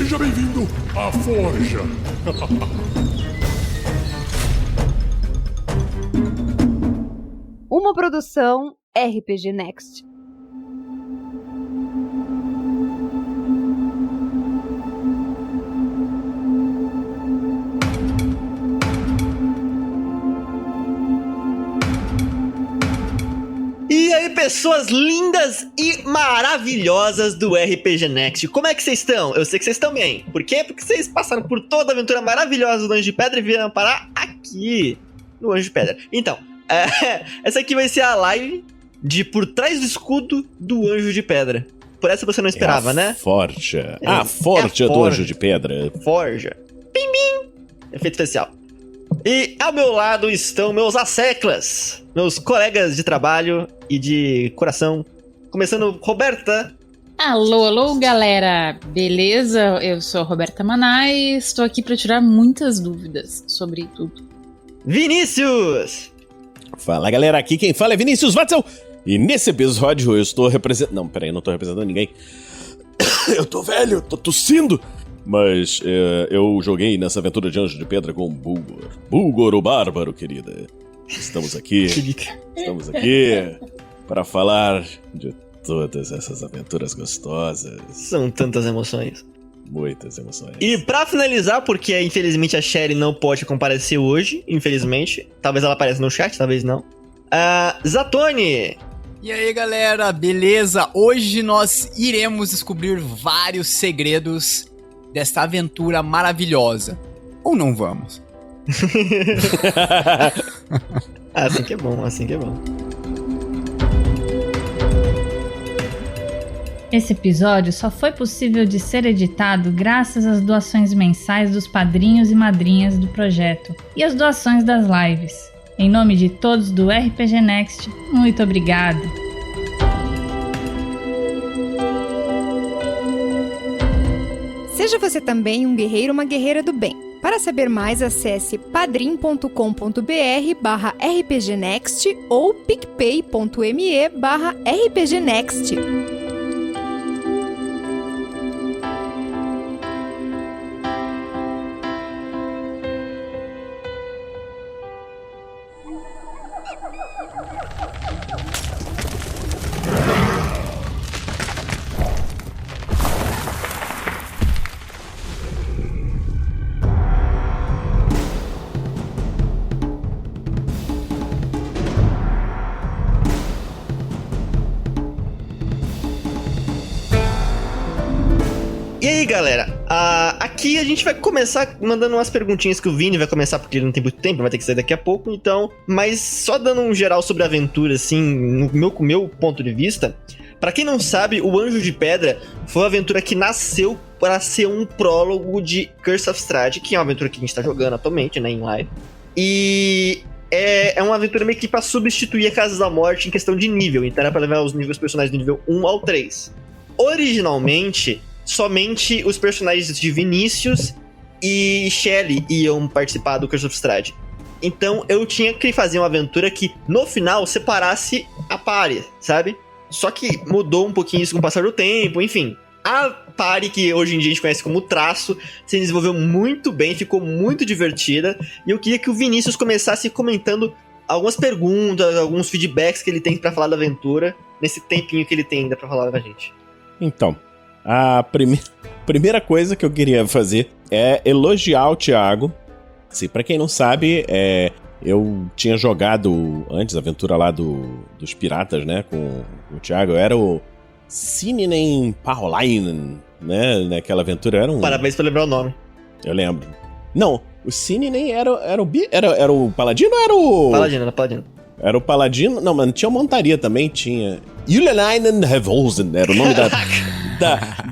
Seja bem-vindo à Forja. Uma produção RPG Next. E aí, pessoas lindas e maravilhosas do RPG Next, como é que vocês estão? Eu sei que vocês estão bem. Por quê? Porque vocês passaram por toda a aventura maravilhosa do Anjo de Pedra e vieram parar aqui no Anjo de Pedra. Então, essa aqui vai ser a live de Por Trás do Escudo do Anjo de Pedra. Por essa você não esperava, né? Forja. A Forja do Anjo de Pedra. Forja. Pim, pim. Efeito especial. E ao meu lado estão meus asseclas, meus colegas de trabalho e de coração. Começando, Roberta. Alô, galera. Beleza? Eu sou a Roberta Manai e estou aqui para tirar muitas dúvidas sobre tudo. Vinícius. Fala, galera. Aqui quem fala é Vinícius Watzel. E nesse episódio eu estou representando... Não, peraí, eu não estou representando ninguém. Eu tô velho, tô tossindo. Mas eu joguei nessa aventura de Anjo de Pedra com o Bulgor. Bulgor o Bárbaro, querida. Estamos aqui para falar de todas essas aventuras gostosas. São tantas emoções. Muitas emoções. E pra finalizar, porque infelizmente a Sherry não pode comparecer hoje, infelizmente. Talvez ela apareça no chat, talvez não. Zatoni. E aí, galera, beleza? Hoje nós iremos descobrir vários segredos desta aventura maravilhosa. Ou não vamos? Assim que é bom, assim que é bom. Esse episódio só foi possível de ser editado graças às doações mensais dos padrinhos e madrinhas do projeto e às doações das lives. Em nome de todos do RPG Next, muito obrigado! Seja você também um guerreiro ou uma guerreira do bem. Para saber mais, acesse padrim.com.br/rpgnext ou picpay.me/rpgnext. E aí, galera, aqui a gente vai começar mandando umas perguntinhas que o Vini vai começar, porque ele não tem muito tempo, vai ter que sair daqui a pouco, então... Mas só dando um geral sobre a aventura, assim, no meu ponto de vista... Pra quem não sabe, o Anjo de Pedra foi uma aventura que nasceu para ser um prólogo de Curse of Strahd, que é uma aventura que a gente tá jogando atualmente, né, em live. E... É uma aventura meio que pra substituir a Casa da Morte em questão de nível, então era pra levar os níveis personagens do nível 1 ao 3. Originalmente... Somente os personagens de Vinícius e Shelly iam participar do Curse of Strahd. Então eu tinha que fazer uma aventura que no final separasse a party, sabe? Só que mudou um pouquinho isso com o passar do tempo, enfim. A party que hoje em dia a gente conhece como Traço se desenvolveu muito bem, ficou muito divertida. E eu queria que o Vinícius começasse comentando algumas perguntas, alguns feedbacks que ele tem pra falar da aventura, nesse tempinho que ele tem ainda pra falar com a gente. Então... A primeira coisa que eu queria fazer é elogiar o Thiago. Assim, pra quem não sabe, eu tinha jogado antes a aventura lá dos piratas, né, com o Thiago. Eu era o Sininen Paholainen, né, naquela aventura. Era um... Parabéns por lembrar o nome. Eu lembro. Não, o Sininen era o Paladino ou era o... Paladino, era Paladino. Era o Paladino... Não, mas tinha montaria também, tinha... Yulelainen Revolsen era o nome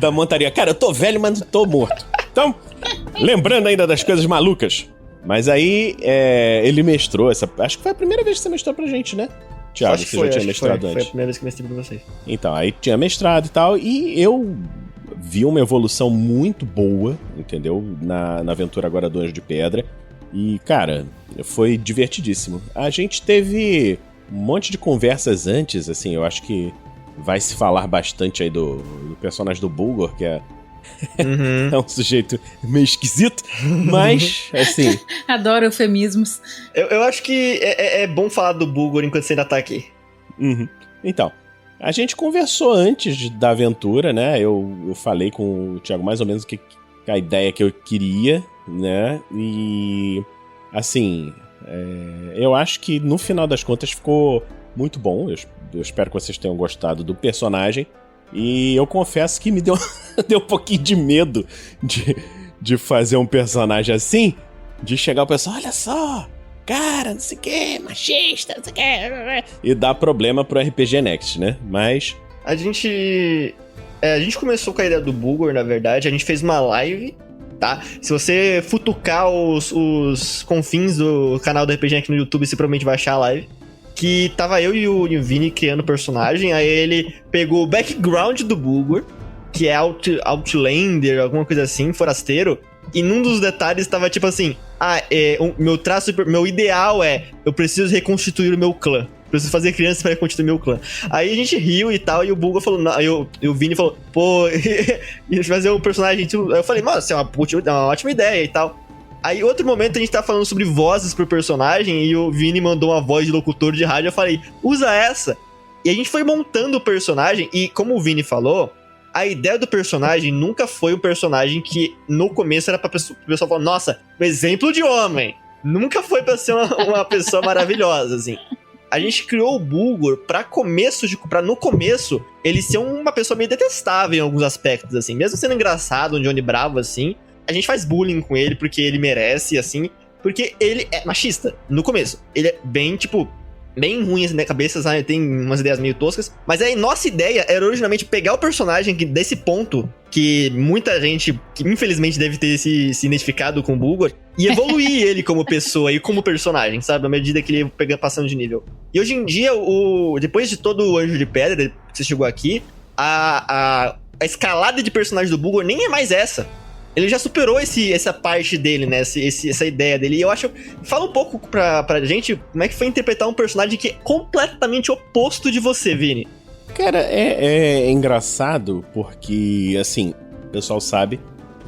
da montaria. Cara, eu tô velho, mas não tô morto. Então, lembrando ainda das coisas malucas. Mas aí, ele mestrou essa... Acho que foi a primeira vez que você mestrou pra gente, né? Thiago, você já tinha mestrado antes. Foi a primeira vez que eu mestrei pra vocês. Então, aí tinha mestrado e tal, e eu vi uma evolução muito boa, entendeu? Na aventura agora do Anjo de Pedra. E, cara, foi divertidíssimo. A gente teve um monte de conversas antes, assim, eu acho que vai se falar bastante aí do personagem do Bulgor, que é Uhum. É um sujeito meio esquisito, mas, assim... Adoro eufemismos. Eu acho que é bom falar do Bulgor enquanto você ainda tá aqui. Uhum. Então, a gente conversou antes da aventura, né? Eu falei com o Thiago mais ou menos a ideia que eu queria, né? E, assim, eu acho que no final das contas ficou muito bom. Eu espero que vocês tenham gostado do personagem. E eu confesso que me deu um pouquinho de medo de fazer um personagem assim, de chegar o pessoal, olha só, cara, não sei o que, machista, não sei o que, e dar problema pro RPG Next, né? Mas... A gente começou com a ideia do Bulgor, na verdade, a gente fez uma live, tá? Se você futucar os confins do canal do RPG Next no YouTube, você provavelmente vai achar a live. Que tava eu e o Vini criando o personagem, aí ele pegou o background do Bulgor, que é Outlander, alguma coisa assim, forasteiro, e num dos detalhes tava tipo assim, meu ideal eu preciso reconstituir o meu clã, preciso fazer crianças para reconstituir meu clã. Aí a gente riu e tal, e o Bulgor falou, e o Vini falou, pô, e fazer um personagem, aí eu falei, mano, isso é uma ótima ideia e tal. Aí, outro momento, a gente tá falando sobre vozes pro personagem e o Vini mandou uma voz de locutor de rádio. Eu falei, usa essa. E a gente foi montando o personagem e, como o Vini falou, a ideia do personagem nunca foi um personagem que, no começo, era pra o pessoal falar, nossa, um exemplo de homem. Nunca foi pra ser uma pessoa maravilhosa, assim. A gente criou o Bulgor pra no começo, ele ser uma pessoa meio detestável em alguns aspectos, assim. Mesmo sendo engraçado, um Johnny Bravo, assim... A gente faz bullying com ele porque ele merece, assim, porque ele é machista, no começo. Ele é bem, bem ruim, assim, na cabeça, sabe? Tem umas ideias meio toscas. Mas aí, nossa ideia era originalmente pegar o personagem desse ponto, que muita gente, que infelizmente deve ter se identificado com o Bulgor, e evoluir ele como pessoa e como personagem, sabe? À medida que ele ia passando de nível. E hoje em dia, depois de todo o Anjo de Pedra, que você chegou aqui, a escalada de personagem do Bulgor nem é mais essa. Ele já superou essa parte dele, né? Essa ideia dele. E eu acho... Fala um pouco pra gente como é que foi interpretar um personagem que é completamente oposto de você, Vini. Cara, é engraçado porque, assim, o pessoal sabe...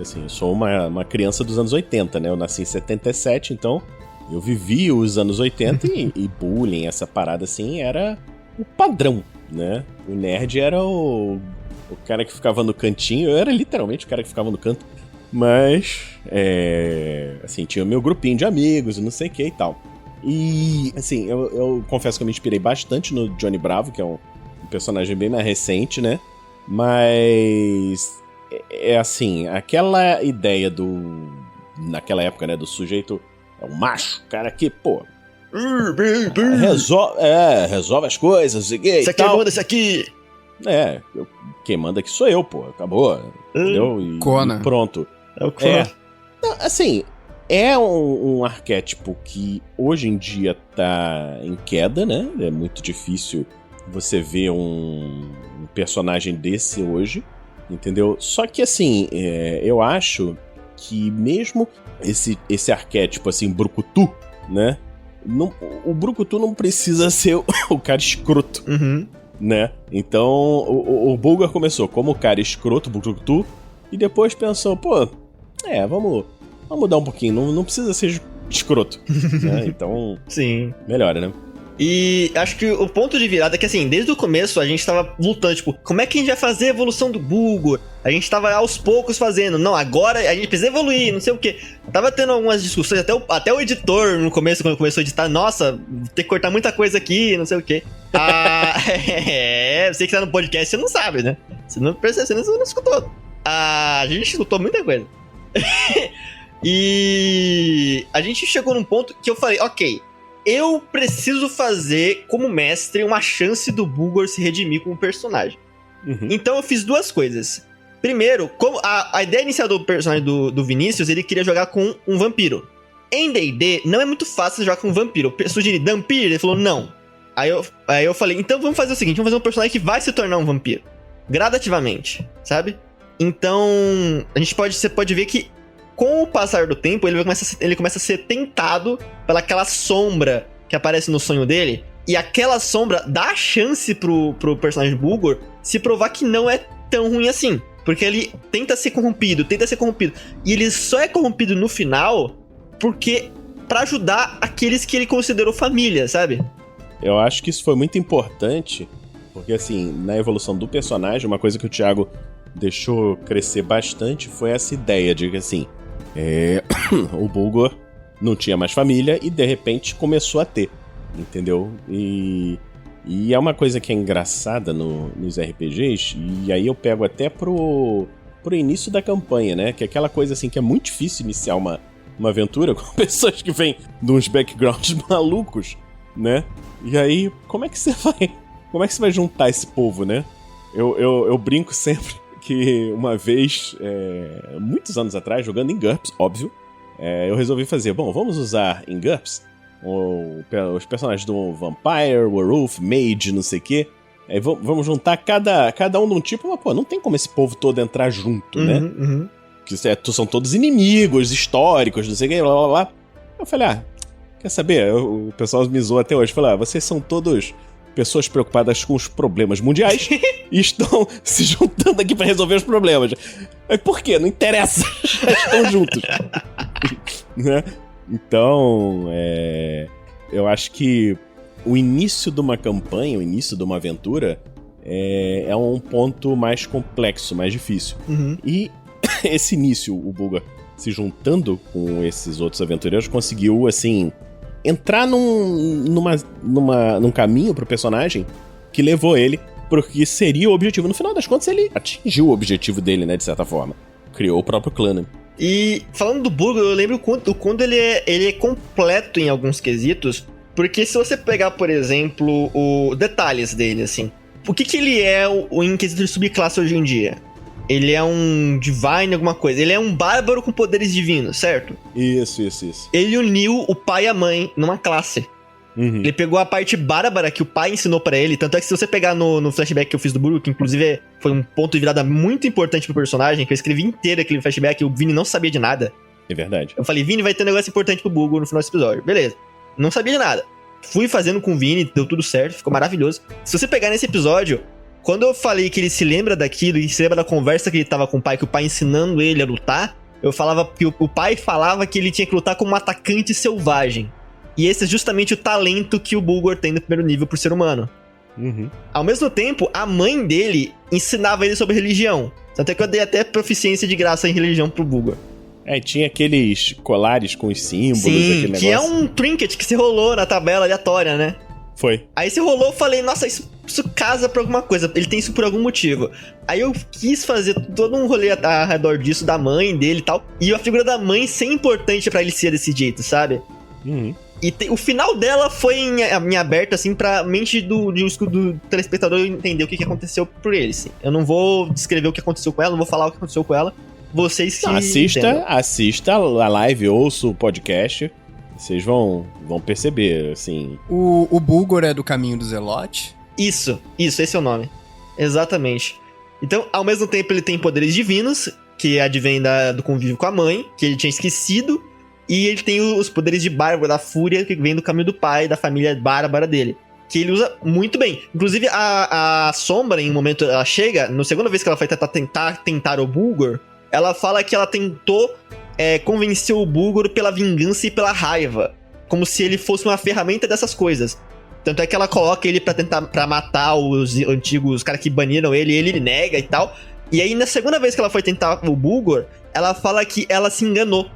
Assim, eu sou uma criança dos anos 80, né? Eu nasci em 77, então eu vivi os anos 80 e bullying, essa parada assim, era o padrão, né? O nerd era o cara que ficava no cantinho. Eu era literalmente o cara que ficava no canto. Mas, assim, tinha o meu grupinho de amigos e não sei o que e tal. E, assim, eu confesso que eu me inspirei bastante no Johnny Bravo, que é um personagem bem mais recente, né? Mas, assim, aquela ideia naquela época, né, do sujeito, é um macho, cara que, pô... resolve as coisas, não sei o que e tal. Isso aqui manda isso aqui! Quem manda aqui sou eu, pô, acabou, entendeu? E pronto. É o Conan. Assim, é um arquétipo que hoje em dia tá em queda, né? É muito difícil você ver um personagem desse hoje, entendeu? Só que, assim, eu acho que mesmo esse arquétipo, assim, brucutu, né? O brucutu não precisa ser o cara escroto. Uhum. Né? Então o Bulgor começou como o cara escroto, brucutu, e depois pensou, pô, vamos mudar um pouquinho, não precisa ser escroto, né? Então, sim, melhora, né? E acho que o ponto de virada é que, assim, desde o começo a gente tava lutando, tipo, como é que a gente vai fazer a evolução do Bulgor? A gente tava aos poucos fazendo, não, agora a gente precisa evoluir, não sei o quê. Tava tendo algumas discussões, até o editor no começo, quando começou a editar, nossa, tem que cortar muita coisa aqui, não sei o quê. Você que tá no podcast, você não sabe, né? Você não percebeu, você não escutou. A gente escutou muita coisa. E a gente chegou num ponto que eu falei, ok, eu preciso fazer, como mestre, uma chance do Bulgor se redimir como personagem. Uhum. Então eu fiz duas coisas. Primeiro, como a ideia inicial do personagem do Vinícius, ele queria jogar com um vampiro. Em D&D, não é muito fácil jogar com um vampiro. Eu sugeri vampiro, ele falou não. Aí eu falei, então vamos fazer o seguinte, vamos fazer um personagem que vai se tornar um vampiro. Gradativamente, sabe? Então, você pode ver que com o passar do tempo, ele começa a ser tentado pelaquela sombra que aparece no sonho dele. E aquela sombra dá a chance pro personagem Bulgor se provar que não é tão ruim assim. Porque ele tenta ser corrompido. E ele só é corrompido no final porque pra ajudar aqueles que ele considerou família, sabe? Eu acho que isso foi muito importante, porque assim, na evolução do personagem, uma coisa que o Thiago deixou crescer bastante foi essa ideia de que assim, o Bulgor não tinha mais família e de repente começou a ter, entendeu? E é uma coisa que é engraçada nos RPGs, e aí eu pego até pro início da campanha, né? Que é aquela coisa assim que é muito difícil iniciar uma aventura com pessoas que vêm de uns backgrounds malucos, né? E aí, como é que você vai juntar esse povo, né? Eu brinco sempre que uma vez, muitos anos atrás, jogando em GURPS, óbvio, eu resolvi fazer, vamos usar em GURPS os personagens do Vampire, Werewolf, Mage, não sei o quê. Vamos juntar cada um de um tipo, mas não tem como esse povo todo entrar junto, né? Uhum. Que são todos inimigos históricos, não sei o que, blá blá blá. Eu falei, quer saber? O pessoal me zoou até hoje. Falei, vocês são todos pessoas preocupadas com os problemas mundiais e estão se juntando aqui pra resolver os problemas. Por quê? Não interessa. Já estão juntos. Né? Então, eu acho que o início de uma campanha, o início de uma aventura é um ponto mais complexo, mais difícil. Uhum. E esse início, o Bulgor se juntando com esses outros aventureiros, conseguiu, assim, entrar num caminho pro personagem que levou ele pro que seria o objetivo. No final das contas, ele atingiu o objetivo dele, né, de certa forma. Criou o próprio clã, né? E falando do Bulgor, eu lembro o quanto ele é completo em alguns quesitos, porque se você pegar, por exemplo, detalhes dele, assim, o que ele é em quesito de subclasse hoje em dia? Ele é um Divine, alguma coisa. Ele é um bárbaro com poderes divinos, certo? Isso. Ele uniu o pai e a mãe numa classe. Uhum. Ele pegou a parte bárbara que o pai ensinou pra ele. Tanto é que se você pegar no flashback que eu fiz do Bulgor, que inclusive foi um ponto de virada muito importante pro personagem, que eu escrevi inteiro aquele flashback, o Vini não sabia de nada. É verdade. Eu falei, Vini, vai ter um negócio importante pro Bulgor no final desse episódio. Beleza. Não sabia de nada. Fui fazendo com o Vini, deu tudo certo, ficou maravilhoso. Se você pegar nesse episódio, quando eu falei que ele se lembra daquilo e se lembra da conversa que ele tava com o pai, que o pai ensinando ele a lutar, eu falava que o pai falava que ele tinha que lutar como um atacante selvagem. E esse é justamente o talento que o Bulgor tem no primeiro nível pro ser humano. Uhum. Ao mesmo tempo, a mãe dele ensinava ele sobre religião. Tanto é que eu dei até proficiência de graça em religião pro Bulgor. Tinha aqueles colares com os símbolos, Sim, aquele negócio. que é um trinket que se rolou na tabela aleatória, né? Foi. Aí se rolou, eu falei, nossa, isso casa pra alguma coisa. Ele tem isso por algum motivo. Aí eu quis fazer todo um rolê ao redor disso, da mãe dele e tal. E a figura da mãe ser importante pra ele ser desse jeito, sabe? Uhum. E o final dela foi em aberto, assim, pra mente do telespectador entender o que aconteceu por ele, assim. Eu não vou descrever o que aconteceu com ela, não vou falar o que aconteceu com ela. Vocês que assista a live, ouça o podcast. Vocês vão perceber, assim. O Bulgor é do caminho do Zelote? Isso, esse é o nome. Exatamente. Então, ao mesmo tempo, ele tem poderes divinos, que advém do convívio com a mãe, que ele tinha esquecido. E ele tem os poderes de bárbaro, da fúria, que vem do caminho do pai, da família bárbara dele. Que ele usa muito bem. Inclusive, a Sombra, em um momento, ela chega, na segunda vez que ela foi tentar o Bulgor, ela fala que ela tentou convencer o Bulgor pela vingança e pela raiva. Como se ele fosse uma ferramenta dessas coisas. Tanto é que ela coloca ele pra matar os antigos caras que baniram ele, e ele nega e tal. E aí, na segunda vez que ela foi tentar o Bulgor, ela fala que ela se enganou.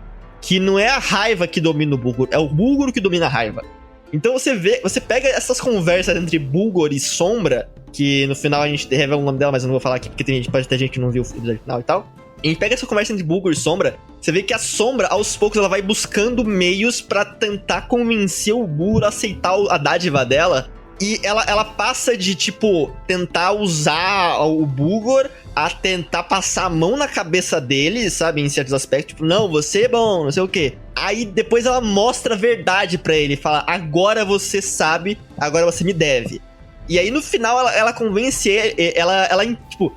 Que não é a raiva que domina o Bulgor, é o Bulgor que domina a raiva. Então você pega essas conversas entre Bulgor e Sombra, que no final a gente revela o nome dela, mas eu não vou falar aqui porque pode ter gente que não viu o episódio final e tal. E a gente pega essa conversa entre Bulgor e Sombra, você vê que a Sombra, aos poucos, ela vai buscando meios pra tentar convencer o Bulgor a aceitar a dádiva dela. E ela passa de, tipo, tentar usar o Bulgor a tentar passar a mão na cabeça dele, sabe? Em certos aspectos. Tipo, não, você é bom, não sei o quê. Aí depois ela mostra a verdade pra ele. Fala, agora você sabe, agora você me deve. E aí no final ela convence ela tipo...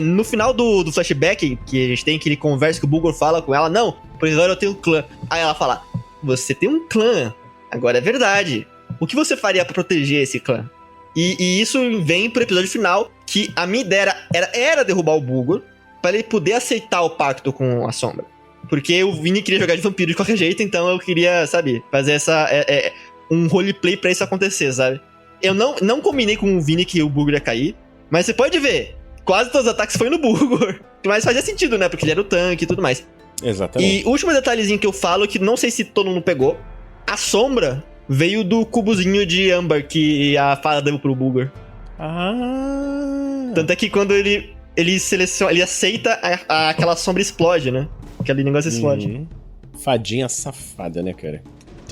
no final do flashback que a gente tem, que ele conversa, que o Bulgor fala com ela, não, pois agora eu tenho um clã. Aí ela fala, você tem um clã, agora é verdade. O que você faria pra proteger esse clã? E isso vem pro episódio final, que a minha ideia era derrubar o Bulgor, pra ele poder aceitar o pacto com a sombra. Porque o Vini queria jogar de vampiro de qualquer jeito, então eu queria, sabe, fazer um roleplay pra isso acontecer, sabe? Eu não combinei com o Vini que o Bugor ia cair, mas você pode ver, quase todos os ataques foi no Bugor. Mas fazia sentido, né? Porque ele era o tanque e tudo mais. Exatamente. E o último detalhezinho que eu falo, que não sei se todo mundo pegou, a sombra veio do cubozinho de âmbar que a fada deu pro Bugor. Tanto é que quando ele seleciona, ele aceita, aquela sombra explode, né? Aquele negócio explode. Fadinha safada, né, cara?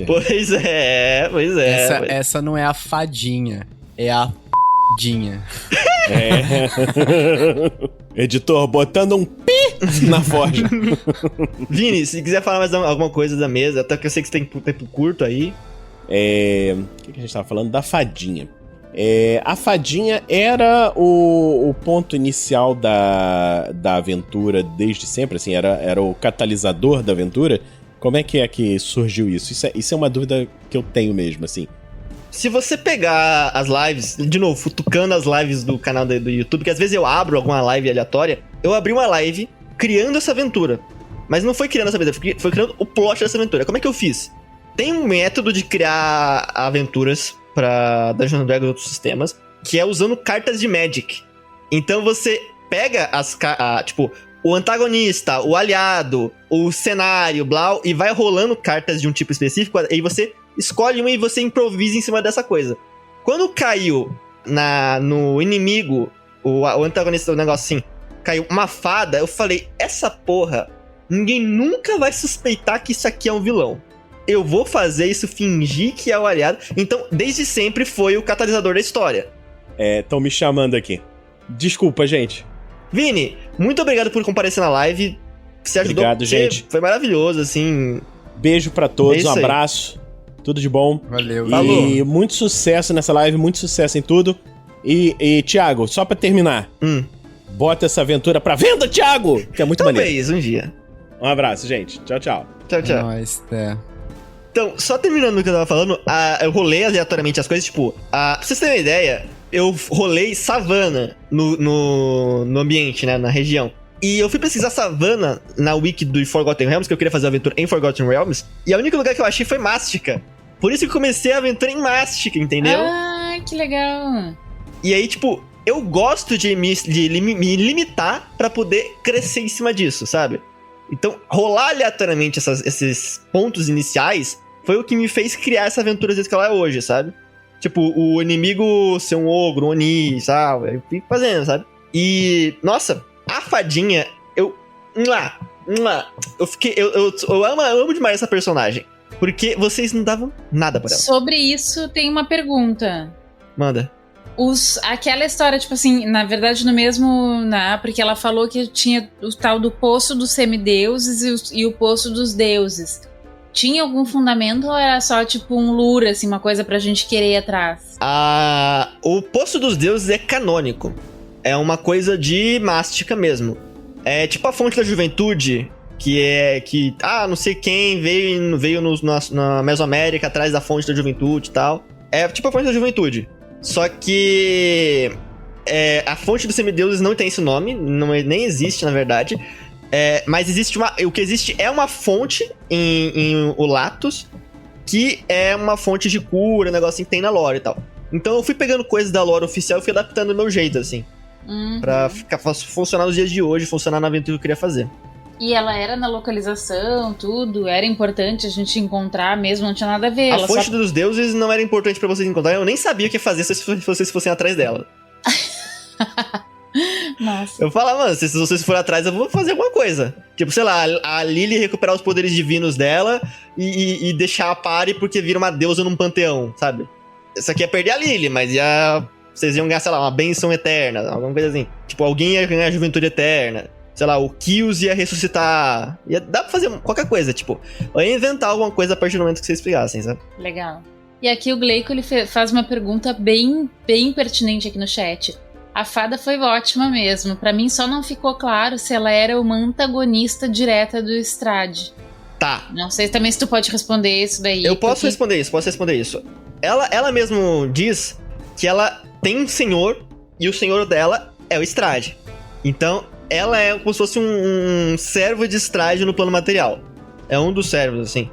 Pois é. Essa não é a fadinha, é a dinha. Editor, botando um pi na forja. Vini, se quiser falar mais alguma coisa da mesa, até que eu sei que você tem tempo curto aí. O que a gente tava falando? Da fadinha. A fadinha era o ponto inicial da aventura desde sempre, assim, era o catalisador da aventura. Como é que surgiu isso? Isso é uma dúvida que eu tenho mesmo, assim. Se você pegar as lives, de novo, futucando as lives do canal do YouTube, que às vezes eu abro alguma live aleatória, eu abri uma live criando essa aventura. Mas não foi criando essa aventura, foi criando o plot dessa aventura. Como é que eu fiz? Tem um método de criar aventuras pra Dungeons & Dragons e outros sistemas, que é usando cartas de Magic. Então você pega tipo, o antagonista, o aliado, o cenário, blau, e vai rolando cartas de um tipo específico, e você escolhe uma e você improvisa em cima dessa coisa. Quando caiu no inimigo, o antagonista do negócio assim, caiu uma fada, eu falei, essa porra, ninguém nunca vai suspeitar que isso aqui é um vilão. Eu vou fazer isso, fingir que é o aliado. Então, desde sempre foi o catalisador da história. Estão me chamando aqui. Desculpa, gente. Vini, muito obrigado por comparecer na live. Você ajudou. Obrigado, gente. Foi maravilhoso, assim. Beijo pra todos, um aí. abraço. Tudo de bom. Valeu. E muito sucesso nessa live, muito sucesso em tudo. E Thiago, só pra terminar. Bota essa aventura pra venda, Thiago! Que é muito maneiro. Talvez, um dia. Um abraço, gente. Tchau, tchau. Tchau, tchau. Nós, Então, só terminando o que eu tava falando, eu rolei aleatoriamente as coisas, tipo, pra vocês terem uma ideia, eu rolei savana no ambiente, né, na região. E eu fui pesquisar savana na wiki do Forgotten Realms, que eu queria fazer uma aventura em Forgotten Realms, e o único lugar que eu achei foi Mástica. Por isso que eu comecei a aventura em Mástica, entendeu? Ah, que legal. E aí, tipo, eu gosto de me limitar pra poder crescer em cima disso, sabe? Então, rolar aleatoriamente esses pontos iniciais foi o que me fez criar essa aventura que ela é hoje, sabe? Tipo, o inimigo ser um ogro, um oni, sabe? Eu fico fazendo, sabe? E, nossa, a fadinha, eu amo demais essa personagem. Porque vocês não davam nada pra ela. Sobre isso, tem uma pergunta. Manda. Aquela história, tipo assim, na verdade no mesmo, porque ela falou que tinha o tal do Poço dos Semideuses e o Poço dos Deuses. Tinha algum fundamento ou era só tipo um lure, assim, uma coisa pra gente querer ir atrás? O Poço dos Deuses é canônico. É uma coisa de Mástica mesmo. É tipo a Fonte da Juventude, que não sei quem veio na Mesoamérica atrás da Fonte da Juventude e tal. É tipo a Fonte da Juventude. Só que a Fonte dos Semideuses não tem esse nome, nem existe, na verdade. Mas existe o que existe é uma fonte em Ulatos, que é uma fonte de cura, um negocinho que tem na lore e tal. Então eu fui pegando coisas da lore oficial e fui adaptando do meu jeito, assim. Pra funcionar nos dias de hoje, funcionar na aventura que eu queria fazer. E ela era na localização, tudo, era importante a gente encontrar mesmo, não tinha nada a ver. A Fonte dos Deuses não era importante pra vocês encontrarem, eu nem sabia o que fazer se vocês fossem atrás dela. Nossa. Eu falava, mano, se vocês forem atrás, eu vou fazer alguma coisa. Tipo, sei lá, a Lily recuperar os poderes divinos dela e deixar a party porque vira uma deusa num panteão, sabe? Isso aqui é perder a Lily, mas vocês iam ganhar, sei lá, uma benção eterna, alguma coisa assim. Tipo, alguém ia ganhar a juventude eterna. Sei lá, o Kills ia ressuscitar. Dá pra fazer qualquer coisa, tipo. Eu ia inventar alguma coisa a partir do momento que vocês explicassem, sabe? Legal. E aqui o Gleico, ele faz uma pergunta bem, bem pertinente aqui no chat. A fada foi ótima mesmo. Pra mim só não ficou claro se ela era uma antagonista direta do Strahd. Tá. Não sei também se tu pode responder isso daí. Eu posso responder isso. Ela mesmo diz que ela tem um senhor e o senhor dela é o Strahd. Então, ela é como se fosse um servo de Strade no plano material. É um dos servos, assim.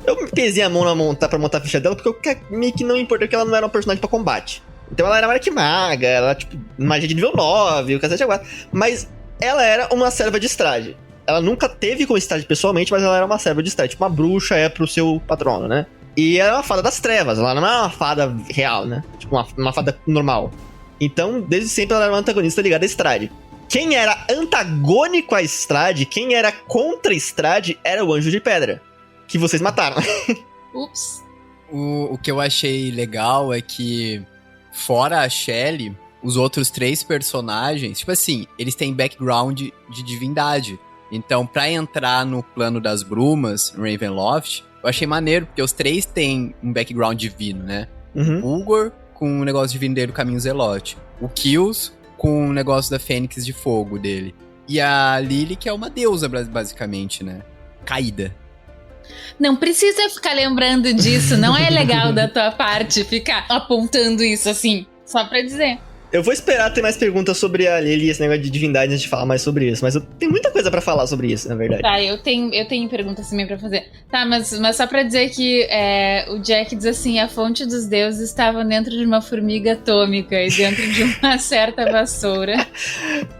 Eu pesei a mão pra montar a ficha dela, porque meio que não importa que ela não era um personagem pra combate. Então ela era uma arquimaga, ela, tipo, magia de nível 9, o cacete agora. Mas ela era uma serva de Strade. Ela nunca teve como Strade pessoalmente, mas ela era uma serva de Strade. Tipo, uma bruxa é pro seu patrono, né? E ela é uma fada das trevas, ela não é uma fada real, né? Tipo, uma fada normal. Então, desde sempre ela era uma antagonista ligada a Strade. Quem era antagônico a Strade, quem era contra Strade, era o Anjo de Pedra. Que vocês mataram. Ups. O que eu achei legal é que, fora a Shelley, os outros 3 personagens, tipo assim, eles têm background de divindade. Então, pra entrar no plano das brumas, Ravenloft, eu achei maneiro, porque os 3 têm um background divino, né? Uhum. O Ulgor, com o negócio divino dele, o Caminho Zelote. O Kills, com o negócio da Fênix de Fogo dele. E a Lily, que é uma deusa, basicamente, né? Caída. Não precisa ficar lembrando disso, não é legal da tua parte ficar apontando isso assim, só pra dizer. Eu vou esperar ter mais perguntas sobre a Lily e esse negócio de divindade antes de falar mais sobre isso. Mas eu tenho muita coisa pra falar sobre isso, na verdade. Tá, eu tenho perguntas também pra fazer. Tá, mas só pra dizer que o Jack diz assim, a fonte dos deuses estava dentro de uma formiga atômica e dentro de uma certa vassoura.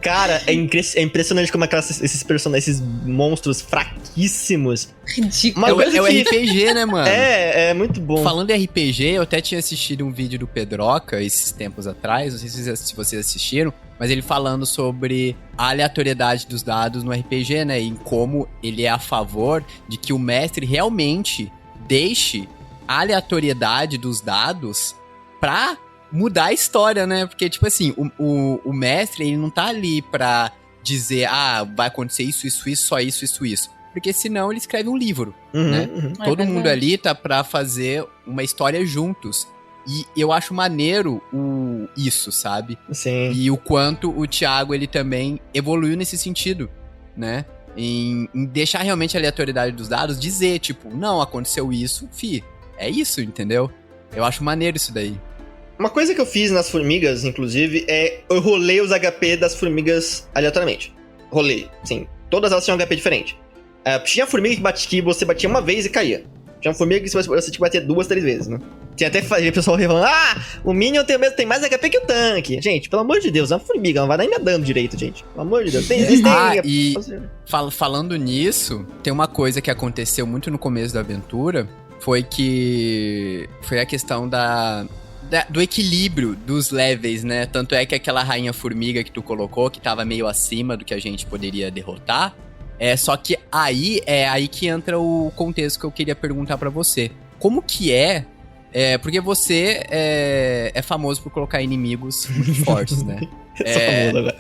Cara, é impressionante como esses personagens, esses monstros fraquíssimos. Ridículo. É o RPG, né, mano? É muito bom. Falando em RPG, eu até tinha assistido um vídeo do Pedroca esses tempos atrás, não sei se vocês assistiram, mas ele falando sobre a aleatoriedade dos dados no RPG, né? E como ele é a favor de que o mestre realmente deixe a aleatoriedade dos dados pra mudar a história, né? Porque, tipo assim, o mestre, ele não tá ali pra dizer, vai acontecer isso, só isso. Porque senão ele escreve um livro, né? Todo mundo ali tá pra fazer uma história juntos. E eu acho maneiro isso, sabe? Sim. E o quanto o Thiago, ele também evoluiu nesse sentido, né? Em deixar realmente a aleatoriedade dos dados, dizer, tipo, não, aconteceu isso, é isso, entendeu? Eu acho maneiro isso daí. Uma coisa que eu fiz nas formigas, inclusive, eu rolei os HP das formigas aleatoriamente. Rolei, sim. Todas elas tinham HP diferente. Tinha formiga que você batia uma vez e caía. Tinha uma formiga que você tinha que bater 2, 3 vezes, né? Tinha até o pessoal falando, o Minion tem mais HP que o tanque. Gente, pelo amor de Deus, é uma formiga, não vai nem nadando direito, gente. Pelo amor de Deus. Falando nisso, tem uma coisa que aconteceu muito no começo da aventura, foi a questão do equilíbrio dos levels, né? Tanto é que aquela rainha formiga que tu colocou, que tava meio acima do que a gente poderia derrotar, só que aí é aí que entra o contexto que eu queria perguntar pra você. Como que porque você é famoso por colocar inimigos muito fortes, né? Sou famoso agora.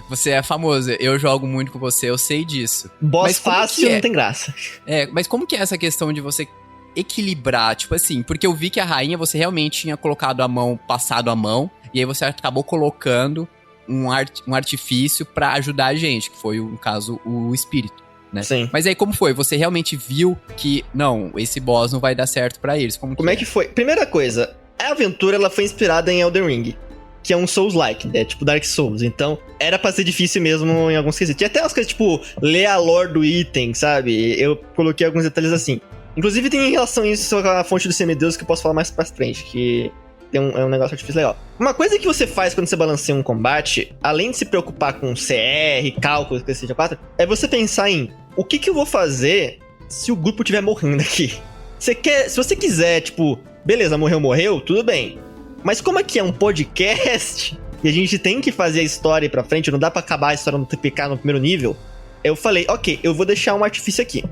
Você é famoso, eu jogo muito com você, eu sei disso. Boss fácil não tem graça. Mas como que é essa questão de você equilibrar, tipo assim, porque eu vi que a rainha você realmente tinha colocado a mão, passado a mão, e aí você acabou colocando um artifício pra ajudar a gente, que foi, no caso, o espírito, né? Sim. Mas aí como foi? Você realmente viu que, não, esse boss não vai dar certo pra eles? Como é que foi? Primeira coisa, a aventura ela foi inspirada em Elden Ring, que é um Souls-like, né? Tipo Dark Souls. Então, era pra ser difícil mesmo em alguns quesitos. Tinha até umas coisas, tipo, ler a lore do item, sabe? Eu coloquei alguns detalhes assim. Inclusive, tem em relação a isso a fonte do semideus que eu posso falar mais pra frente, que é um negócio artifício legal. Uma coisa que você faz quando você balanceia um combate, além de se preocupar com CR, cálculos, que seja 4, é você pensar em o que eu vou fazer se o grupo estiver morrendo aqui. Se você quiser, tipo, beleza, morreu, tudo bem. Mas como aqui é um podcast e a gente tem que fazer a história ir pra frente, não dá pra acabar a história no TPK no primeiro nível, eu falei, ok, eu vou deixar um artifício aqui.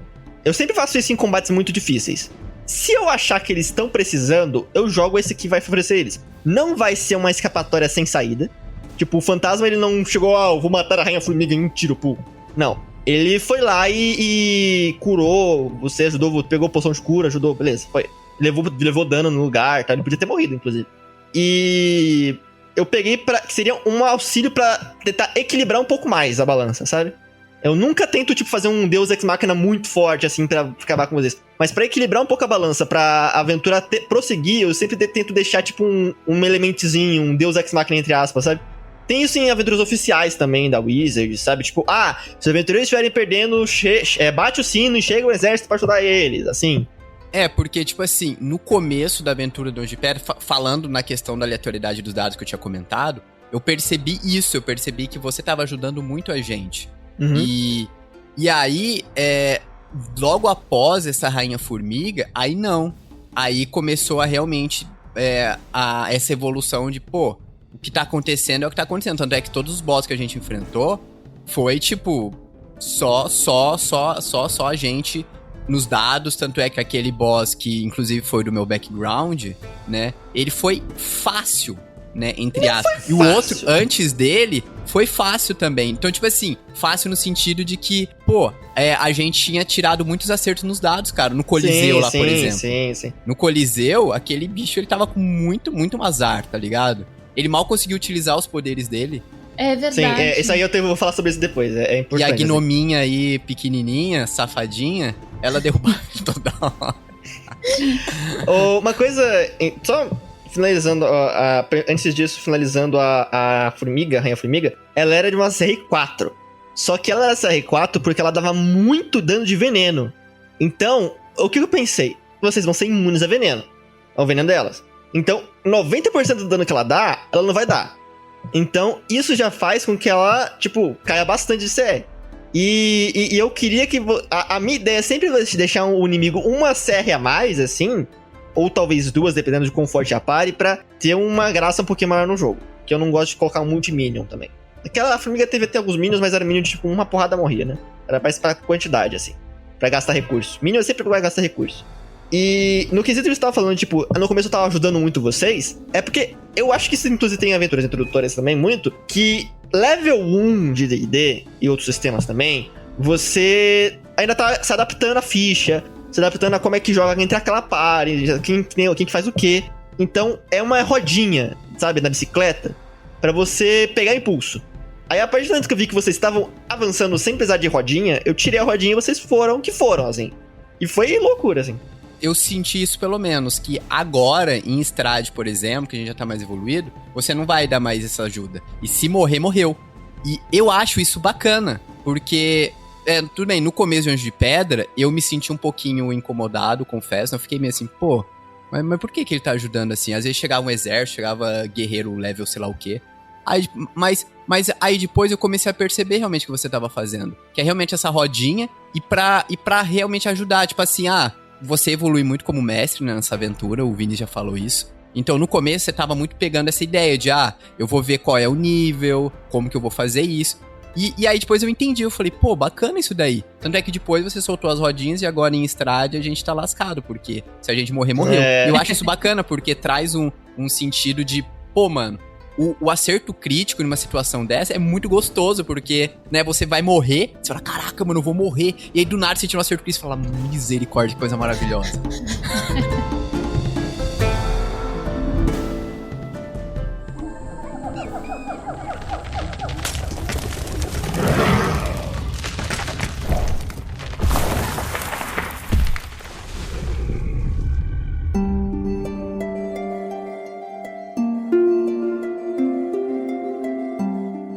Eu sempre faço isso em combates muito difíceis. Se eu achar que eles estão precisando, eu jogo esse que vai favorecer eles. Não vai ser uma escapatória sem saída. Tipo, o fantasma, ele não chegou, eu vou matar a rainha formiga em um tiro, pô. Não. Ele foi lá e curou, você ajudou, pegou poção de cura, ajudou, beleza. Foi. Levou dano no lugar, tá? Ele podia ter morrido, inclusive. E eu peguei que seria um auxílio pra tentar equilibrar um pouco mais a balança, sabe? Eu nunca tento, tipo, fazer um Deus Ex Machina muito forte, assim, pra acabar com vocês. Mas pra equilibrar um pouco a balança, pra a aventura prosseguir, eu sempre tento deixar, tipo, um elementozinho, um Deus Ex Machina, entre aspas, sabe? Tem isso em aventuras oficiais também da Wizard, sabe? Tipo, se os aventureiros estiverem perdendo, bate o sino e chega o exército pra ajudar eles, assim. Porque, tipo assim, no começo da aventura do Anjo de Pedra, falando na questão da aleatoriedade dos dados que eu tinha comentado, eu percebi isso, eu percebi que você tava ajudando muito a gente. Uhum. E aí, logo após essa Rainha Formiga, aí não. Aí começou a realmente essa evolução de, pô, o que tá acontecendo é o que tá acontecendo. Tanto é que todos os boss que a gente enfrentou foi, tipo, só a gente nos dados. Tanto é que aquele boss que, inclusive, foi do meu background, né, ele foi fácil, né, entre aspas. E o outro, antes dele, foi fácil também. Então, tipo assim, fácil no sentido de que, pô, a gente tinha tirado muitos acertos nos dados, cara. No Coliseu por exemplo. Sim. No Coliseu, aquele bicho, ele tava com muito, muito azar, tá ligado? Ele mal conseguiu utilizar os poderes dele. É verdade. Sim, isso aí eu vou falar sobre isso depois, é importante. E a gnominha aí, pequenininha, safadinha, ela derrubava toda hora. Uma coisa, só finalizando, antes disso, finalizando a formiga, a Rainha Formiga, ela era de uma CR4. Só que ela era CR4 porque ela dava muito dano de veneno. Então, o que eu pensei? Vocês vão ser imunes a veneno, ao veneno delas. Então, 90% do dano que ela dá, ela não vai dar. Então, isso já faz com que ela, tipo, caia bastante de CR. E eu queria que... A minha ideia é sempre deixar o inimigo uma CR a mais, assim, ou talvez duas, dependendo de quão forte a pare, pra ter uma graça um pouquinho maior no jogo. Que eu não gosto de colocar um multi-minion também. Aquela formiga teve até alguns minions, mas era minion de, tipo, uma porrada morria, né? Era mais pra quantidade, assim. Pra gastar recurso. Minion sempre vai gastar recurso. E no quesito que você tava falando, tipo, no começo eu tava ajudando muito vocês, é porque eu acho que isso inclusive tem aventuras introdutórias também muito, que level 1 de D&D e outros sistemas também, você ainda tá se adaptando à ficha, se adaptando a como é que joga entre aquela party, quem que faz o quê. Então é uma rodinha, sabe, na bicicleta, pra você pegar impulso. Aí a partir do momento que eu vi que vocês estavam avançando sem precisar de rodinha, eu tirei a rodinha e vocês foram, assim. E foi loucura, assim. Eu senti isso pelo menos, que agora, em Strade, por exemplo, que a gente já tá mais evoluído, você não vai dar mais essa ajuda. E se morrer, morreu. E eu acho isso bacana, porque, tudo bem, no começo de Anjo de Pedra, eu me senti um pouquinho incomodado, confesso, eu fiquei meio assim, pô, mas por que ele tá ajudando assim? Às vezes chegava um exército, chegava guerreiro level sei lá o quê. Aí, mas aí depois eu comecei a perceber realmente o que você tava fazendo, que é realmente essa rodinha, e pra realmente ajudar, tipo assim, você evolui muito como mestre, né, nessa aventura, o Vini já falou isso. Então, no começo, você tava muito pegando essa ideia de, eu vou ver qual é o nível, como que eu vou fazer isso. E aí, depois eu entendi, eu falei, pô, bacana isso daí. Tanto é que depois você soltou as rodinhas e agora em Strade a gente tá lascado, porque se a gente morrer, morreu. Eu acho isso bacana, porque traz um sentido de, pô, mano, o acerto crítico numa situação dessa é muito gostoso, porque, né, você vai morrer, você fala, caraca, mano, eu vou morrer. E aí, do nada, você tira um acerto crítico e fala, misericórdia, que coisa maravilhosa.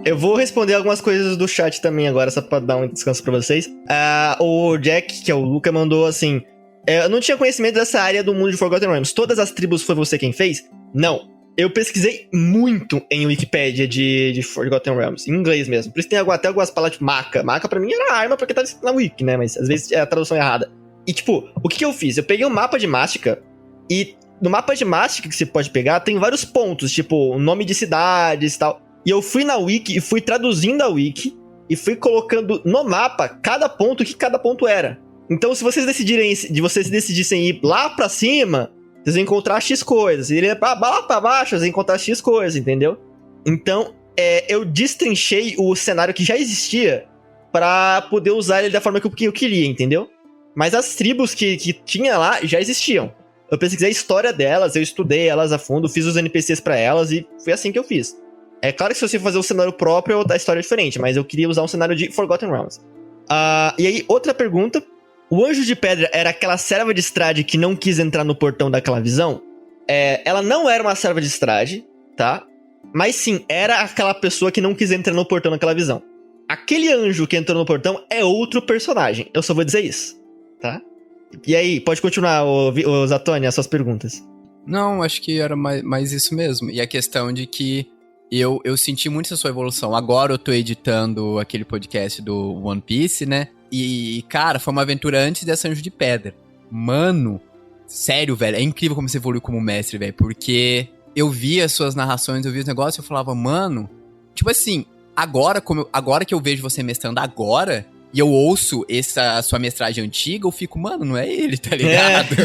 Eu vou responder algumas coisas do chat também agora, só pra dar um descanso pra vocês. O Jack, que é o Luca, mandou assim... eu não tinha conhecimento dessa área do mundo de Forgotten Realms. Todas as tribos foi você quem fez? Não. Eu pesquisei muito em Wikipédia de Forgotten Realms, em inglês mesmo. Por isso tem até algumas palavras tipo maca. Maca pra mim era arma porque tava escrito na Wiki, né? Mas às vezes é a tradução errada. E tipo, o que eu fiz? Eu peguei um mapa de Mastica e no mapa de Mastica que você pode pegar tem vários pontos, tipo nome de cidades e tal. E eu fui na Wiki e fui traduzindo a Wiki e fui colocando no mapa cada ponto, o que cada ponto era. Então, se vocês decidissem ir lá pra cima, vocês vão encontrar X coisas. Se ir lá pra baixo, vocês vão encontrar X coisas, entendeu? Então, eu destrinchei o cenário que já existia pra poder usar ele da forma que eu queria, entendeu? Mas as tribos que tinha lá já existiam. Eu pesquisei a história delas, eu estudei elas a fundo, fiz os NPCs pra elas e foi assim que eu fiz. É claro que se você fazer um cenário próprio, a história é diferente, mas eu queria usar um cenário de Forgotten Realms. E aí, outra pergunta. O Anjo de Pedra era aquela serva de Strade que não quis entrar no portão daquela visão? Ela não era uma serva de Strade, tá? Mas sim, era aquela pessoa que não quis entrar no portão naquela visão. Aquele anjo que entrou no portão é outro personagem. Eu só vou dizer isso, tá? E aí, pode continuar, ô Zatoni, as suas perguntas. Não, acho que era mais isso mesmo. E a questão de que eu senti muito essa sua evolução. Agora eu tô editando aquele podcast do One Piece, né? E, cara, foi uma aventura antes dessa Anjo de Pedra. Mano, sério, velho, é incrível como você evoluiu como mestre, velho. Porque eu via as suas narrações, eu via os negócios e eu falava, mano... Tipo assim, agora que eu vejo você mestrando agora... E eu ouço essa sua mestragem antiga, eu fico, mano, não é ele, tá ligado?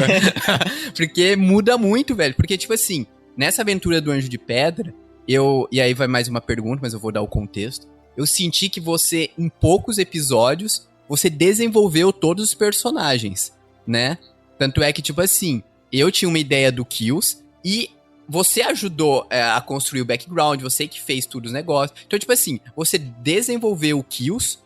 Porque muda muito, velho. Porque, tipo assim, nessa aventura do Anjo de Pedra, e aí vai mais uma pergunta, mas eu vou dar o contexto. Eu senti que você, em poucos episódios, você desenvolveu todos os personagens, né? Tanto é que, tipo assim, eu tinha uma ideia do Kills e você ajudou a construir o background, você que fez todos os negócios. Então, tipo assim, você desenvolveu o Kills,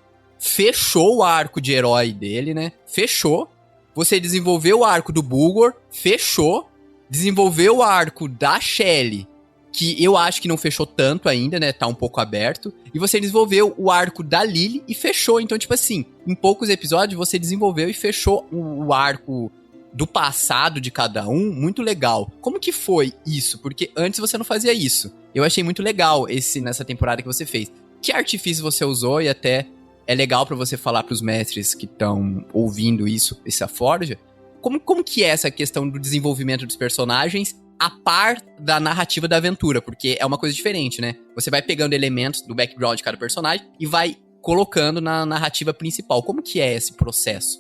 fechou o arco de herói dele, né? Fechou. Você desenvolveu o arco do Bulgor, fechou. Desenvolveu o arco da Shelly, que eu acho que não fechou tanto ainda, né? Tá um pouco aberto. E você desenvolveu o arco da Lily e fechou. Então, tipo assim, em poucos episódios você desenvolveu e fechou o arco do passado de cada um, muito legal. Como que foi isso? Porque antes você não fazia isso. Eu achei muito legal nessa temporada que você fez. Que artifício você usou e até... É legal pra você falar pros mestres que estão ouvindo isso, essa forja. Como que é essa questão do desenvolvimento dos personagens a par da narrativa da aventura? Porque é uma coisa diferente, né? Você vai pegando elementos do background de cada personagem e vai colocando na narrativa principal. Como que é esse processo?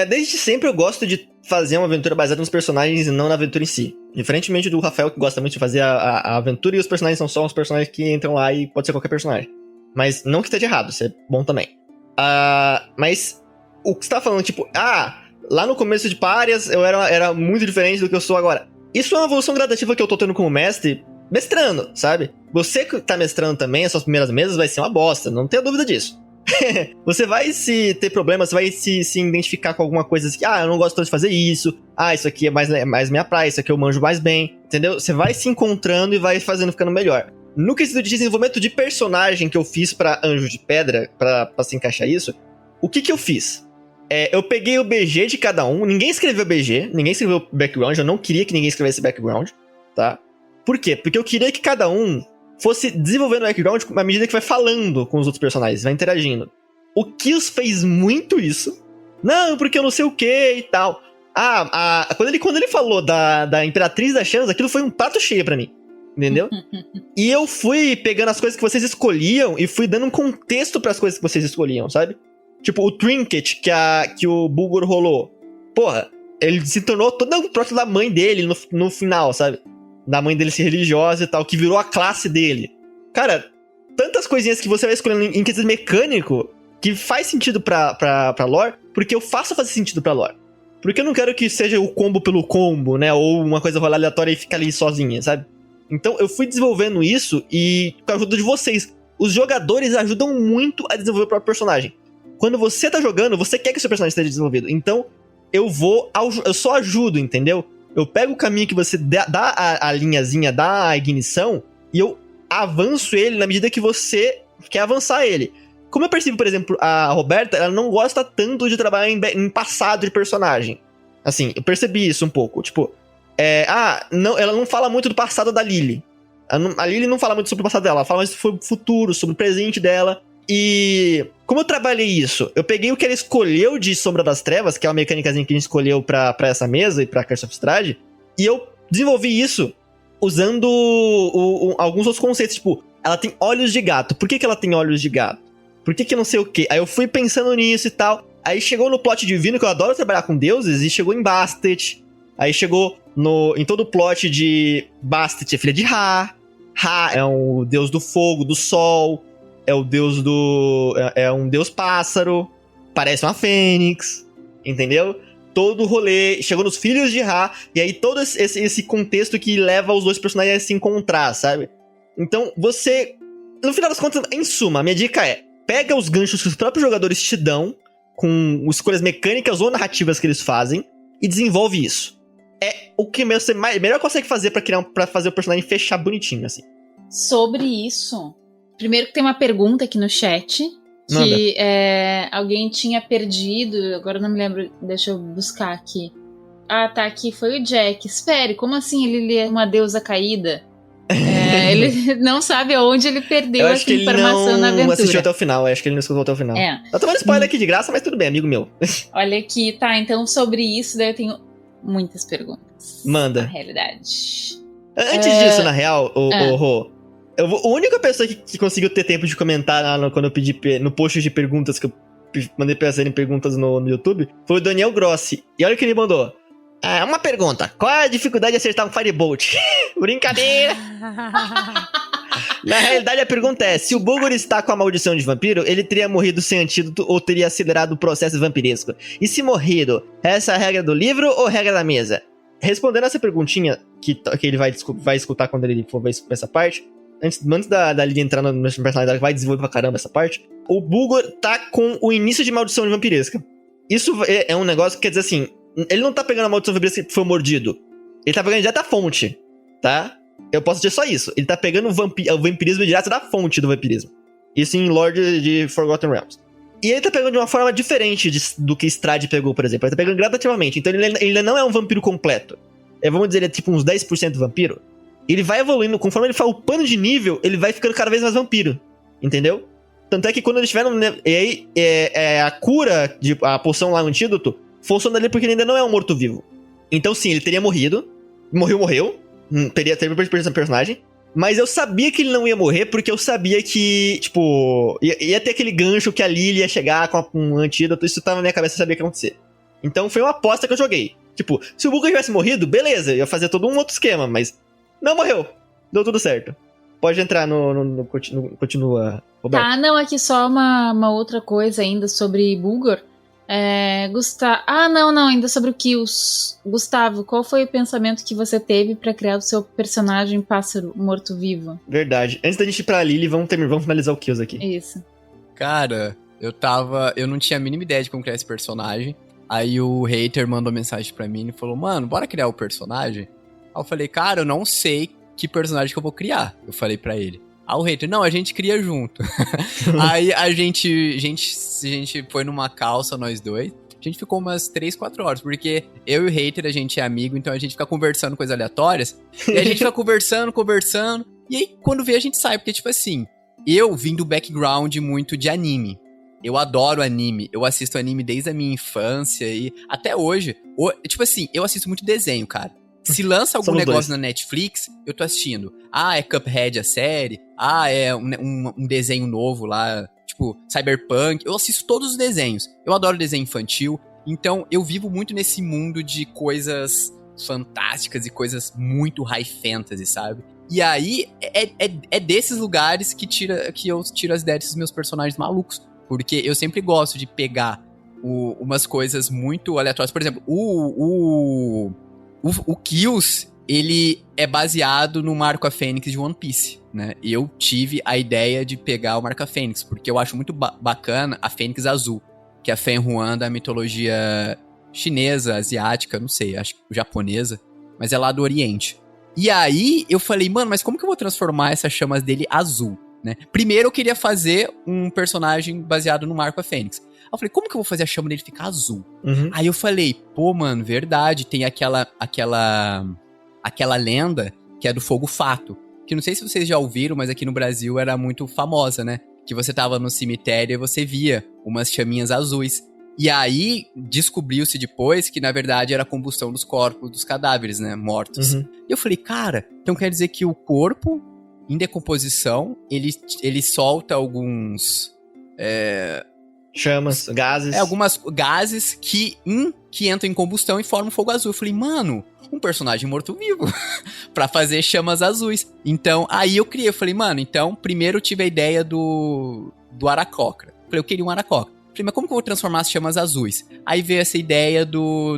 Desde sempre eu gosto de fazer uma aventura baseada nos personagens e não na aventura em si. Diferentemente do Rafael, que gosta muito de fazer a aventura e os personagens são só os personagens que entram lá e pode ser qualquer personagem. Mas não que esteja errado, isso é bom também. Mas o que você tá falando, tipo, lá no começo de Párias eu era muito diferente do que eu sou agora. Isso é uma evolução gradativa que eu tô tendo como mestre, mestrando, sabe? Você que tá mestrando também, as suas primeiras mesas vai ser uma bosta, não tenha dúvida disso. Você vai ter problemas, você vai se identificar com alguma coisa assim, eu não gosto tanto de fazer isso, isso aqui é mais minha praia, isso aqui eu manjo mais bem, entendeu? Você vai se encontrando e vai ficando melhor. No quesito de desenvolvimento de personagem que eu fiz pra Anjo de Pedra, pra se encaixar isso, o que eu fiz? Eu peguei o BG de cada um, ninguém escreveu BG, ninguém escreveu background, eu não queria que ninguém escrevesse background, tá? Por quê? Porque eu queria que cada um fosse desenvolvendo o background à medida que vai falando com os outros personagens, vai interagindo. O Kills fez muito isso. Não, porque eu não sei o que e tal. Quando ele falou da Imperatriz das Chamas, aquilo foi um prato cheio pra mim. Entendeu? E eu fui pegando as coisas que vocês escolhiam e fui dando um contexto pras coisas que vocês escolhiam, sabe? Tipo, o Trinket que o Bulgor rolou. Porra, ele se tornou todo o próprio da mãe dele no final, sabe? Da mãe dele ser religiosa e tal, que virou a classe dele. Cara, tantas coisinhas que você vai escolhendo em quesito mecânico que faz sentido pra lore, porque eu faço fazer sentido pra lore. Porque eu não quero que seja o combo pelo combo, né? Ou uma coisa rolar aleatória e ficar ali sozinha, sabe? Então eu fui desenvolvendo isso e com a ajuda de vocês. Os jogadores ajudam muito a desenvolver o próprio personagem. Quando você tá jogando, você quer que o seu personagem esteja desenvolvido. Então eu só ajudo, entendeu? Eu pego o caminho que você dá a linhazinha, dá a ignição, e eu avanço ele na medida que você quer avançar ele. Como eu percebo, por exemplo, a Roberta, ela não gosta tanto de trabalhar em passado de personagem. Assim, eu percebi isso um pouco. Tipo, ela não fala muito do passado da Lily. A Lily não fala muito sobre o passado dela, ela fala mais sobre o futuro, sobre o presente dela. E como eu trabalhei isso? Eu peguei o que ela escolheu de Sombra das Trevas, que é uma mecânicazinha que a gente escolheu pra essa mesa e pra Curse of Strahd, e eu desenvolvi isso usando alguns outros conceitos, tipo, ela tem olhos de gato. Por que ela tem olhos de gato? Por que não sei o quê? Aí eu fui pensando nisso e tal. Aí chegou no plot divino, que eu adoro trabalhar com deuses, e chegou em Bastet. Aí chegou em todo o plot de Bastet, é filha de Ra. Ra é o deus do fogo, do sol. É o deus é um deus pássaro. Parece uma fênix. Entendeu? Todo o rolê. Chegou nos filhos de Ra. E aí todo esse contexto que leva os dois personagens a se encontrar, sabe? Então você... No final das contas, em suma, a minha dica é... Pega os ganchos que os próprios jogadores te dão, com escolhas mecânicas ou narrativas que eles fazem, e desenvolve isso. É o que você melhor consegue fazer pra fazer o personagem fechar bonitinho, assim. Sobre isso, primeiro que tem uma pergunta aqui no chat, que alguém tinha perdido, agora eu não me lembro, deixa eu buscar aqui. Ah, tá aqui, foi o Jack. Espere, como assim ele é uma deusa caída? Ele não sabe aonde ele perdeu essa informação na aventura. Ele não assistiu até o final, acho que ele não escutou até o final. Tá tomando spoiler aqui de graça, mas tudo bem, amigo meu. Olha aqui, tá, então sobre isso, daí eu tenho muitas perguntas. Manda. Na realidade. Antes disso, na real, Rô, a única pessoa que conseguiu ter tempo de comentar quando eu pedi no post de perguntas que eu mandei pra fazerem perguntas no YouTube foi o Daniel Grossi. E olha o que ele mandou. Uma pergunta. Qual é a dificuldade de acertar um Firebolt? Brincadeira! Na realidade, a pergunta é: se o Bulgur está com a maldição de vampiro, ele teria morrido sem antídoto ou teria acelerado o processo vampiresco? E se morrido, essa é a regra do livro ou regra da mesa? Respondendo essa perguntinha, que ele vai escutar quando ele for ver essa parte, antes da Lily entrar no personagem, vai desenvolver pra caramba essa parte, o Bulgur tá com o início de maldição de vampiresca. Isso é um negócio que quer dizer assim, ele não tá pegando a maldição vampiresca que foi mordido. Ele tá pegando direto da fonte, tá? Eu posso dizer só isso. Ele tá pegando o vampirismo direto da fonte do vampirismo. Isso em Lord de Forgotten Realms. E ele tá pegando de uma forma diferente do que Strahd pegou, por exemplo. Ele tá pegando gradativamente. Então ele ainda não é um vampiro completo. Vamos dizer, ele é tipo uns 10% vampiro. Ele vai evoluindo, conforme ele vai upando de nível, ele vai ficando cada vez mais vampiro. Entendeu? Tanto é que quando ele estiver no... E aí, a cura, a poção lá, o antídoto, funciona ali porque ele ainda não é um morto-vivo. Então sim, ele teria morrido. Morreu. Teria personagem. Mas eu sabia que ele não ia morrer, porque eu sabia que, tipo... Ia ter aquele gancho que a Lily ia chegar com um antídoto. Isso tava na minha cabeça, eu sabia que ia acontecer. Então foi uma aposta que eu joguei. Tipo, se o Bulgur tivesse morrido, beleza, ia fazer todo um outro esquema, mas... Não morreu. Deu tudo certo. Pode entrar no continua, Roberto. Tá, não, aqui só uma outra coisa ainda sobre Bulgur. Gustavo... não, ainda sobre o Kills. Gustavo, qual foi o pensamento que você teve pra criar o seu personagem pássaro morto-vivo? Verdade. Antes da gente ir pra Lily, vamos finalizar o Kills aqui. Isso. Cara, eu não tinha a mínima ideia de como criar esse personagem. Aí o hater mandou mensagem pra mim e falou, mano, bora criar o personagem? Aí eu falei, cara, eu não sei que personagem que eu vou criar. Eu falei pra ele. Aí o hater, não, a gente cria junto. Aí a gente foi numa calça, nós dois. A gente ficou umas 3, 4 horas, porque eu e o hater, a gente é amigo, então a gente fica conversando coisas aleatórias. E a gente fica conversando. E aí, quando vê, a gente sai, porque, tipo assim, eu vim do background muito de anime. Eu adoro anime, eu assisto anime desde a minha infância e até hoje. Tipo assim, eu assisto muito desenho, cara. Se lança algum negócio na Netflix, eu tô assistindo. É Cuphead a série. É um desenho novo lá, tipo, Cyberpunk. Eu assisto todos os desenhos. Eu adoro desenho infantil. Então, eu vivo muito nesse mundo de coisas fantásticas e coisas muito high fantasy, sabe? E aí, é desses lugares que eu tiro as ideias dos meus personagens malucos. Porque eu sempre gosto de pegar umas coisas muito aleatórias. Por exemplo, o Kills, ele é baseado no Marco Fênix de One Piece, né? Eu tive a ideia de pegar o Marco Fênix, porque eu acho muito bacana a Fênix Azul, que é a Fen Huan da mitologia chinesa, asiática, não sei, acho que japonesa, mas é lá do Oriente. E aí, eu falei, mano, mas como que eu vou transformar essas chamas dele azul, né? Primeiro eu queria fazer um personagem baseado no Marco Fênix. Aí eu falei, como que eu vou fazer a chama dele ficar azul? Uhum. Aí eu falei, pô, mano, verdade, tem aquela lenda que é do fogo fato, que não sei se vocês já ouviram, mas aqui no Brasil era muito famosa, né? Que você tava no cemitério e você via umas chaminhas azuis. E aí, descobriu-se depois que, na verdade, era a combustão dos corpos dos cadáveres, né? Mortos. Uhum. E eu falei, cara, então quer dizer que o corpo, em decomposição, ele solta alguns... chamas, gases. Algumas gases que entram em combustão e formam fogo azul. Eu falei, mano, um personagem morto-vivo pra fazer chamas azuis. Então, aí eu falei, mano, então, primeiro eu tive a ideia do Aarakocra. Falei, eu queria um Aarakocra. Falei, mas como que eu vou transformar as chamas azuis? Aí veio essa ideia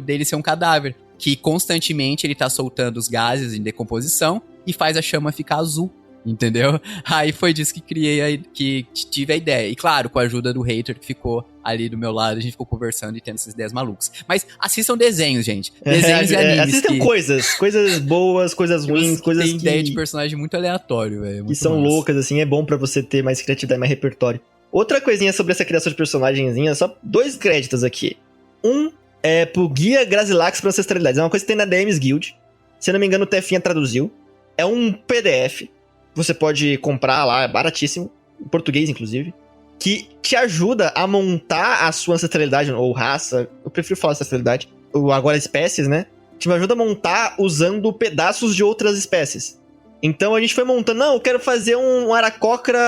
dele ser um cadáver, que constantemente ele tá soltando os gases em decomposição e faz a chama ficar azul. Entendeu? Aí foi disso que que tive a ideia. E claro, com a ajuda do hater que ficou ali do meu lado, a gente ficou conversando e tendo essas ideias malucas. Mas assistam desenhos, gente. Desenhos e animes. Assistam coisas boas, coisas ruins, coisas tem ideia de personagem muito aleatório, velho. Que são loucas, assim, é bom pra você ter mais criatividade, mais repertório. Outra coisinha sobre essa criação de personagenzinha, só 2 créditos aqui. Um é pro Guia Grazilax para Ancestralidades. É uma coisa que tem na DMs Guild. Se eu não me engano, o Tefinha traduziu. É um PDF. Você pode comprar lá, é baratíssimo. Em português, inclusive. Que te ajuda a montar a sua ancestralidade, ou raça. Eu prefiro falar ancestralidade. Ou agora espécies, né? Te ajuda a montar usando pedaços de outras espécies. Então a gente foi montando, não, eu quero fazer um aracocra,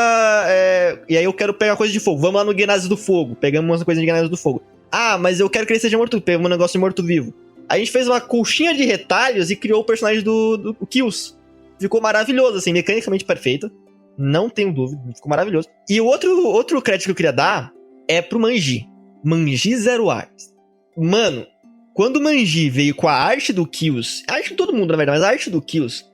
e aí eu quero pegar coisa de fogo. Vamos lá no Gnásio do Fogo. Pegamos uma coisa de Gnásio do Fogo. Ah, mas eu quero que ele seja morto-vivo. Pegamos um negócio de morto-vivo. A gente fez uma colchinha de retalhos e criou o personagem do Kills. Ficou maravilhoso, assim, mecanicamente perfeito. Não tenho dúvida, ficou maravilhoso. E o outro crédito que eu queria dar é pro Manji. Manji Zero Arts. Mano, quando o Manji veio com a arte do Kills, a arte de todo mundo, na verdade, mas a arte do Kills,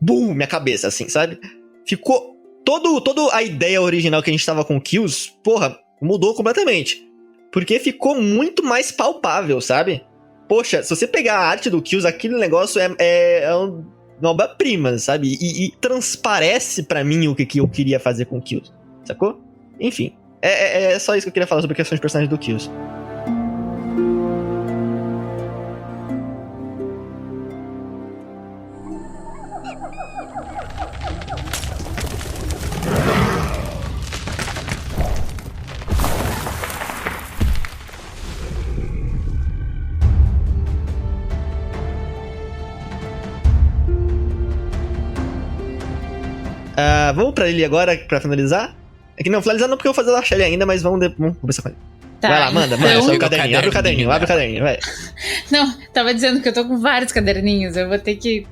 boom, minha cabeça, assim, sabe? Ficou toda a ideia original que a gente tava com o Kills, porra, mudou completamente. Porque ficou muito mais palpável, sabe? Poxa, se você pegar a arte do Kills, aquele negócio é uma obra-prima, sabe? E transparece pra mim o que eu queria fazer com o Kills, sacou? Enfim, é só isso que eu queria falar sobre a questão de personagem do Kills. Vamos pra ele agora, pra finalizar? É que não, finalizar não porque eu vou fazer a Shelly ainda, mas vamos começar com ele. Tá, vai lá, manda, então... só o caderninho, abre o caderninho, vai. Não, tava dizendo que eu tô com vários caderninhos, eu vou ter que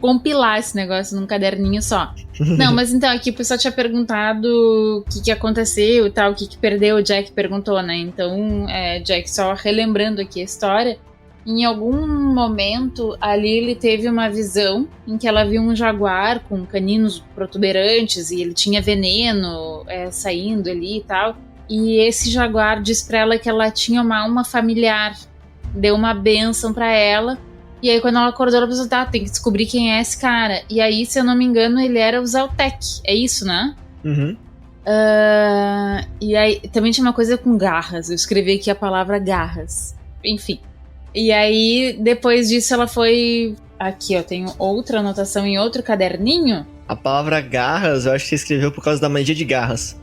compilar esse negócio num caderninho só. Não, mas então, aqui o pessoal tinha perguntado o que aconteceu e tal, o que perdeu, o Jack perguntou, né? Então, Jack, só relembrando aqui a história, em algum momento, a Lily teve uma visão em que ela viu um jaguar com caninos protuberantes e ele tinha veneno saindo ali e tal. E esse jaguar disse pra ela que ela tinha uma alma familiar, deu uma bênção pra ela. E aí quando ela acordou, ela pensou, tá, tem que descobrir quem é esse cara. E aí, se eu não me engano, ele era o Zaltec, é isso, né? Uhum. E aí, também tinha uma coisa com garras, eu escrevi aqui a palavra garras. Enfim. E aí, depois disso, ela foi... Aqui, ó, tenho outra anotação em outro caderninho. A palavra garras, eu acho que você escreveu por causa da magia de garras.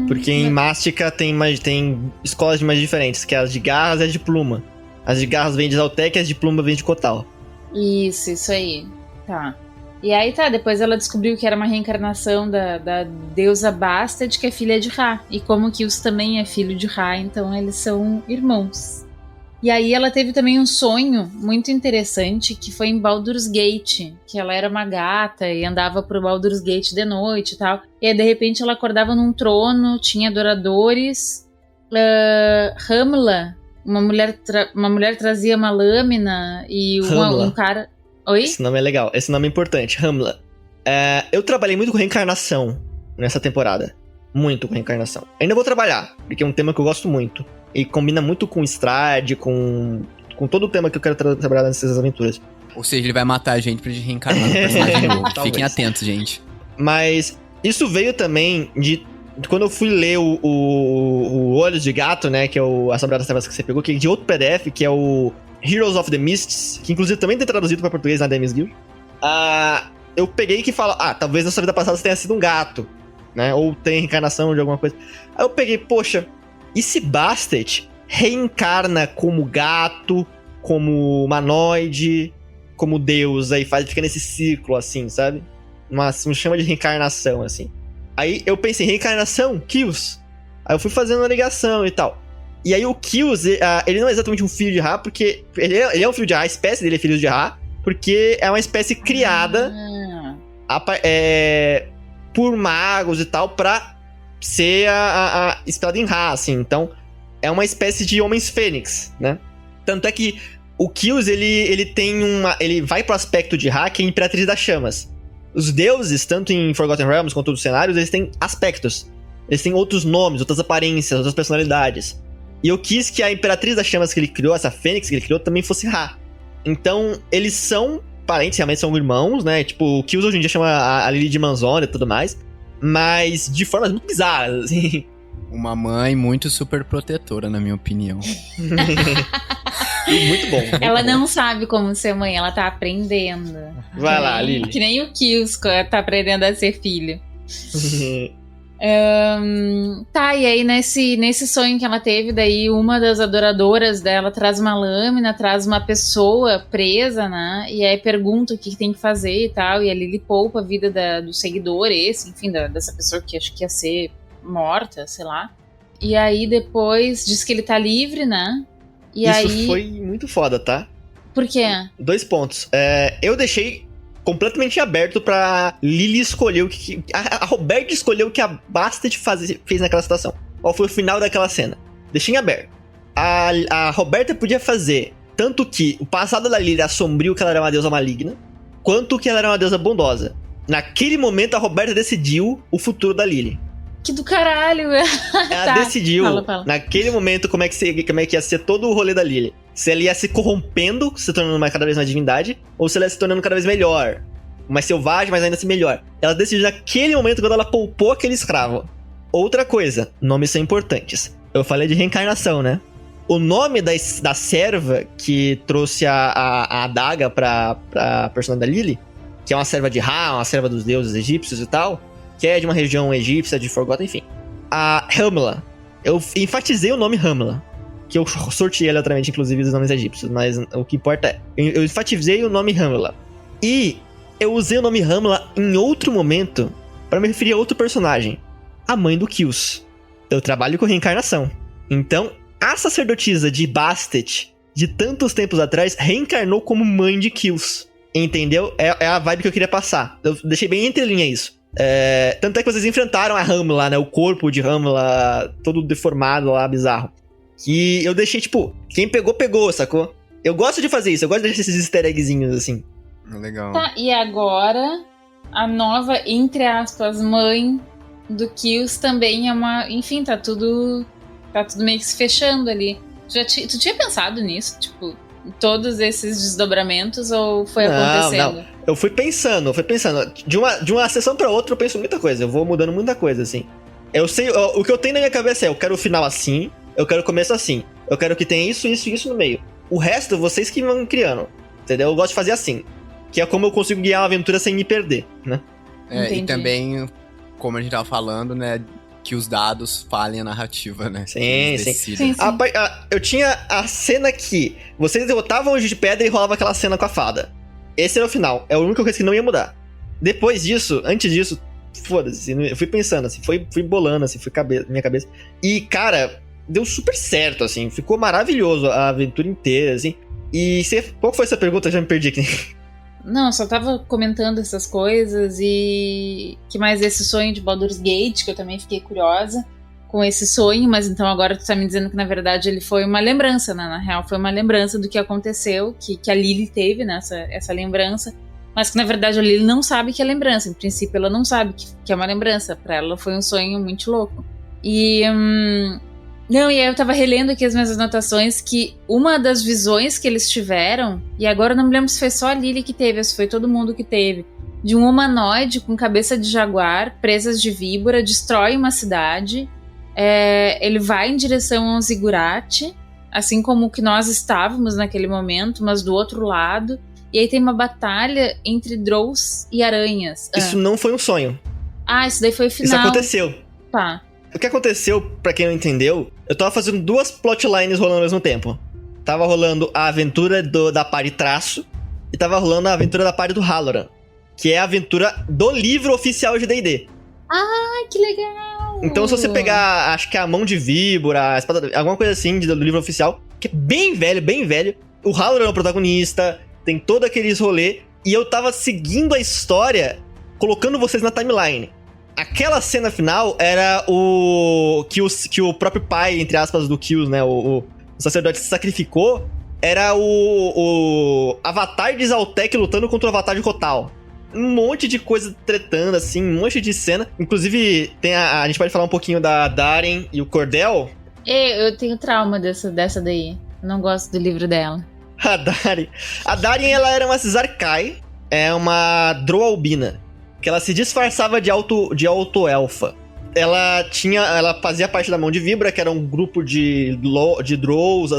Porque em Mástica tem escolas de magia diferentes, que as de garras e as de pluma. As de garras vêm de Zaltec e as de pluma vêm de Kotal. Isso aí. Tá. E aí tá, depois ela descobriu que era uma reencarnação da deusa Bastet, que é filha de Ra. E como Kills também é filho de Ra, então eles são irmãos. E aí ela teve também um sonho muito interessante, que foi em Baldur's Gate, que ela era uma gata e andava pro Baldur's Gate de noite e tal. E aí, de repente, ela acordava num trono, tinha adoradores. Hamla, uma mulher trazia uma lâmina e um cara... Oi? Esse nome é legal, esse nome é importante, Hamla. Eu trabalhei muito com reencarnação nessa temporada. Muito com reencarnação. Ainda vou trabalhar, porque é um tema que eu gosto muito. E combina muito com Strahd, com todo o tema que eu quero trabalhar nessas aventuras. Ou seja, ele vai matar a gente pra gente reencarnar no personagem novo. Fiquem atentos, gente. Mas isso veio também de quando eu fui ler o Olhos de Gato, né? Que é a Sombra das Trevas que você pegou, que é de outro PDF, que é o Heroes of the Mists, que inclusive também tem traduzido pra português na DMs Guild. Eu peguei que fala, talvez na sua vida passada você tenha sido um gato, né? Ou tem reencarnação de alguma coisa. Aí eu peguei, poxa, e se Bastet reencarna como gato, como humanoide, como deus, aí fica nesse círculo, assim, sabe? Um chama de reencarnação, assim. Aí eu pensei, reencarnação? Kills? Aí eu fui fazendo uma ligação e tal. E aí o Kills, ele não é exatamente um filho de Ra, porque... Ele é um filho de Ra, a espécie dele é filho de Ra, porque é uma espécie criada por magos e tal, pra ser inspirado em Ra, assim. Então, é uma espécie de homens fênix, né? Tanto é que o Kills, ele tem ele vai pro aspecto de Ra, que é a Imperatriz das Chamas. Os deuses, tanto em Forgotten Realms quanto nos cenários, eles têm aspectos. Eles têm outros nomes, outras aparências, outras personalidades. E eu quis que a Imperatriz das Chamas que ele criou, essa Fênix que ele criou, também fosse Ra. Então, eles são parentes, realmente são irmãos, né? Tipo, o Kills hoje em dia chama a Lily de Manzona e tudo mais. Mas de formas muito bizarras, assim. Uma mãe muito super protetora, na minha opinião. Muito bom. Muito Ela bom. não sabe como ser mãe, ela tá aprendendo. Vai lá, Lily. Que nem o Kills tá aprendendo a ser filho. Tá, e aí nesse sonho que ela teve, daí uma das adoradoras dela traz uma lâmina, traz uma pessoa presa, né? E aí pergunta o que tem que fazer e tal. E a Lily poupa a vida do seguidor, dessa pessoa que acho que ia ser morta, sei lá. E aí depois diz que ele tá livre, né? E Isso aí... foi muito foda, tá? Por quê? 2 pontos. Eu deixei completamente aberto pra Lily escolher o que... A Roberta escolheu o que a Bastet fez naquela situação. Qual foi o final daquela cena. Deixei em aberto. A Roberta podia fazer tanto que o passado da Lily era sombrio, que ela era uma deusa maligna, quanto que ela era uma deusa bondosa. Naquele momento, a Roberta decidiu o futuro da Lily. Que do caralho! Ela decidiu, fala. naquele momento, como é que ia ser todo o rolê da Lily. Se ela ia se corrompendo, se tornando cada vez mais divindade, ou se ela ia se tornando cada vez melhor. Mais selvagem, mas ainda assim melhor. Ela decidiu naquele momento, quando ela poupou aquele escravo. Outra coisa, nomes são importantes. Eu falei de reencarnação, né? O nome da serva que trouxe a adaga pra personagem da Lily, que é uma serva de Ra, uma serva dos deuses egípcios e tal, que é de uma região egípcia, de Forgotten, enfim. A Hamla. Eu enfatizei o nome Hamla, que eu sorteei aleatoriamente, inclusive, os nomes egípcios, mas o que importa é... Eu enfatizei o nome Hamla. E eu usei o nome Hamla em outro momento pra me referir a outro personagem. A mãe do Kills. Eu trabalho com reencarnação. Então, a sacerdotisa de Bastet, de tantos tempos atrás, reencarnou como mãe de Kills. Entendeu? É a vibe que eu queria passar. Eu deixei bem entre linha isso. Tanto é que vocês enfrentaram a Hamla, né? O corpo de Hamla todo deformado lá, bizarro. Que eu deixei, tipo, quem pegou, sacou? Eu gosto de fazer isso, eu gosto de deixar esses easter eggzinhos, assim. Legal. Tá, e agora a nova, entre aspas, mãe do Kills também é uma... Enfim, tá tudo meio que se fechando ali. Tu tinha pensado nisso? Tipo, em todos esses desdobramentos ou foi acontecendo? Não. Eu fui pensando. De uma sessão pra outra eu penso muita coisa. Eu vou mudando muita coisa, assim. Eu sei, o que eu tenho na minha cabeça eu quero o final assim, eu quero o começo assim. Eu quero que tenha isso no meio. O resto, vocês que vão criando. Entendeu? Eu gosto de fazer assim. Que é como eu consigo guiar uma aventura sem me perder, né? Entendi. E também, como a gente tava falando, né? Que os dados falem a narrativa, né? Sim. Sim. Eu tinha a cena que vocês derrotavam o Anjo de Pedra e rolava aquela cena com a fada. Esse era o final. É a única coisa que não ia mudar. Depois disso, antes disso, foda-se. Eu fui pensando, assim, fui bolando, assim, minha cabeça. E, cara, deu super certo, assim. Ficou maravilhoso a aventura inteira, assim. E qual foi essa pergunta? Eu já me perdi aqui. Não, só tava comentando essas coisas e... Que mais esse sonho de Baldur's Gate, que eu também fiquei curiosa com esse sonho, mas então agora tu tá me dizendo que na verdade ele foi uma lembrança, né? Na real foi uma lembrança do que aconteceu, que a Lily teve, né? Essa lembrança, mas que na verdade a Lily não sabe que é lembrança. Em princípio ela não sabe que é uma lembrança. Pra ela foi um sonho muito louco. E... Não, e aí eu tava relendo aqui as minhas anotações que uma das visões que eles tiveram, e agora eu não me lembro se foi só a Lily que teve, ou se foi todo mundo que teve, de um humanoide com cabeça de jaguar, presas de víbora, destrói uma cidade, ele vai em direção a um zigurate, assim como que nós estávamos naquele momento, mas do outro lado, e aí tem uma batalha entre Drows e aranhas. Isso não foi um sonho. Isso daí foi o final. Isso aconteceu. Tá. O que aconteceu, pra quem não entendeu, eu tava fazendo 2 plotlines rolando ao mesmo tempo. Tava rolando a aventura da party Traço e tava rolando a aventura da party do Halloran, que é a aventura do livro oficial de D&D. Ah, que legal! Então se você pegar, acho que a mão de víbora, a espada, alguma coisa assim do livro oficial, que é bem velho, o Halloran é o protagonista, tem todo aqueles rolê, e eu tava seguindo a história, colocando vocês na timeline. Aquela cena final era que o próprio pai, entre aspas, do Kills, né? O sacerdote se sacrificou. Era o Avatar de Zaltec lutando contra o Avatar de Kotal. um monte de coisa tretando, assim, um monte de cena. Inclusive, tem a gente pode falar um pouquinho da Darien e o Cordell. Eu tenho trauma dessa daí. Eu não gosto do livro dela. A Darien, ela era uma Cisarkai, é uma Drow-albina, que ela se disfarçava de auto-elfa. Ela fazia parte da Mão de Vibra, que era um grupo de Drows,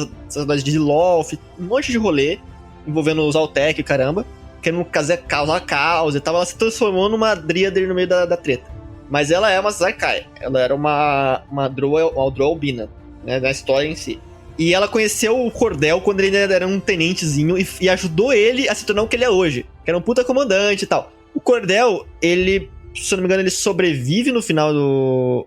de Loth, um monte de rolê, envolvendo os Altec e caramba, querendo causar caos e tal. Ela se transformou numa Dríade no meio da treta. Mas ela é uma Cisarkai, ela era uma Drow-albina, né, na história em si. E ela conheceu o Cordell quando ele ainda era um tenentezinho e ajudou ele a se tornar o que ele é hoje, que era um puta comandante e tal. O Cordell, ele, se eu não me engano, ele sobrevive no final do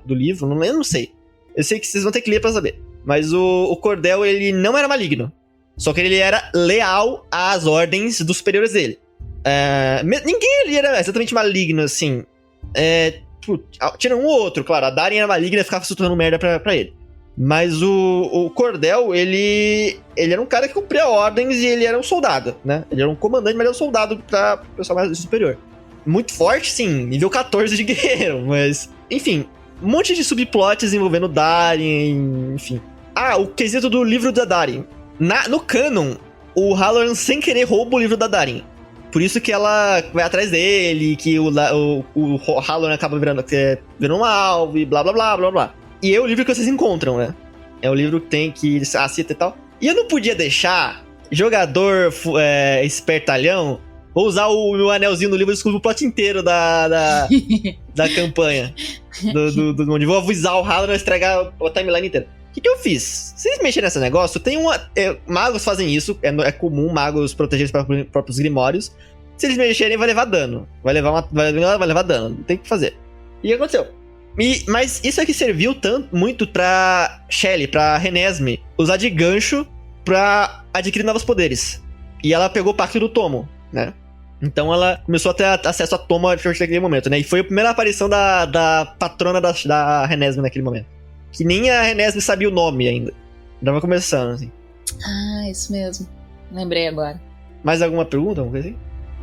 livro, não sei. Eu sei que vocês vão ter que ler pra saber. Mas o Cordell, ele não era maligno. Só que ele era leal às ordens dos superiores dele. Ninguém ali era exatamente maligno, assim. Tinha um ou outro, claro. A Darien era maligna e ficava se tornando merda pra ele. Mas o Cordell, ele era um cara que cumpria ordens e ele era um soldado, né? Ele era um comandante, mas era um soldado pra pessoal mais superior. Muito forte, sim, nível 14 de guerreiro, mas... Enfim, um monte de subplots envolvendo Darien, enfim. O quesito do livro da Darien. No canon, o Halloran sem querer rouba o livro da Darien. Por isso que ela vai atrás dele, que o Halloran acaba virando um alvo e blá blá blá blá blá. E é o livro que vocês encontram, né? É o livro que tem que a cita e tal. E eu não podia deixar jogador espertalhão vou usar o meu anelzinho no livro e descubro o plot inteiro da campanha. Onde vou avisar o Halloran a estragar a timeline inteira. O que eu fiz? Se eles mexerem nesse negócio, tem magos fazem isso, é comum magos protegerem os próprios grimórios. Se eles mexerem, vai levar dano. Vai levar dano, não tem o que fazer. E o que aconteceu? Mas isso aqui serviu muito pra Shelly, pra Renesmee, usar de gancho pra adquirir novos poderes. E ela pegou o Pacto do Tomo, né? Então ela começou a ter acesso a Tomo a partir daquele momento, né? E foi a primeira aparição da patrona da Renesmee naquele momento. Que nem a Renesmee sabia o nome ainda. Tava começando, assim. Isso mesmo. Lembrei agora. Mais alguma pergunta? Alguma coisa assim?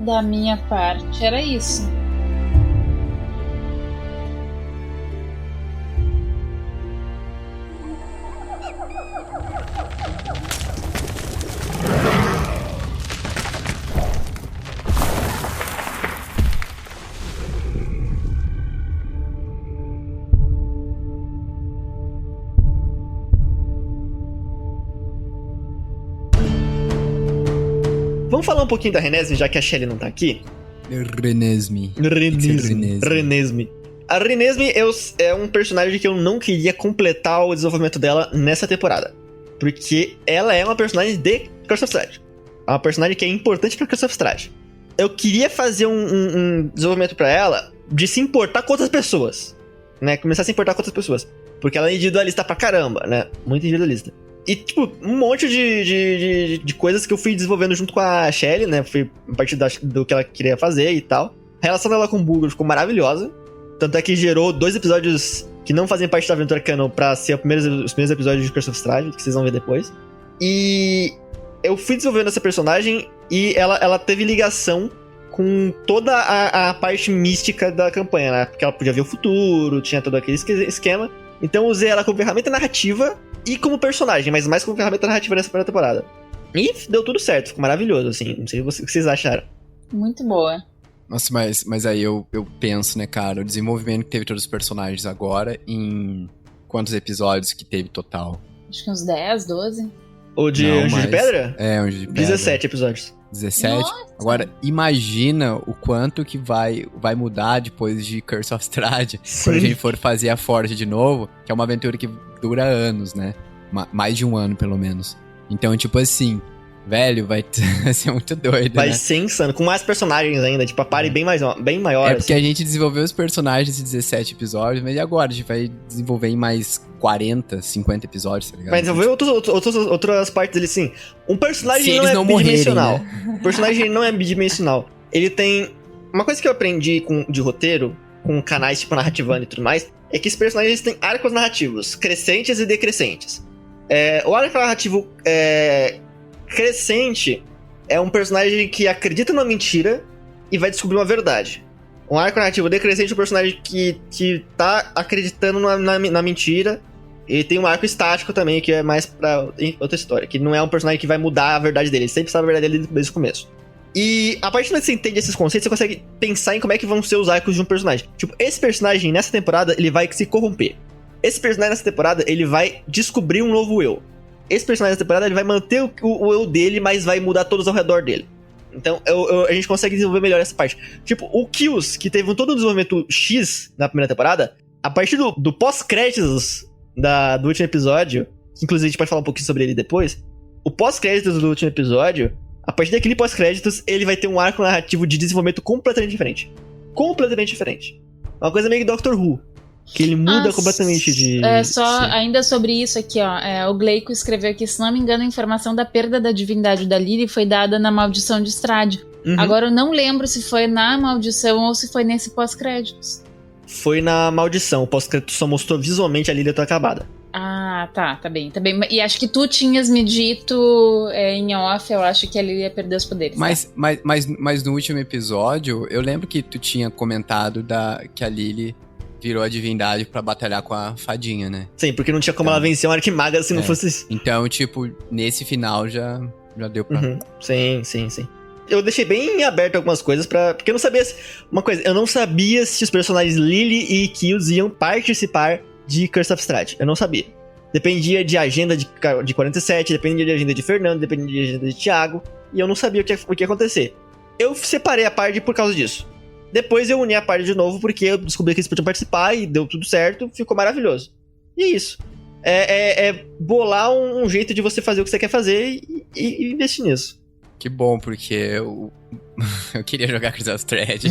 Da minha parte, era isso. Vamos falar um pouquinho da Renesmee, já que a Shelly não tá aqui? Renesmee. A Renesmee é um personagem que eu não queria completar o desenvolvimento dela nessa temporada. Porque ela é uma personagem de Curse of Strahd. É uma personagem que é importante pra Curse of Strahd. Eu queria fazer um desenvolvimento pra ela de se importar com outras pessoas. Né? Começar a se importar com outras pessoas. Porque ela é individualista pra caramba, né? Muito individualista. E, tipo, um monte de coisas que eu fui desenvolvendo junto com a Shelly, né? Foi a partir do que ela queria fazer e tal. A relação dela com o Bulgur ficou maravilhosa. Tanto é que gerou 2 episódios que não fazem parte da aventura canon pra ser os primeiros episódios de Curse of Strahd, que vocês vão ver depois. E eu fui desenvolvendo essa personagem e ela teve ligação com toda a parte mística da campanha, né? Porque ela podia ver o futuro, tinha todo aquele esquema. Então eu usei ela como ferramenta narrativa e como personagem, mas mais como ferramenta narrativa nessa primeira temporada. E deu tudo certo, ficou maravilhoso, assim. Não sei o que vocês acharam. Muito boa. Nossa, mas aí eu penso, né, cara, o desenvolvimento que teve todos os personagens agora, em quantos episódios que teve total? Acho que uns 10, 12. O de Anjo de Pedra? É, Anjo de Pedra. 17 episódios. 17? Nossa. Agora, imagina o quanto que vai mudar depois de Curse of Strahd, quando a gente for fazer a Forge de novo, que é uma aventura que dura anos, né? Mais de um ano, pelo menos. Então, tipo assim, velho, vai ser muito doido, vai né? ser insano, com mais personagens ainda, tipo, a party bem maior. É porque assim. a gente desenvolveu os personagens em 17 episódios, mas e agora? A gente vai desenvolver em mais 40, 50 episódios, tá ligado? Vai desenvolver outras partes dele, sim. Um personagem Se não eles é não morrerem, bidimensional. né? O personagem não é bidimensional. Ele tem... Uma coisa que eu aprendi de roteiro, com canais tipo Narrativando e tudo mais, é que esses personagens têm arcos narrativos, crescentes e decrescentes. O arco narrativo crescente é um personagem que acredita numa mentira e vai descobrir uma verdade. Um arco narrativo decrescente é um personagem que tá acreditando na mentira. E tem um arco estático também, que é mais pra outra história. Que não é um personagem que vai mudar a verdade dele. Ele sempre sabe a verdade dele desde o começo. E a partir do momento que você entende esses conceitos, você consegue pensar em como é que vão ser os arcos de um personagem. Tipo, esse personagem nessa temporada, ele vai se corromper. Esse personagem nessa temporada, ele vai descobrir um novo eu. Esse personagem nessa temporada, ele vai manter o eu dele, mas vai mudar todos ao redor dele. Então, a gente consegue desenvolver melhor essa parte. Tipo, o Kills, que teve todo um desenvolvimento X na primeira temporada, a partir do pós-créditos do último episódio, que inclusive a gente pode falar um pouquinho sobre ele depois, o pós-créditos do último episódio, a partir daquele pós-créditos, ele vai ter um arco narrativo de desenvolvimento completamente diferente. Completamente diferente. Uma coisa meio que Doctor Who, que ele muda completamente de... Ainda sobre isso aqui, ó, o Gleico escreveu aqui, se não me engano, a informação da perda da divindade da Lily foi dada na Maldição de Estrade. Uhum. Agora eu não lembro se foi na Maldição ou se foi nesse pós-créditos. Foi na Maldição, o pós-crédito só mostrou visualmente a Lily toda acabada. Ah, tá bem. E acho que tu tinhas me dito em off, eu acho que a Lily ia perder os poderes. Mas no último episódio, eu lembro que tu tinha comentado que a Lily virou a divindade pra batalhar com a fadinha, né? Sim, porque não tinha como ela vencer uma arquimaga se não fosse isso. Então, tipo, nesse final já deu pra... Uhum. Sim. Eu deixei bem aberto algumas coisas porque eu não sabia... Uma coisa, eu não sabia se os personagens Lily e Kills iam participar de Curse of Strahd. Eu não sabia. Dependia de agenda de 47, dependia de agenda de Fernando, dependia de agenda de Thiago, e eu não sabia o que ia acontecer. Eu separei a party por causa disso. Depois eu uni a party de novo, porque eu descobri que eles podiam participar e deu tudo certo, ficou maravilhoso. E é isso. É bolar um jeito de você fazer o que você quer fazer e investir nisso. Que bom, porque eu queria jogar Curse of Strahd.